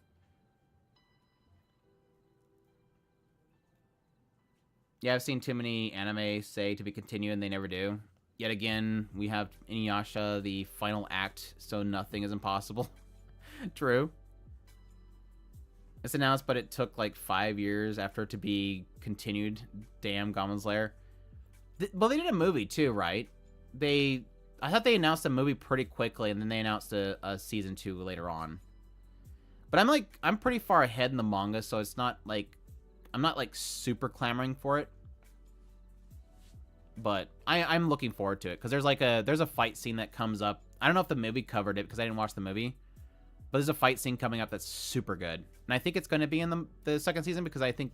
S1: Yeah, I've seen too many anime say to be continued, and they never do. Yet again, we have Inuyasha, the final act, so nothing is impossible. True. It's announced, but it took like 5 years after it to be continued. Damn, Goblin Slayer. Well, they did a movie too, right? I thought they announced a movie pretty quickly, and then they announced a season 2 later on. But I'm pretty far ahead in the manga, so it's not like, I'm not like super clamoring for it. But I'm looking forward to it, because there's a fight scene that comes up. I don't know if the movie covered it, because I didn't watch the movie. But there's a fight scene coming up that's super good. And I think it's going to be in the second season, because I think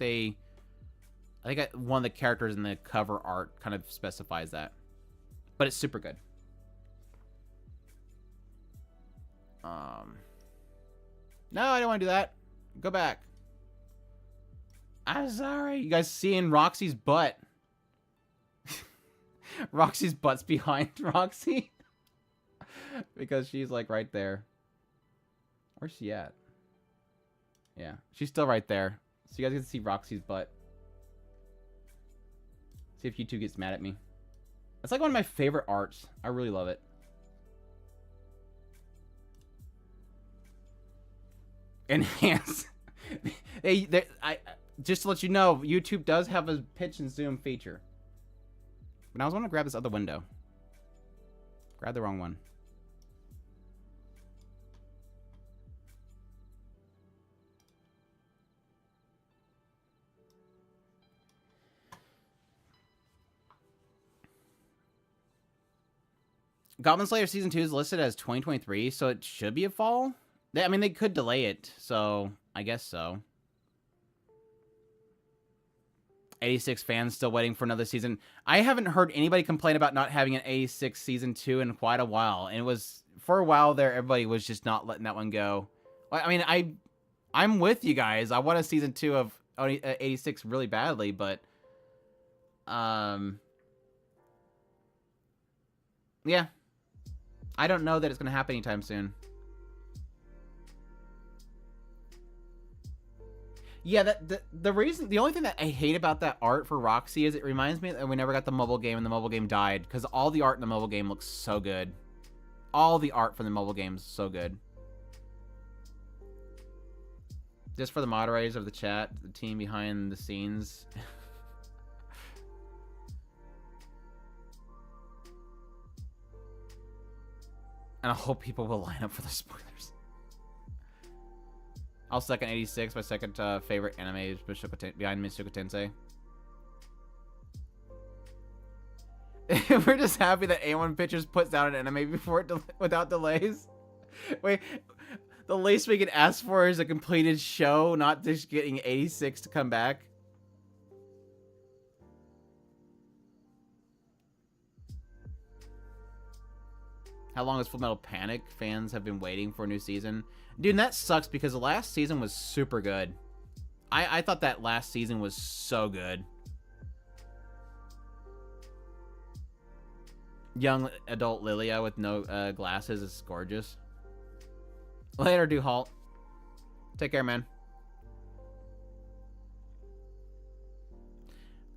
S1: one of the characters in the cover art kind of specifies that. But it's super good. No, I don't want to do that. Go back. I'm sorry. You guys seeing Roxy's butt. Roxy's butt's behind Roxy. Because she's like right there. Where's she at? Yeah, she's still right there. So you guys get to see Roxy's butt. See if YouTube gets mad at me. It's like one of my favorite arts. I really love it. Enhance. Just to let you know, YouTube does have a pitch and zoom feature. But I was wanting to grab this other window. Grab the wrong one. Goblin Slayer Season 2 is listed as 2023, so it should be a fall. I mean, they could delay it, so I guess so. 86 fans still waiting for another season. I haven't heard anybody complain about not having an 86 Season 2 in quite a while. And it was, for a while there, everybody was just not letting that one go. I mean, I'm with you guys. I want a Season 2 of 86 really badly, but... yeah. I don't know that it's going to happen anytime soon. Yeah, the only thing that I hate about that art for Roxy is it reminds me that we never got the mobile game and the mobile game died, because all the art in the mobile game looks so good. All the art from the mobile game is so good. Just for the moderators of the chat, the team behind the scenes. And I hope people will line up for the spoilers. I'll second 86. My second favorite anime is behind Mushoku Tensei. We're just happy that A1 Pictures puts out an anime before it without delays. Wait, the least we can ask for is a completed show, not just getting 86 to come back. How long has Fullmetal Panic fans have been waiting for a new season? Dude, and that sucks because the last season was super good. I thought that last season was so good. Young adult Lilia with no glasses is gorgeous. Later, do halt. Take care, man.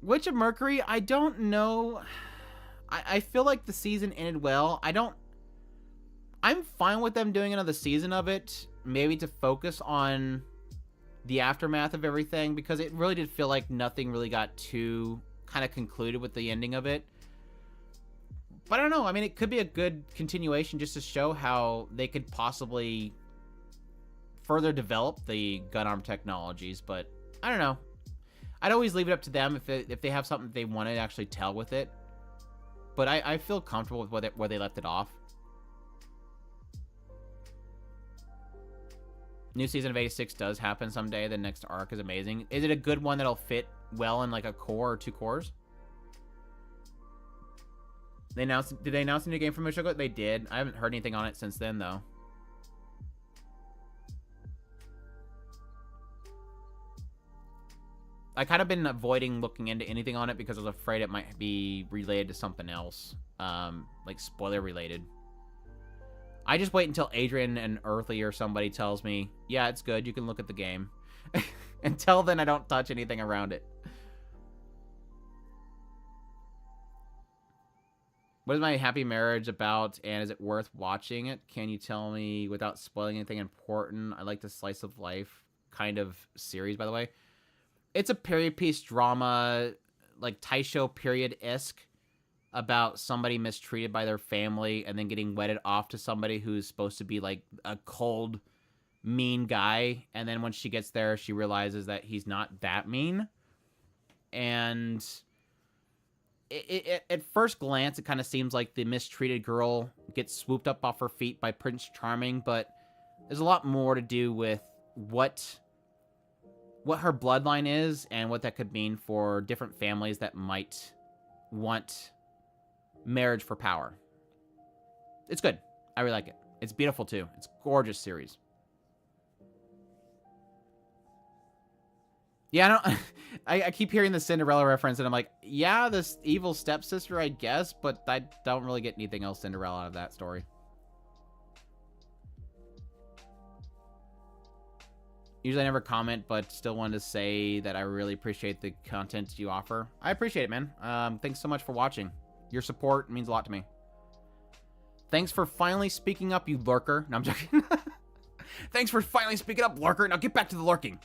S1: Witch of Mercury, I don't know. I feel like the season ended well. I'm fine with them doing another season of it, maybe to focus on the aftermath of everything, because it really did feel like nothing really got too kind of concluded with the ending of it. But I don't know. I mean, it could be a good continuation just to show how they could possibly further develop the gun arm technologies, but I don't know. I'd always leave it up to them if they have something they want to actually tell with it. But I feel comfortable with where they left it off. New season of 86 does happen someday. The next arc is amazing. Is it a good one that'll fit well in like a core or 2 cores? Did they announce a new game for Mushoku? They did. I haven't heard anything on it since then, though. I kind of been avoiding looking into anything on it because I was afraid it might be related to something else. Like spoiler related. I just wait until Adrian and Earthly or somebody tells me, yeah, it's good, you can look at the game. Until then, I don't touch anything around it. What is my happy marriage about, and is it worth watching it? Can you tell me without spoiling anything important? I like the slice of life kind of series, by the way. It's a period piece drama, like Taisho period-esque, about somebody mistreated by their family and then getting wedded off to somebody who's supposed to be like a cold, mean guy. And then when she gets there, she realizes that he's not that mean. And at first glance, it kind of seems like the mistreated girl gets swooped up off her feet by Prince Charming, but there's a lot more to do with what her bloodline is and what that could mean for different families that might want marriage for power. It's good. I really like it. It's beautiful too. It's a gorgeous series. Yeah, I keep hearing the Cinderella reference, and I'm like, yeah, this evil stepsister, I guess, but I don't really get anything else Cinderella out of that story. Usually I never comment, but still wanted to say that I really appreciate the content you offer. I appreciate it, man. Thanks so much for watching. Your support means a lot to me. Thanks for finally speaking up, you lurker. No, I'm joking. Thanks for finally speaking up, lurker. Now get back to the lurking.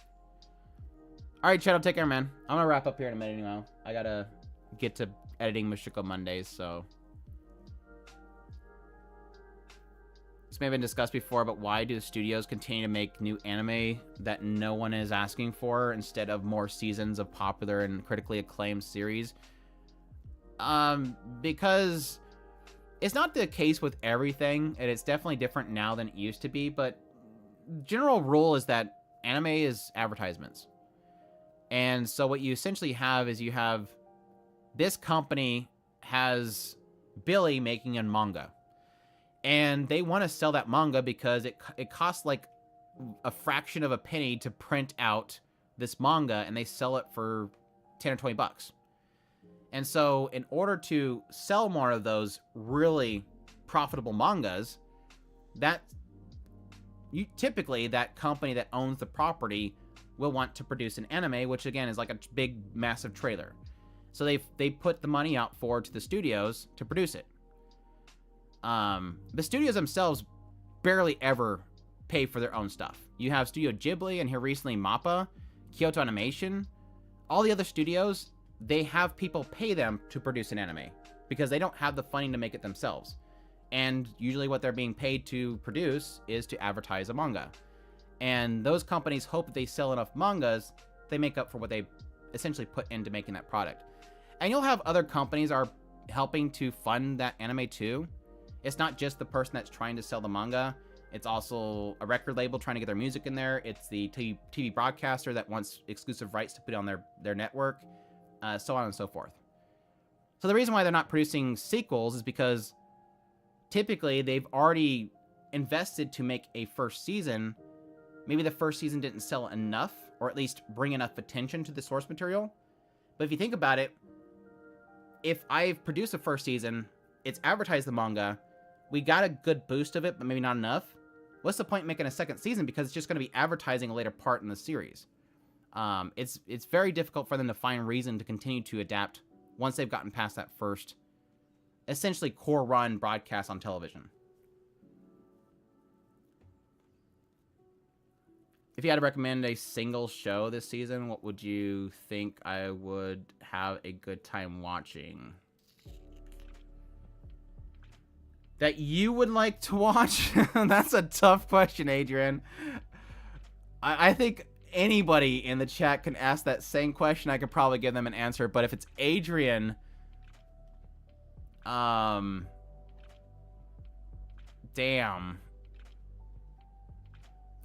S1: All right, Shadow, take care, man. I'm going to wrap up here in a minute anyway. I got to get to editing Mushoku Mondays, so. This may have been discussed before, but why do the studios continue to make new anime that no one is asking for instead of more seasons of popular and critically acclaimed series? Because it's not the case with everything, and it's definitely different now than it used to be, but general rule is that anime is advertisements. And so what you essentially have is you have this company has Billy making a manga. And they want to sell that manga because it costs like a fraction of a penny to print out this manga, and they sell it for 10 or 20 bucks. And so in order to sell more of those really profitable mangas, typically that company that owns the property will want to produce an anime, which again is like a big, massive trailer. So they put the money out to the studios to produce it. The studios themselves barely ever pay for their own stuff. You have Studio Ghibli, and here recently MAPPA, Kyoto Animation. All the other studios, they have people pay them to produce an anime because they don't have the funding to make it themselves. And usually what they're being paid to produce is to advertise a manga. And those companies hope that they sell enough mangas, they make up for what they essentially put into making that product. And you'll have other companies are helping to fund that anime too. It's not just the person that's trying to sell the manga. It's also a record label trying to get their music in there. It's the TV broadcaster that wants exclusive rights to put it on their network, so on and so forth. So the reason why they're not producing sequels is because typically they've already invested to make a first season. Maybe the first season didn't sell enough, or at least bring enough attention to the source material. But if you think about it, if I've produced a first season, it's advertised the manga, we got a good boost of it, but maybe not enough. What's the point in making a second season? Because it's just going to be advertising a later part in the series. It's very difficult for them to find reason to continue to adapt once they've gotten past that first, essentially core run broadcast on television. If you had to recommend a single show this season, what would you think I would have a good time watching? That you would like to watch? That's a tough question, Adrian. I think anybody in the chat can ask that same question. I could probably give them an answer. But if it's Adrian, damn.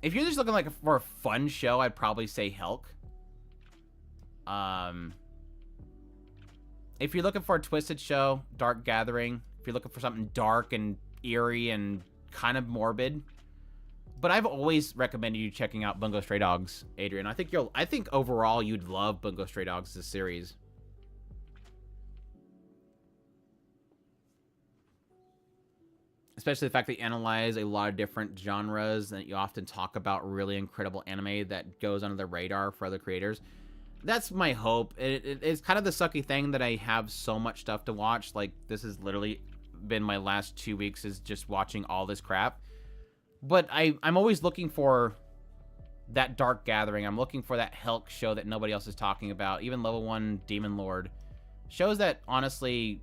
S1: if you're just looking like for a fun show, I'd probably say Helk. If you're looking for a twisted show, Dark Gathering. If you're looking for something dark and eerie and kind of morbid. But I've always recommended you checking out Bungo Stray Dogs, Adrian. I think overall you'd love Bungo Stray Dogs, this series. Especially the fact that you analyze a lot of different genres, and that you often talk about really incredible anime that goes under the radar for other creators. That's my hope. It's kind of the sucky thing that I have so much stuff to watch. Like, this has literally been my last 2 weeks is just watching all this crap. But I'm always looking for that Dark Gathering. I'm looking for that Helk show that nobody else is talking about. Even Level 1 Demon Lord. Shows that, honestly...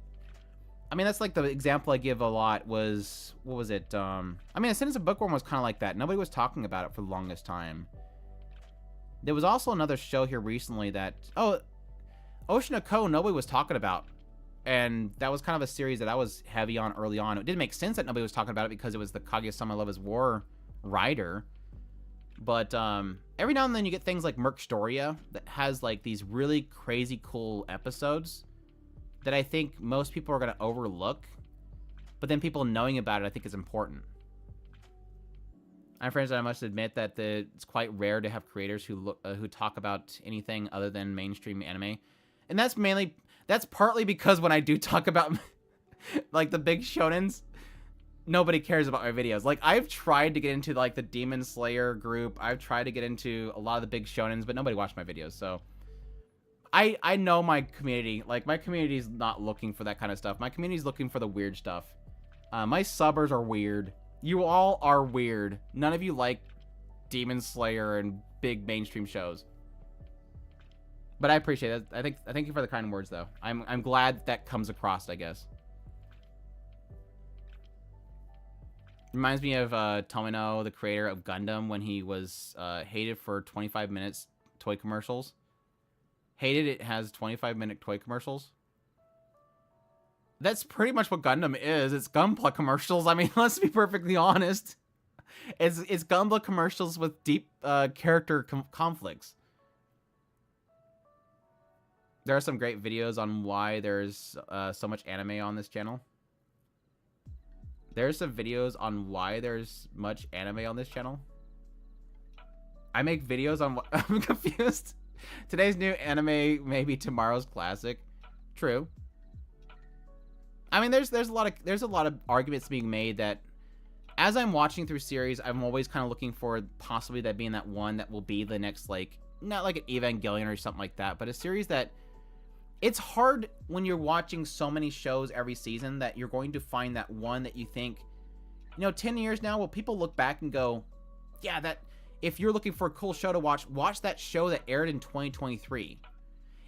S1: I mean, that's like the example I give a lot was... What was it? I mean, Ascendance of Bookworm was kind of like that. Nobody was talking about it for the longest time. There was also another show here recently that... Oh, Ocean of Ko, nobody was talking about. And that was kind of a series that I was heavy on early on. It didn't make sense that nobody was talking about it because it was the Kaguya-sama Love is War writer. But every now and then you get things like Mercstoria that has like these really crazy cool episodes that I think most people are going to overlook. But then people knowing about it I think is important. I'm friends, I must admit that it's quite rare to have creators who talk about anything other than mainstream anime. And that's partly because when I do talk about like the big shonens, nobody cares about my videos. Like, I've tried to get into like the Demon Slayer group. I've tried to get into a lot of the big shonens, but nobody watched my videos. So I know my community. Like, my community is not looking for that kind of stuff. My community is looking for the weird stuff. My subbers are weird. You all are weird. None of you like Demon Slayer and big mainstream shows. But I appreciate it. I thank you for the kind words, though. I'm glad that comes across, I guess. Reminds me of Tomino, the creator of Gundam, when he was hated for 25 minutes toy commercials. Hated it has 25-minute toy commercials. That's pretty much what Gundam is. It's Gunpla commercials. I mean, let's be perfectly honest. It's Gunpla commercials with deep character conflicts. There are some great videos on why there's so much anime on this channel. There's some videos on why there's much anime on this channel. I make videos on what... I'm confused. Today's new anime, maybe tomorrow's classic. True. I mean, there's a lot of arguments being made that as I'm watching through series, I'm always kind of looking for possibly that being that one that will be the next, like, not like an Evangelion or something like that, but a series that it's hard when you're watching so many shows every season that you're going to find that one that you think, 10 years now, will people look back and go, yeah, that if you're looking for a cool show to watch that show that aired in 2023.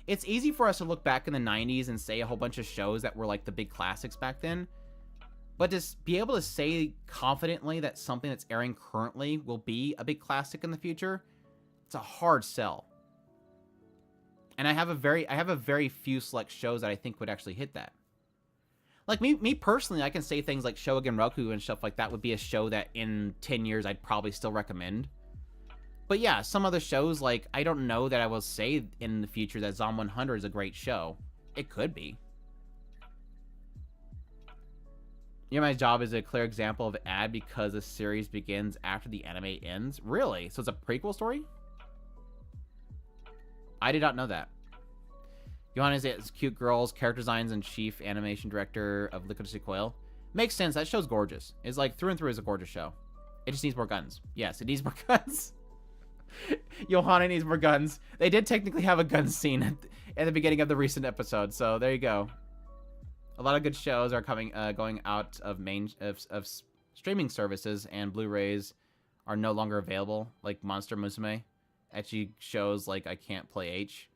S1: It's easy for us to look back in the 90s and say a whole bunch of shows that were like the big classics back then. But to be able to say confidently that something that's airing currently will be a big classic in the future, it's a hard sell. And I have a very few select shows that I think would actually hit that. Like me personally, I can say things like Shogun Roku and stuff like that would be a show that in 10 years I'd probably still recommend. But yeah, some other shows, like, I don't know that I will say in the future that Zom 100 is a great show. It could be. My job is a clear example of an ad because the series begins after the anime ends. Really? So it's a prequel story? I did not know that. Gohan is cute girls, character designs, and chief animation director of Liquid Sequoia. Makes sense. That show's gorgeous. It's like through and through is a gorgeous show. It just needs more guns. Yes, it needs more guns. Johanna needs more guns. They did technically have a gun scene at the beginning of the recent episode, so there you go. A lot of good shows are going out of of streaming services, and Blu-rays are no longer available, like Monster Musume. Ecchi shows like I Can't Play H.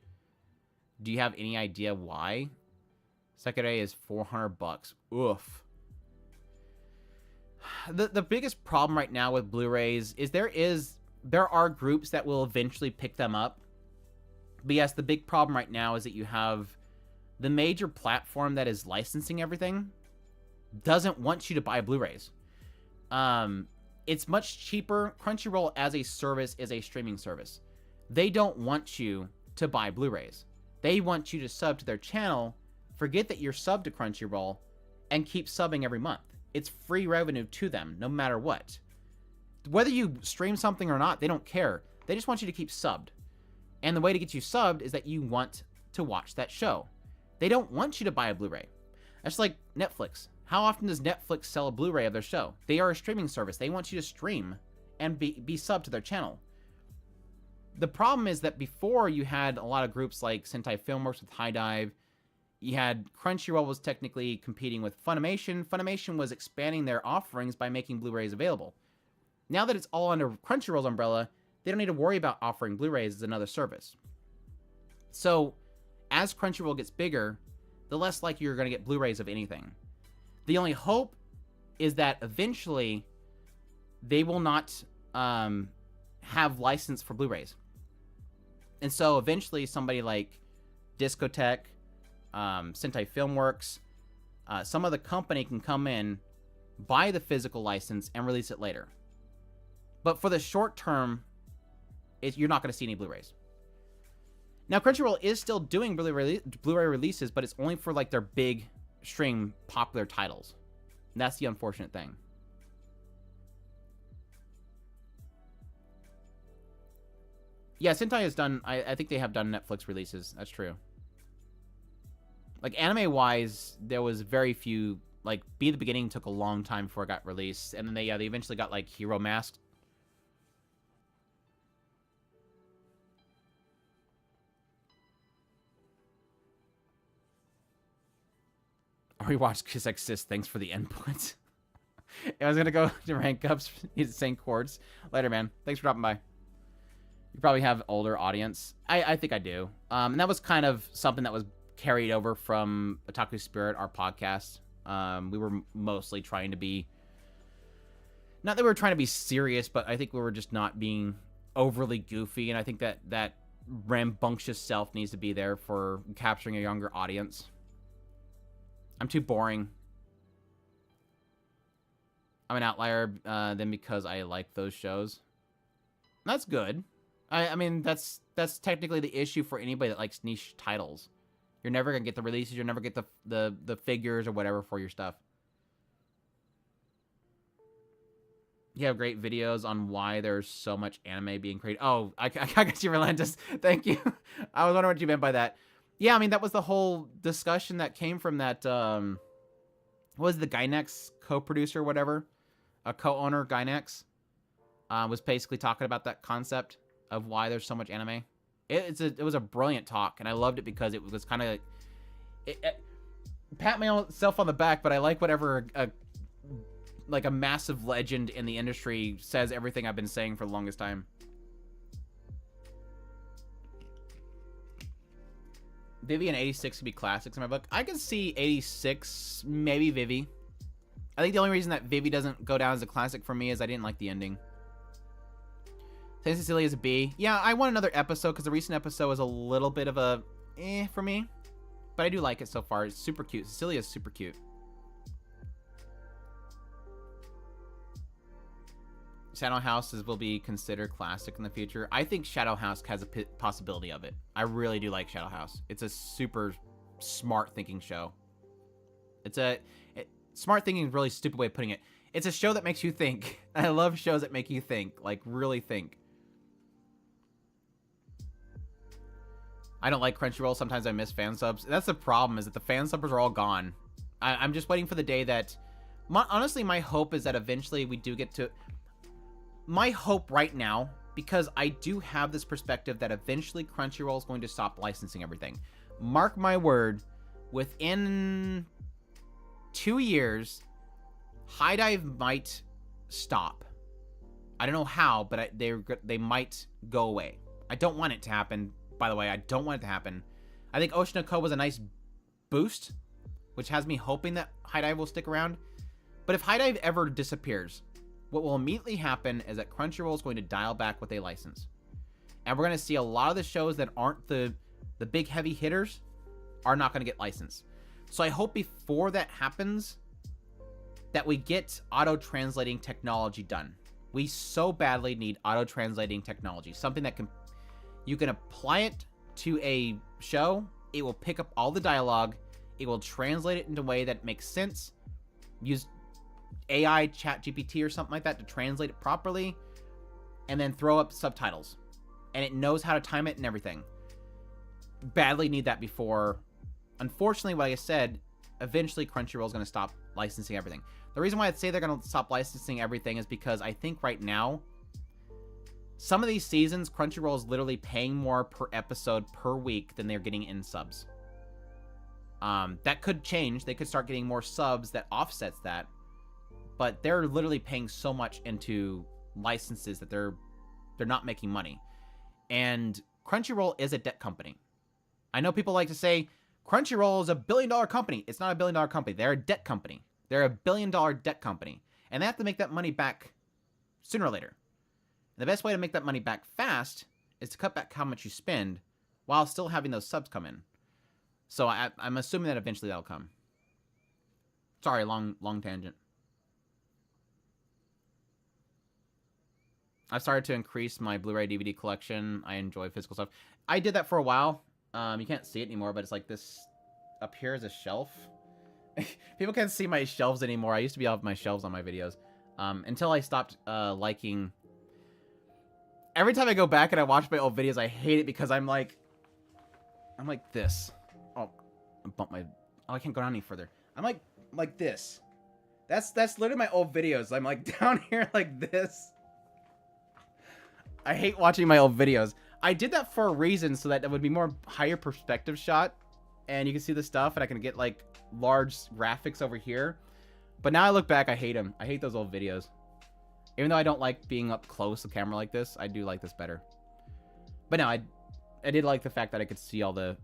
S1: Do you have any idea why? Sekirei is $400. Oof. The biggest problem right now with Blu-rays is there are groups that will eventually pick them up. But yes, the big problem right now is that you have the major platform that is licensing everything doesn't want you to buy Blu-rays. it's much cheaper. Crunchyroll as a service is a streaming service. They don't want you to buy Blu-rays. They want you to sub to their channel, forget that you're subbed to Crunchyroll, and keep subbing every month. It's free revenue to them, no matter what. Whether you stream something or not, they don't care. They just want you to keep subbed. And the way to get you subbed is that you want to watch that show. They don't want you to buy a Blu-ray. That's like Netflix. How often does Netflix sell a Blu-ray of their show? They are a streaming service. They want you to stream and be subbed to their channel. The problem is that before you had a lot of groups like Sentai Filmworks with High Dive, you had Crunchyroll was technically competing with Funimation. Funimation was expanding their offerings by making Blu-rays available. Now that it's all under Crunchyroll's umbrella, they don't need to worry about offering Blu-rays as another service. So, as Crunchyroll gets bigger, the less likely you're going to get Blu-rays of anything. The only hope is that eventually they will not have license for Blu-rays. And so eventually somebody like Discotek, Sentai Filmworks, some other company can come in, buy the physical license, and release it later. But for the short term, you're not going to see any Blu-rays. Now, Crunchyroll is still doing Blu-ray releases, but it's only for like their big stream popular titles. And that's the unfortunate thing. Yeah, Sentai has done, I think they have done Netflix releases. That's true. Like, anime-wise, there was very few, like, Be the Beginning took a long time before it got released. And then they eventually got, like, Hero Masked. I rewatched Kiss Exist. Thanks for the input. I was going to go to rank ups, saying chords. Later, man. Thanks for dropping by. You probably have older audience. I think I do. And that was kind of something that was carried over from Otaku Spirit, our podcast. We were mostly trying to be... Not that we were trying to be serious, but I think we were just not being overly goofy. And I think that rambunctious self needs to be there for capturing a younger audience. I'm too boring. I'm an outlier then because I like those shows. That's good. I mean, that's technically the issue for anybody that likes niche titles. You're never going to get the releases. You'll never get the figures or whatever for your stuff. You have great videos on why there's so much anime being created. Oh, I got you, Relentless. Thank you. I was wondering what you meant by that. Yeah, I mean, that was the whole discussion that came from that, what was the Gynex co-producer or whatever? A co-owner, Gynex, was basically talking about that concept of why there's so much anime. It was a brilliant talk, and I loved it because it was kind of... pat myself on the back, but I like whatever like a massive legend in the industry says everything I've been saying for the longest time. Vivi and 86 would be classics in my book. I can see 86, maybe Vivi. I think the only reason that Vivi doesn't go down as a classic for me is I didn't like the ending. Saint Cecilia is a B. Yeah, I want another episode because the recent episode was a little bit of a for me. But I do like it so far. It's super cute. Cecilia is super cute. Shadow House will be considered classic in the future. I think Shadow House has a possibility of it. I really do like Shadow House. It's a super smart thinking show. Smart thinking is a really stupid way of putting it. It's a show that makes you think. I love shows that make you think. Like, really think. I don't like Crunchyroll. Sometimes I miss fan subs. That's the problem, is that the fan subs are all gone. I'm just waiting for the day that... honestly, my hope is that eventually we do get to... My hope right now, because I do have this perspective that eventually Crunchyroll is going to stop licensing everything. Mark my word, within 2 years, High Dive might stop. I don't know how, but they might go away. I don't want it to happen, by the way. I don't want it to happen. I think Ocean Co was a nice boost, which has me hoping that High Dive will stick around. But if High Dive ever disappears, what will immediately happen is that Crunchyroll is going to dial back what they license. And we're going to see a lot of the shows that aren't the big heavy hitters are not going to get licensed. So I hope before that happens that we get auto-translating technology done. We so badly need auto-translating technology. Something that you can apply it to a show. It will pick up all the dialogue. It will translate it in a way that makes sense. Use AI, chat GPT or something like that to translate it properly. And then throw up subtitles. And it knows how to time it and everything. Badly need that before. Unfortunately, like I said, eventually Crunchyroll is going to stop licensing everything. The reason why I'd say they're going to stop licensing everything is because I think right now, some of these seasons, Crunchyroll is literally paying more per episode per week than they're getting in subs. That could change. They could start getting more subs that offsets that. But they're literally paying so much into licenses that they're not making money. And Crunchyroll is a debt company. I know people like to say Crunchyroll is a $1 billion company. It's not a $1 billion company. They're a debt company. They're a $1 billion debt company. And they have to make that money back sooner or later. And the best way to make that money back fast is to cut back how much you spend while still having those subs come in. So I'm assuming that eventually that'll come. Sorry, long tangent. I've started to increase my Blu-ray DVD collection. I enjoy physical stuff. I did that for a while. You can't see it anymore, but it's like this up here is a shelf. People can't see my shelves anymore. I used to be off my shelves on my videos. Until I stopped liking... Every time I go back and I watch my old videos, I hate it because I'm like this. Oh, I bumped my... Oh, I can't go down any further. I'm like this. That's literally my old videos. I'm like down here like this. I hate watching my old videos. I did that for a reason so that it would be more higher perspective shot. And you can see the stuff and I can get like large graphics over here. But now I look back, I hate them. I hate those old videos. Even though I don't like being up close to camera like this, I do like this better. But no, I did like the fact that I could see all the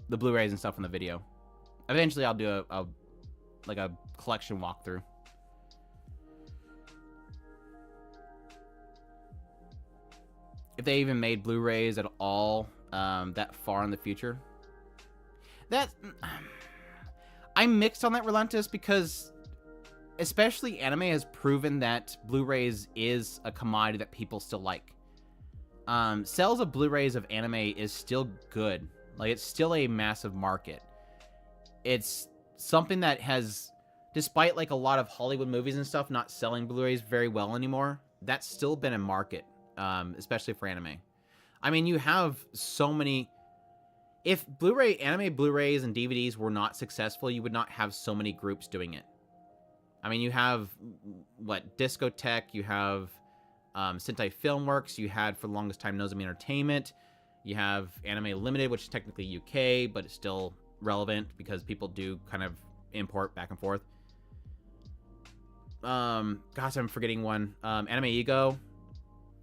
S1: Blu-rays and stuff in the video. Eventually I'll do a collection walkthrough. If they even made Blu-rays at all that far in the future. I'm mixed on that, Relentless, because especially anime has proven that Blu-rays is a commodity that people still like. Sales of Blu-rays of anime is still good. Like, it's still a massive market. It's something that has, despite like a lot of Hollywood movies and stuff not selling Blu-rays very well anymore, that's still been a market. Especially for anime. I mean, you have so many... If anime Blu-rays and DVDs were not successful, you would not have so many groups doing it. I mean, you have, Discotech, you have Sentai Filmworks, you had, for the longest time, Nozomi Entertainment, you have Anime Limited, which is technically UK, but it's still relevant because people do kind of import back and forth. Gosh, I'm forgetting one. Anime Ego.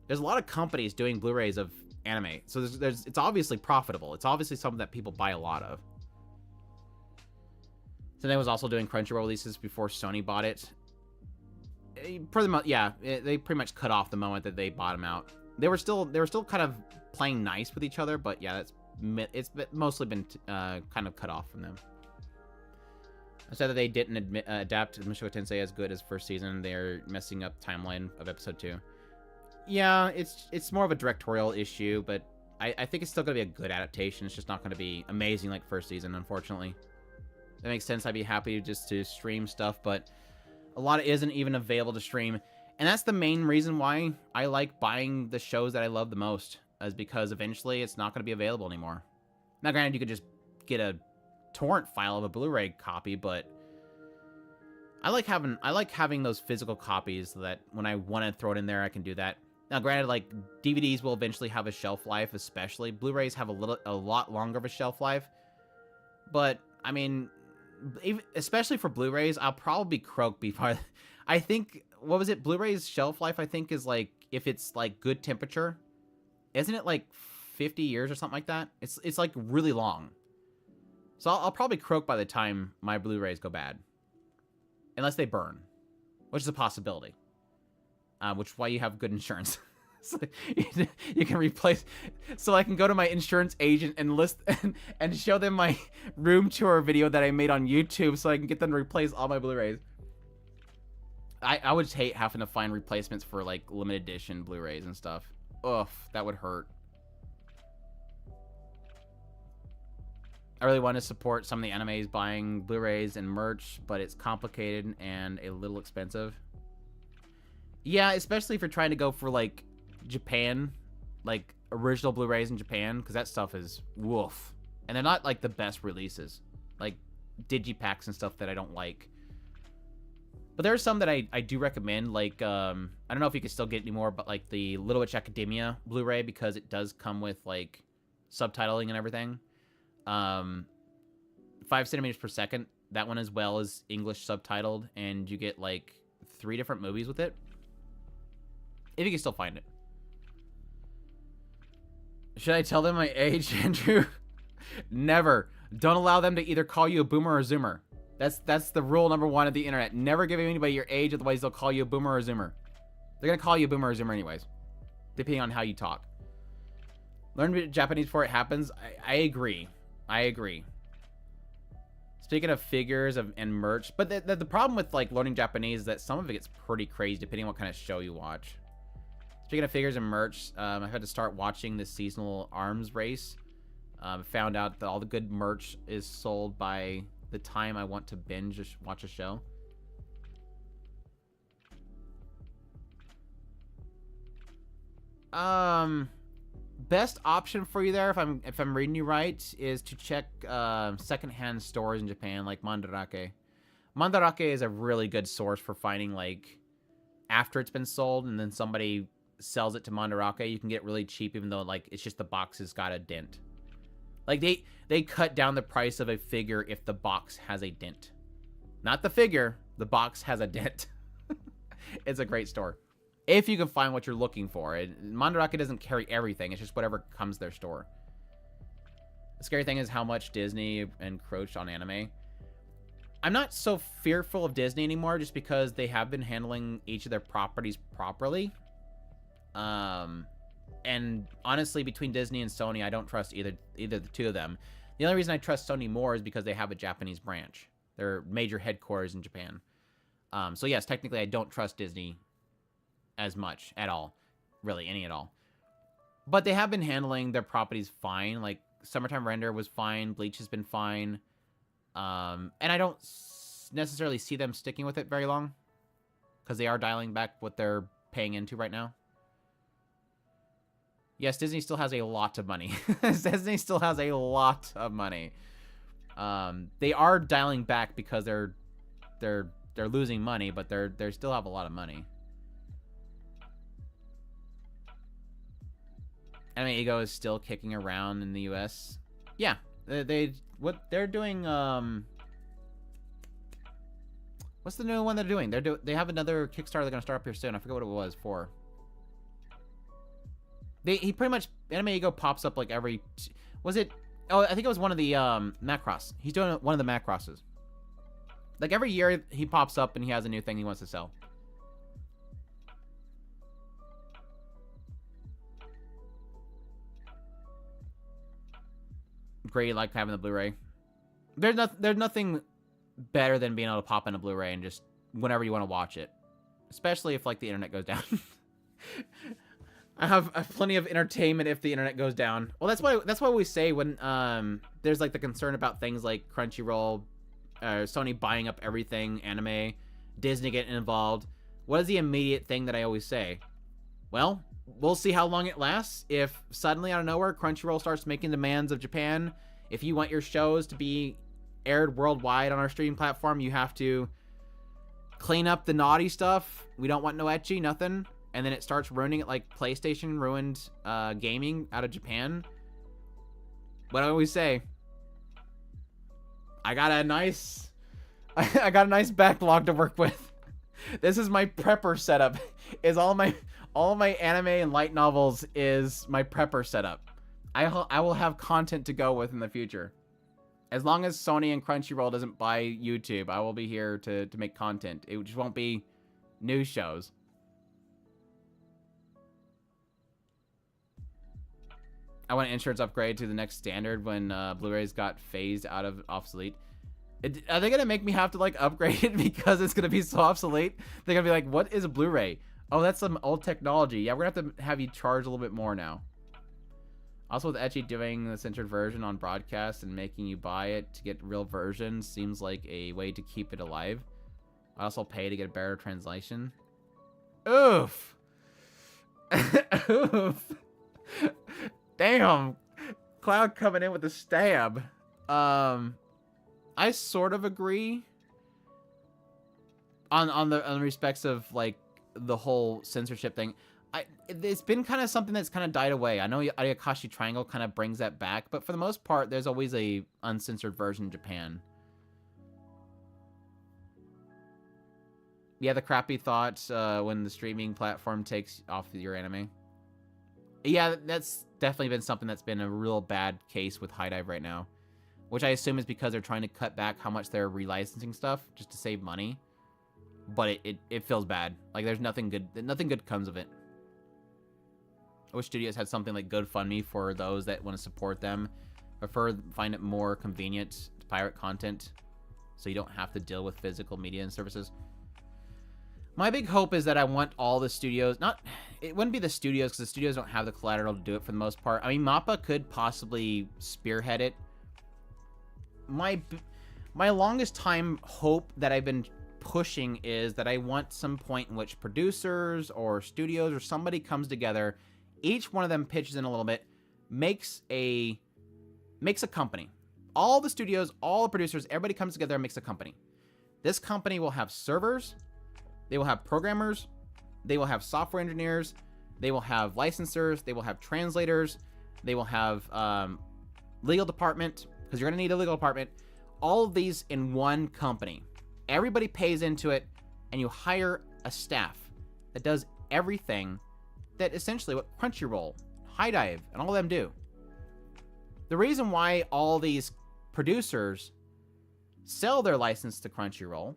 S1: There's a lot of companies doing Blu-rays of anime, so it's obviously profitable. It's obviously something that people buy a lot of. Sentai was also doing Crunchyroll releases before Sony bought it. They pretty much cut off the moment that they bought them out. They were still kind of playing nice with each other, but yeah, it's mostly been kind of cut off from them. I said that they didn't adapt Mushoku Tensei as good as first season. They're messing up timeline of episode 2. Yeah, it's more of a directorial issue, but I think it's still going to be a good adaptation. It's just not going to be amazing like first season, unfortunately. That makes sense. I'd be happy just to stream stuff, but a lot of it isn't even available to stream. And that's the main reason why I like buying the shows that I love the most, is because eventually it's not going to be available anymore. Now, granted, you could just get a torrent file of a Blu-ray copy, but I like having those physical copies so that when I want to throw it in there, I can do that. Now, granted, like, DVDs will eventually have a shelf life, especially. Blu-rays have a lot longer of a shelf life. But, I mean, especially for Blu-rays, I'll probably croak before... I think, what was it? Blu-ray's shelf life, I think, is, like, if it's, like, good temperature. Isn't it, like, 50 years or something like that? It's like, really long. So I'll probably croak by the time my Blu-rays go bad. Unless they burn. Which is a possibility. Which is why you have good insurance. So you can replace... So I can go to my insurance agent and list and show them my room tour video that I made on YouTube so I can get them to replace all my Blu-rays. I would hate having to find replacements for like limited edition Blu-rays and stuff. Ugh, that would hurt. I really want to support some of the animes buying Blu-rays and merch, but it's complicated and a little expensive. Yeah, especially if you're trying to go for like Japan, like original Blu-rays in Japan, because that stuff is woof. And they're not like the best releases, like digipacks and stuff that I don't like. But there are some that I do recommend, like, I don't know if you can still get anymore, but like the Little Witch Academia Blu-ray, because it does come with like subtitling and everything. 5 centimeters per second, that one as well is English subtitled, and you get like 3 different movies with it. If you can still find it. Should I tell them my age, Andrew? Never. Don't allow them to either call you a boomer or a zoomer. That's the rule number 1 of the internet. Never give anybody your age, otherwise they'll call you a boomer or a zoomer. They're gonna call you a boomer or a zoomer anyways, depending on how you talk. Learn Japanese before it happens. I agree. I agree. Speaking of figures and merch, but the problem with like learning Japanese is that some of it gets pretty crazy depending on what kind of show you watch. Speaking of figures and merch, I've had to start watching this seasonal arms race. Found out that all the good merch is sold by the time I want to binge or watch a show. Best option for you there, if I'm reading you right, is to check secondhand stores in Japan, like Mandarake. Mandarake is a really good source for finding like after it's been sold, and then somebody sells it to Mandarake. You can get it really cheap, even though like it's just the box has got a dent. Like they cut down the price of a figure if the box has a dent. Not the figure, the box has a dent. It's a great store. If you can find what you're looking for. Mandarake doesn't carry everything. It's just whatever comes their store. The scary thing is how much Disney encroached on anime. I'm not so fearful of Disney anymore, just because they have been handling each of their properties properly. And honestly, between Disney and Sony, I don't trust either the two of them. The only reason I trust Sony more is because they have a Japanese branch. Their major headquarters in Japan. So yes, technically I don't trust Disney as much at all. Really, any at all. But they have been handling their properties fine. Like, Summertime Render was fine. Bleach has been fine. And I don't necessarily see them sticking with it very long, because they are dialing back what they're paying into right now. Yes, Disney still has a lot of money. Disney still has a lot of money. They are dialing back because they're losing money, but they still have a lot of money. Anime Ego is still kicking around in the US. Yeah, what they're doing. What's the new one they're doing? They have another Kickstarter they're gonna start up here soon. I forget what it was for. He pretty much, Anime Ego pops up like every, was it, oh, I think it was one of the Macross. He's doing one of the Macrosses. Like every year he pops up and he has a new thing he wants to sell. Great, like having the Blu-ray. There's nothing better than being able to pop in a Blu-ray and just whenever you want to watch it. Especially if like the internet goes down. I have plenty of entertainment if the internet goes down. Well, that's why we say when there's like the concern about things like Crunchyroll, Sony buying up everything, anime, Disney getting involved. What is the immediate thing that I always say? Well, we'll see how long it lasts. If suddenly out of nowhere Crunchyroll starts making demands of Japan, if you want your shows to be aired worldwide on our streaming platform, you have to clean up the naughty stuff. We don't want no ecchi, nothing. And then it starts ruining it like PlayStation ruined gaming out of Japan. What I always say, I got a nice backlog to work with. This is my prepper setup. Is all my anime and light novels is my prepper setup. I will have content to go with in the future. As long as Sony and Crunchyroll doesn't buy YouTube, I will be here to make content. It just won't be news shows. I want an insurance upgrade to the next standard when Blu-rays got phased out of obsolete. Are they gonna make me have to like upgrade it because it's gonna be so obsolete? They're gonna be like, what is a Blu-ray? Oh, that's some old technology. Yeah, we're gonna have to have you charge a little bit more now. Also, with Ecchi doing the censored version on broadcast and making you buy it to get real versions seems like a way to keep it alive. I also pay to get a better translation. Oof. Oof. Damn. Cloud coming in with a stab. I sort of agree on the respects of like the whole censorship thing. It's been kind of something that's kind of died away. I know Ayakashi Triangle kind of brings that back, but for the most part, there's always a uncensored version in Japan. Yeah, the crappy thoughts when the streaming platform takes off your anime. Yeah, that's definitely been something that's been a real bad case with HIDIVE right now. Which I assume is because they're trying to cut back how much they're relicensing stuff just to save money. But it feels bad. Like there's nothing good comes of it. I wish studios had something like GoFundMe for those that want to support them. Find it more convenient to pirate content so you don't have to deal with physical media and services. My big hope is that I want all the studios, it wouldn't be the studios because the studios don't have the collateral to do it for the most part. I mean, MAPPA could possibly spearhead it. My longest time hope that I've been pushing is that I want some point in which producers or studios or somebody comes together, each one of them pitches in a little bit, makes a company. All the studios, all the producers, everybody comes together and makes a company. This company will have servers, they will have programmers, they will have software engineers, they will have licensors, they will have translators, they will have legal department, because you're going to need a legal department. All of these in one company. Everybody pays into it, and you hire a staff that does everything that essentially what Crunchyroll, HIDIVE, and all of them do. The reason why all these producers sell their license to Crunchyroll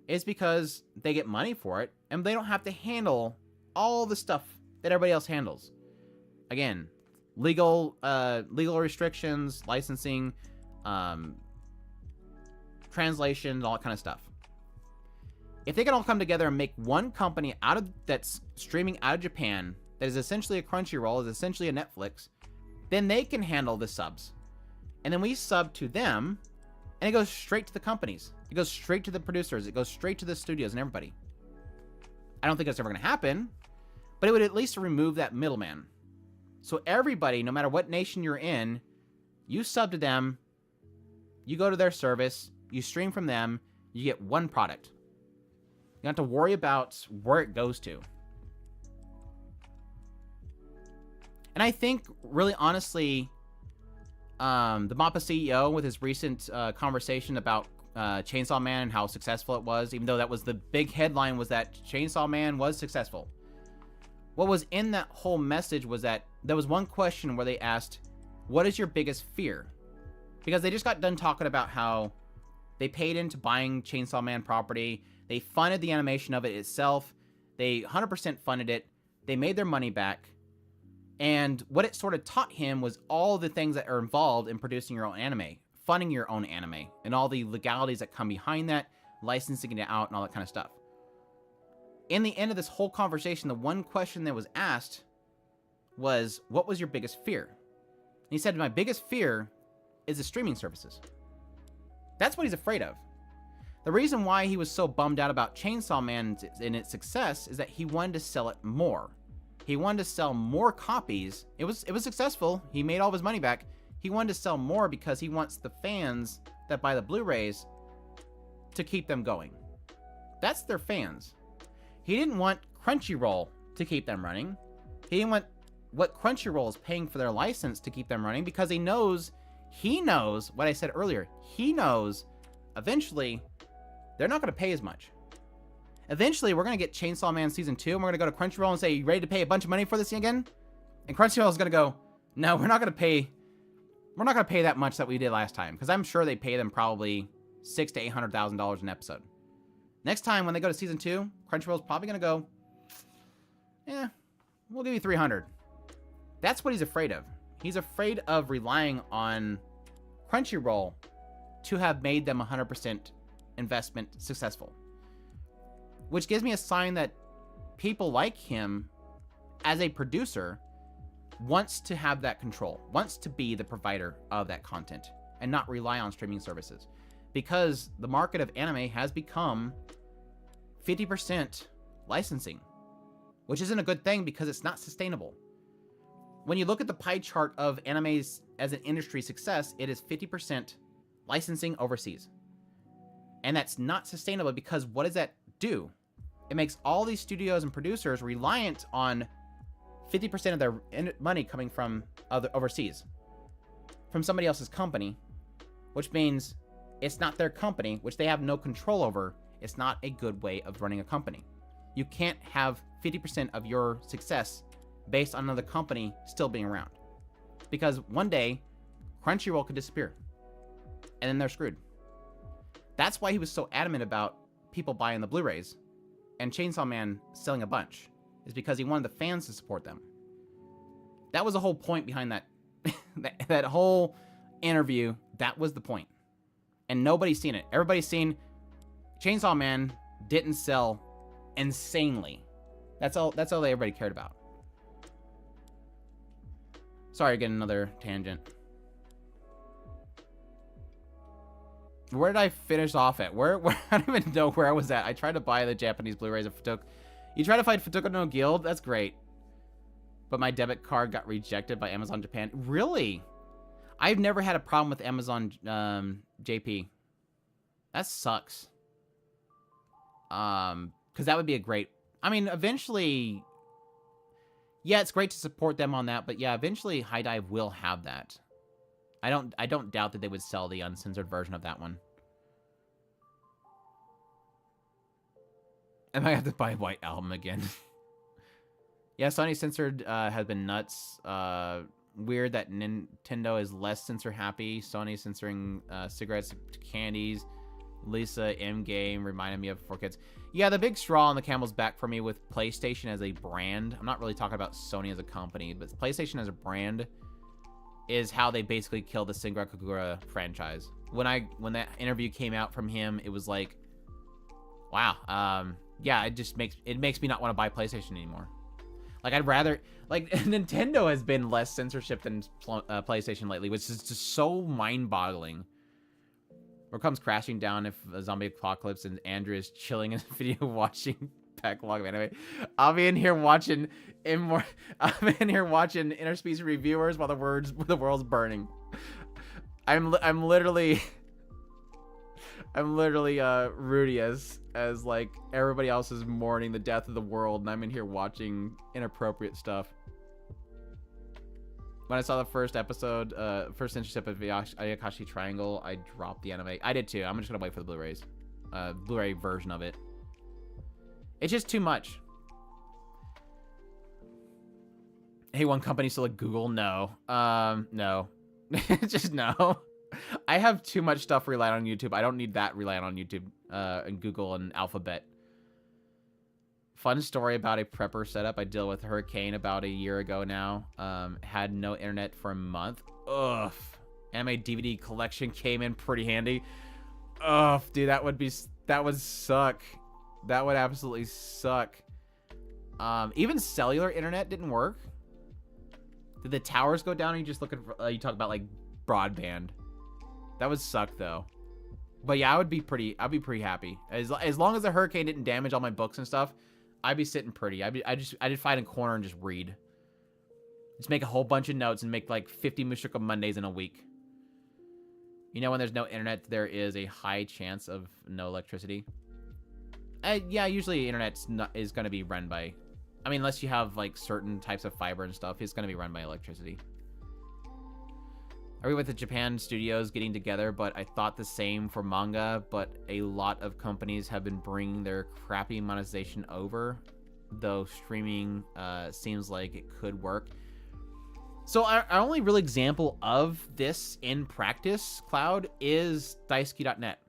S1: is because they get money for it, and they don't have to handle all the stuff that everybody else handles. Again, legal restrictions, licensing, translation, all that kind of stuff. If they can all come together and make one company that's streaming out of Japan, that is essentially a Crunchyroll, is essentially a Netflix, then they can handle the subs. And then we sub to them, and it goes straight to the companies. It goes straight to the producers. It goes straight to the studios and everybody. I don't think that's ever going to happen, but it would at least remove that middleman. So everybody, no matter what nation you're in, you sub to them, you go to their service, you stream from them, you get one product. You don't have to worry about where it goes to. And I think, really honestly, the MAPPA CEO, with his recent conversation about Chainsaw Man and how successful it was, even though that was the big headline, was that Chainsaw Man was successful. What was in that whole message was that there was one question where they asked, what is your biggest fear? Because they just got done talking about how they paid into buying Chainsaw Man property. They funded the animation of it itself. They 100% funded it. They made their money back. And what it sort of taught him was all the things that are involved in producing your own anime, funding your own anime, and all the legalities that come behind that, licensing it out, and all that kind of stuff. In the end of this whole conversation, the one question that was asked was, what was your biggest fear? And he said, my biggest fear is the streaming services. That's what he's afraid of. The reason why he was so bummed out about Chainsaw Man and its success is that he wanted to sell it more. He wanted to sell more copies. It was successful. He made all of his money back. He wanted to sell more because he wants the fans that buy the Blu-rays to keep them going. That's their fans. He didn't want Crunchyroll to keep them running. He didn't want what Crunchyroll is paying for their license to keep them running, because he knows what I said earlier. He knows eventually they're not going to pay as much. Eventually, we're going to get Chainsaw Man Season 2, and we're going to go to Crunchyroll and say, you ready to pay a bunch of money for this again? And Crunchyroll is going to go, no, we're not going to pay that much that we did last time, because I'm sure they pay them probably $600,000 to $800,000 an episode. Next time, when they go to Season 2, Crunchyroll's probably going to go, yeah, we'll give you $300,000. That's what he's afraid of. He's afraid of relying on Crunchyroll to have made them 100% investment successful. Which gives me a sign that people like him, as a producer, wants to have that control, wants to be the provider of that content, and not rely on streaming services. Because the market of anime has become 50% licensing, which isn't a good thing because it's not sustainable. When you look at the pie chart of animes as an industry success, it is 50% licensing overseas. And that's not sustainable because what does that do? It makes all these studios and producers reliant on 50% of their money coming from overseas, from somebody else's company, which means it's not their company, which they have no control over. It's not a good way of running a company. You can't have 50% of your success based on another company still being around. Because one day, Crunchyroll could disappear. And then they're screwed. That's why he was so adamant about people buying the Blu-rays and Chainsaw Man selling a bunch. Is because he wanted the fans to support them. That was the whole point behind that that whole interview. That was the point. And nobody's seen it. Everybody's seen Chainsaw Man didn't sell insanely. That's all everybody cared about. Sorry, again, another tangent. Where did I finish off at? Where I don't even know where I was at. I tried to buy the Japanese Blu-rays of Futoku. You try to find Futoku no Guild? That's great. But my debit card got rejected by Amazon Japan. Really? I've never had a problem with Amazon JP. That sucks. Because that would be a great... I mean, eventually... Yeah, it's great to support them on that, but yeah, eventually High Dive will have that. I don't doubt that they would sell the uncensored version of that one. I might have to buy White Album again. Yeah, Sony censored has been nuts. Weird that Nintendo is less censor happy. Sony censoring cigarettes, candies. Lisa M Game reminded me of 4Kids. Yeah, the big straw on the camel's back for me with PlayStation as a brand. I'm not really talking about Sony as a company, but PlayStation as a brand is how they basically killed the Sengoku Kagura franchise. When that interview came out from him, it was like, wow. Yeah, it makes me not want to buy PlayStation anymore. Like, I'd rather... Like, Nintendo has been less censorship than PlayStation lately, which is just so mind-boggling. Or comes crashing down if a zombie apocalypse and Andrew is chilling in a video watching backlog of anime. I'll be in here watching interspecies reviewers while the world's burning. I'm literally Rudy as like everybody else is mourning the death of the world, and I'm in here watching inappropriate stuff. When I saw the first episode, first intercept of Ayakashi Triangle, I dropped the anime. I did too. I'm just gonna wait for the Blu-rays, Blu-ray version of it. It's just too much. Hey, one company still like Google? No. No. Just no. I have too much stuff relied on YouTube. I don't need that reliant on YouTube and Google and Alphabet. Fun story about a prepper setup. I dealt with Hurricane about a year ago now. Had no internet for a month. Ugh. Anime DVD collection came in pretty handy. Ugh, dude, that would suck. That would absolutely suck. Even cellular internet didn't work. Did the towers go down? Or you just looking for, you talk about like broadband. That would suck though. But yeah, I'd be pretty happy. As long as the hurricane didn't damage all my books and stuff, I'd be sitting pretty. I'd find a corner and just read. Just make a whole bunch of notes and make like 50 Mushoku Mondays in a week. You know, when there's no internet, there is a high chance of no electricity. Yeah, usually internet is going to be run by... I mean, unless you have like certain types of fiber and stuff, it's going to be run by electricity. I agree with the Japan studios getting together, but I thought the same for manga, but a lot of companies have been bringing their crappy monetization over, though streaming seems like it could work. So our only real example of this in practice, Cloud, is Daisuki.net.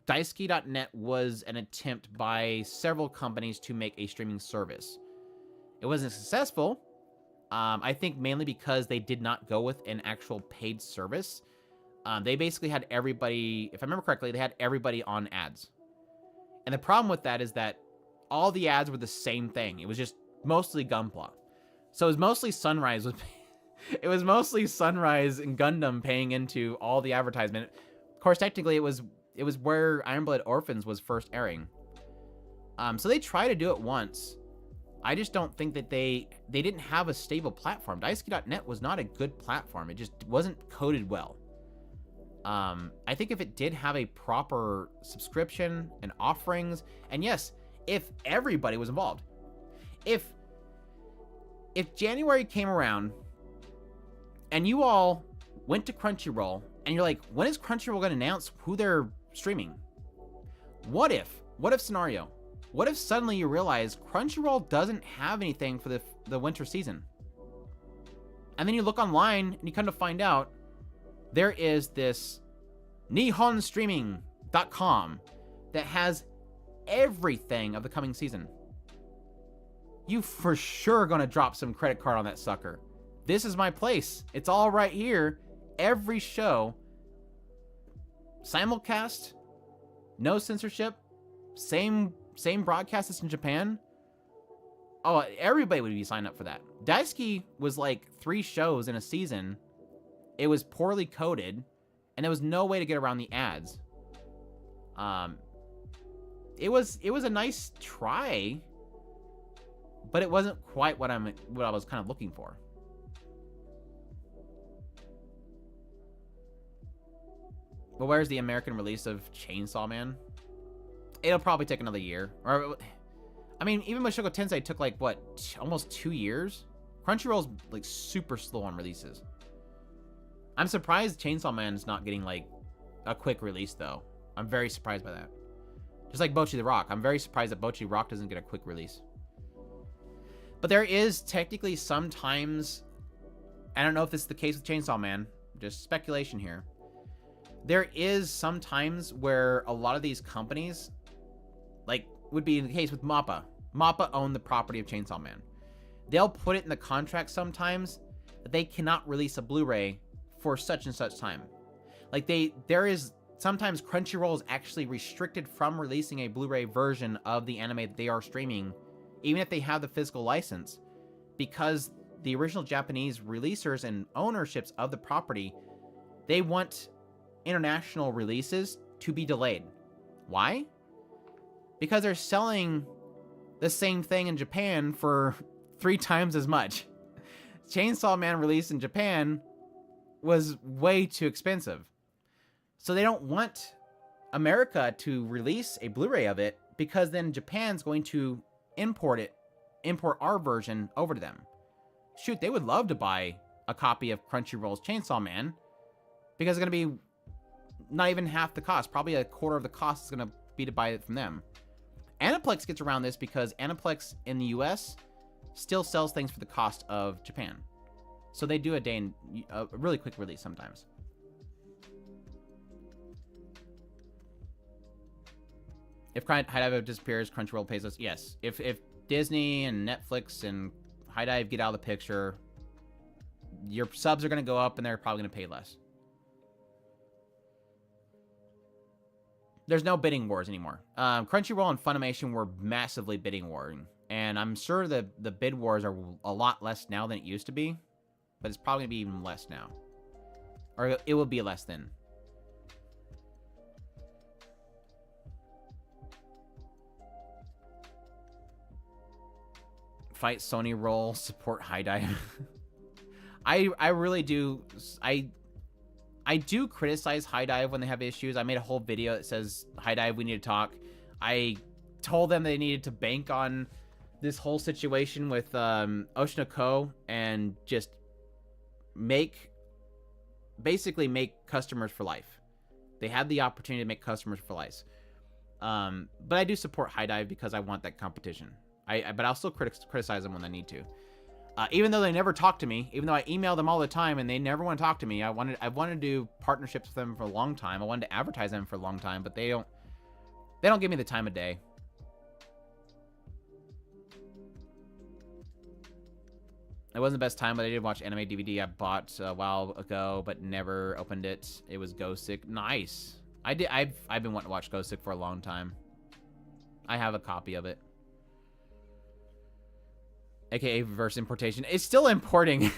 S1: Daisuki.net was an attempt by several companies to make a streaming service. It wasn't successful. I think mainly because they did not go with an actual paid service. They basically had everybody, if I remember correctly, they had everybody on ads. And the problem with that is that all the ads were the same thing. It was just mostly Gunpla. So it was mostly Sunrise. It was mostly Sunrise and Gundam paying into all the advertisement. Of course, technically, it was where Iron Blood Orphans was first airing. So they tried to do it once. I just don't think that they didn't have a stable platform. Daisuke.net was not a good platform. It just wasn't coded well. I think if it did have a proper subscription and offerings, and yes, if everybody was involved, if January came around and you all went to Crunchyroll and you're like, when is Crunchyroll going to announce who they're streaming? What if scenario? What if suddenly you realize Crunchyroll doesn't have anything for the winter season? And then you look online and you come to find out there is this nihonstreaming.com that has everything of the coming season. You for sure gonna drop some credit card on that sucker. This is my place. It's all right here. Every show, simulcast, no censorship, same broadcast as in Japan. Oh, everybody would be signed up for that. Daisuke was like 3 shows in a season. It was poorly coded, and there was no way to get around the ads. It was a nice try, but it wasn't quite what I was kind of looking for. But where's the American release of Chainsaw Man? It'll probably take another year. Or, I mean, even Mushoku Tensei took like, what, almost 2 years? Crunchyroll's like super slow on releases. I'm surprised Chainsaw Man's not getting like a quick release though. I'm very surprised by that. Just like Bocchi the Rock. I'm very surprised that Bocchi Rock doesn't get a quick release. But there is technically sometimes, I don't know if this is the case with Chainsaw Man, just speculation here. There is sometimes where a lot of these companies, like would be in the case with MAPPA. MAPPA owned the property of Chainsaw Man. They'll put it in the contract sometimes that they cannot release a Blu-ray for such and such time. Like there is sometimes Crunchyroll is actually restricted from releasing a Blu-ray version of the anime that they are streaming, even if they have the physical license, because the original Japanese releasers and ownerships of the property, they want international releases to be delayed. Why? Because they're selling the same thing in Japan for 3 times as much. Chainsaw Man released in Japan was way too expensive. So they don't want America to release a Blu-ray of it, because then Japan's going to import our version over to them. Shoot, they would love to buy a copy of Crunchyroll's Chainsaw Man, because it's going to be not even half the cost. Probably a quarter of the cost is going to be to buy it from them. Aniplex gets around this because Aniplex in the US still sells things for the cost of Japan. So they do a really quick release sometimes. If HIDIVE disappears, Crunchyroll pays us. Yes. If Disney and Netflix and HIDIVE get out of the picture, your subs are going to go up and they're probably going to pay less. There's no bidding wars anymore. Crunchyroll and Funimation were massively bidding warring, and I'm sure the bid wars are a lot less now than it used to be, but it's probably going to be even less now. Or it will be less then. Fight Sony roll, support HIDIVE. I really do. I do criticize HIDIVE when they have issues. I made a whole video that says, HIDIVE, we need to talk. I told them they needed to bank on this whole situation with Oshinoko and just basically make customers for life. They had the opportunity to make customers for life. But I do support HIDIVE because I want that competition. But I'll still criticize them when I need to. Even though they never talk to me, even though I email them all the time and they never want to talk to me, I wanted to do partnerships with them for a long time. I wanted to advertise them for a long time, but they don't give me the time of day. It wasn't the best time, but I did watch anime DVD I bought a while ago, but never opened it. It was Ghostic. Nice. I've been wanting to watch Ghostic for a long time. I have a copy of it. AKA reverse importation. It's still importing.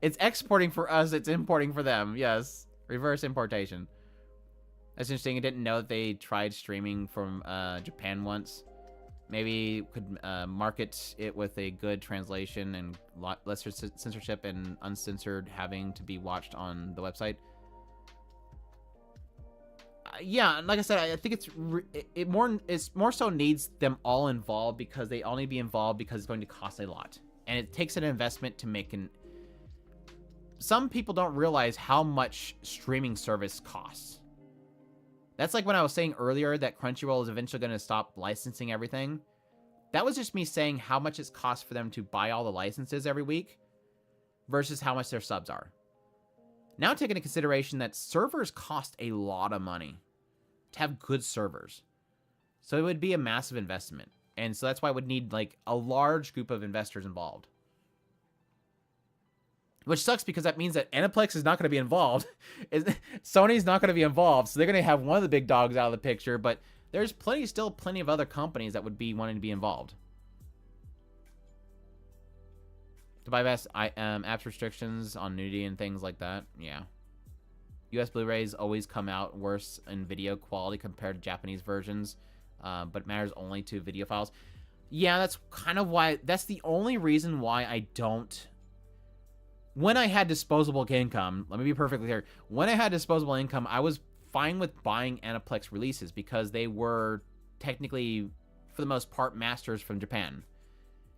S1: It's exporting for us. It's importing for them. Yes. Reverse importation. That's interesting. I didn't know that they tried streaming from Japan once. Maybe could market it with a good translation and lesser censorship and uncensored having to be watched on the website. Yeah, like I said, I think it more so needs them all involved, because they all need to be involved because it's going to cost a lot. And it takes an investment to make some people don't realize how much streaming service costs. That's like when I was saying earlier that Crunchyroll is eventually going to stop licensing everything. That was just me saying how much it costs for them to buy all the licenses every week versus how much their subs are. Now take into consideration that servers cost a lot of money to have good servers. So it would be a massive investment. And so that's why it would need like a large group of investors involved. Which sucks because that means that Aniplex is not going to be involved. Sony's not going to be involved. So they're going to have one of the big dogs out of the picture. But there's still plenty of other companies that would be wanting to be involved. To bypass apps restrictions on nudity and things like that. Yeah. US Blu-rays always come out worse in video quality compared to Japanese versions. But it matters only to video files. Yeah, that's kind of why. That's the only reason why I don't. When I had disposable income, let me be perfectly clear. When I had disposable income, I was fine with buying Aniplex releases because they were technically, for the most part, masters from Japan.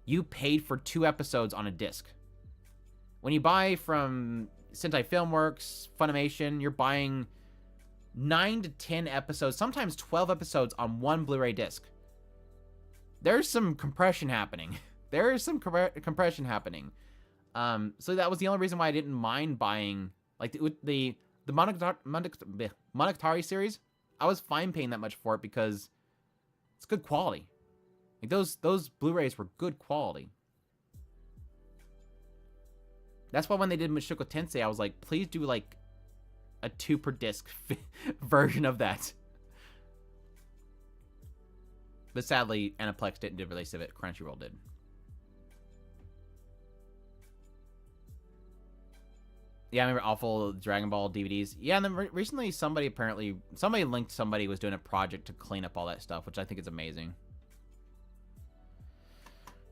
S1: You paid for 2 episodes on a disc. When you buy from Sentai Filmworks, Funimation, you're buying 9 to 10 episodes, sometimes 12 episodes on one Blu-ray disc. There's some compression happening. There is some compression happening. So that was the only reason why I didn't mind buying, like, the Monogatari series. I was fine paying that much for it because it's good quality. Like, those Blu-rays were good quality. That's why when they did Mushoku Tensei, I was like, please do, like, a 2 per disc version of that. But sadly, Aniplex didn't do a release of it. Crunchyroll did. Yeah, I remember awful Dragon Ball DVDs. Yeah, and then recently somebody linked somebody was doing a project to clean up all that stuff, which I think is amazing.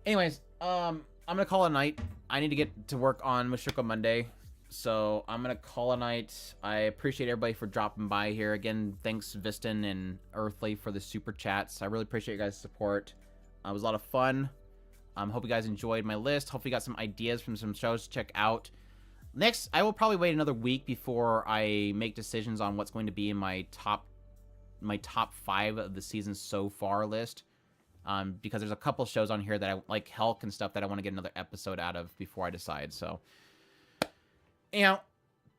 S1: Anyways, I'm going to call it a night. I need to get to work on Mushoku Monday, so I'm going to call it a night. I appreciate everybody for dropping by here. Again, thanks Viston and Earthly for the super chats. I really appreciate you guys' support. It was a lot of fun. Hope you guys enjoyed my list. Hopefully you got some ideas from some shows to check out. Next, I will probably wait another week before I make decisions on what's going to be in my top 5 of the season so far list. Because there's a couple shows on here that I like, Hulk and stuff, that I want to get another episode out of before I decide. So, anyhow,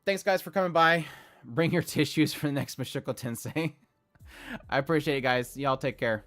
S1: thanks guys for coming by. Bring your tissues for the next Mushoku Tensei. I appreciate you guys. Y'all take care.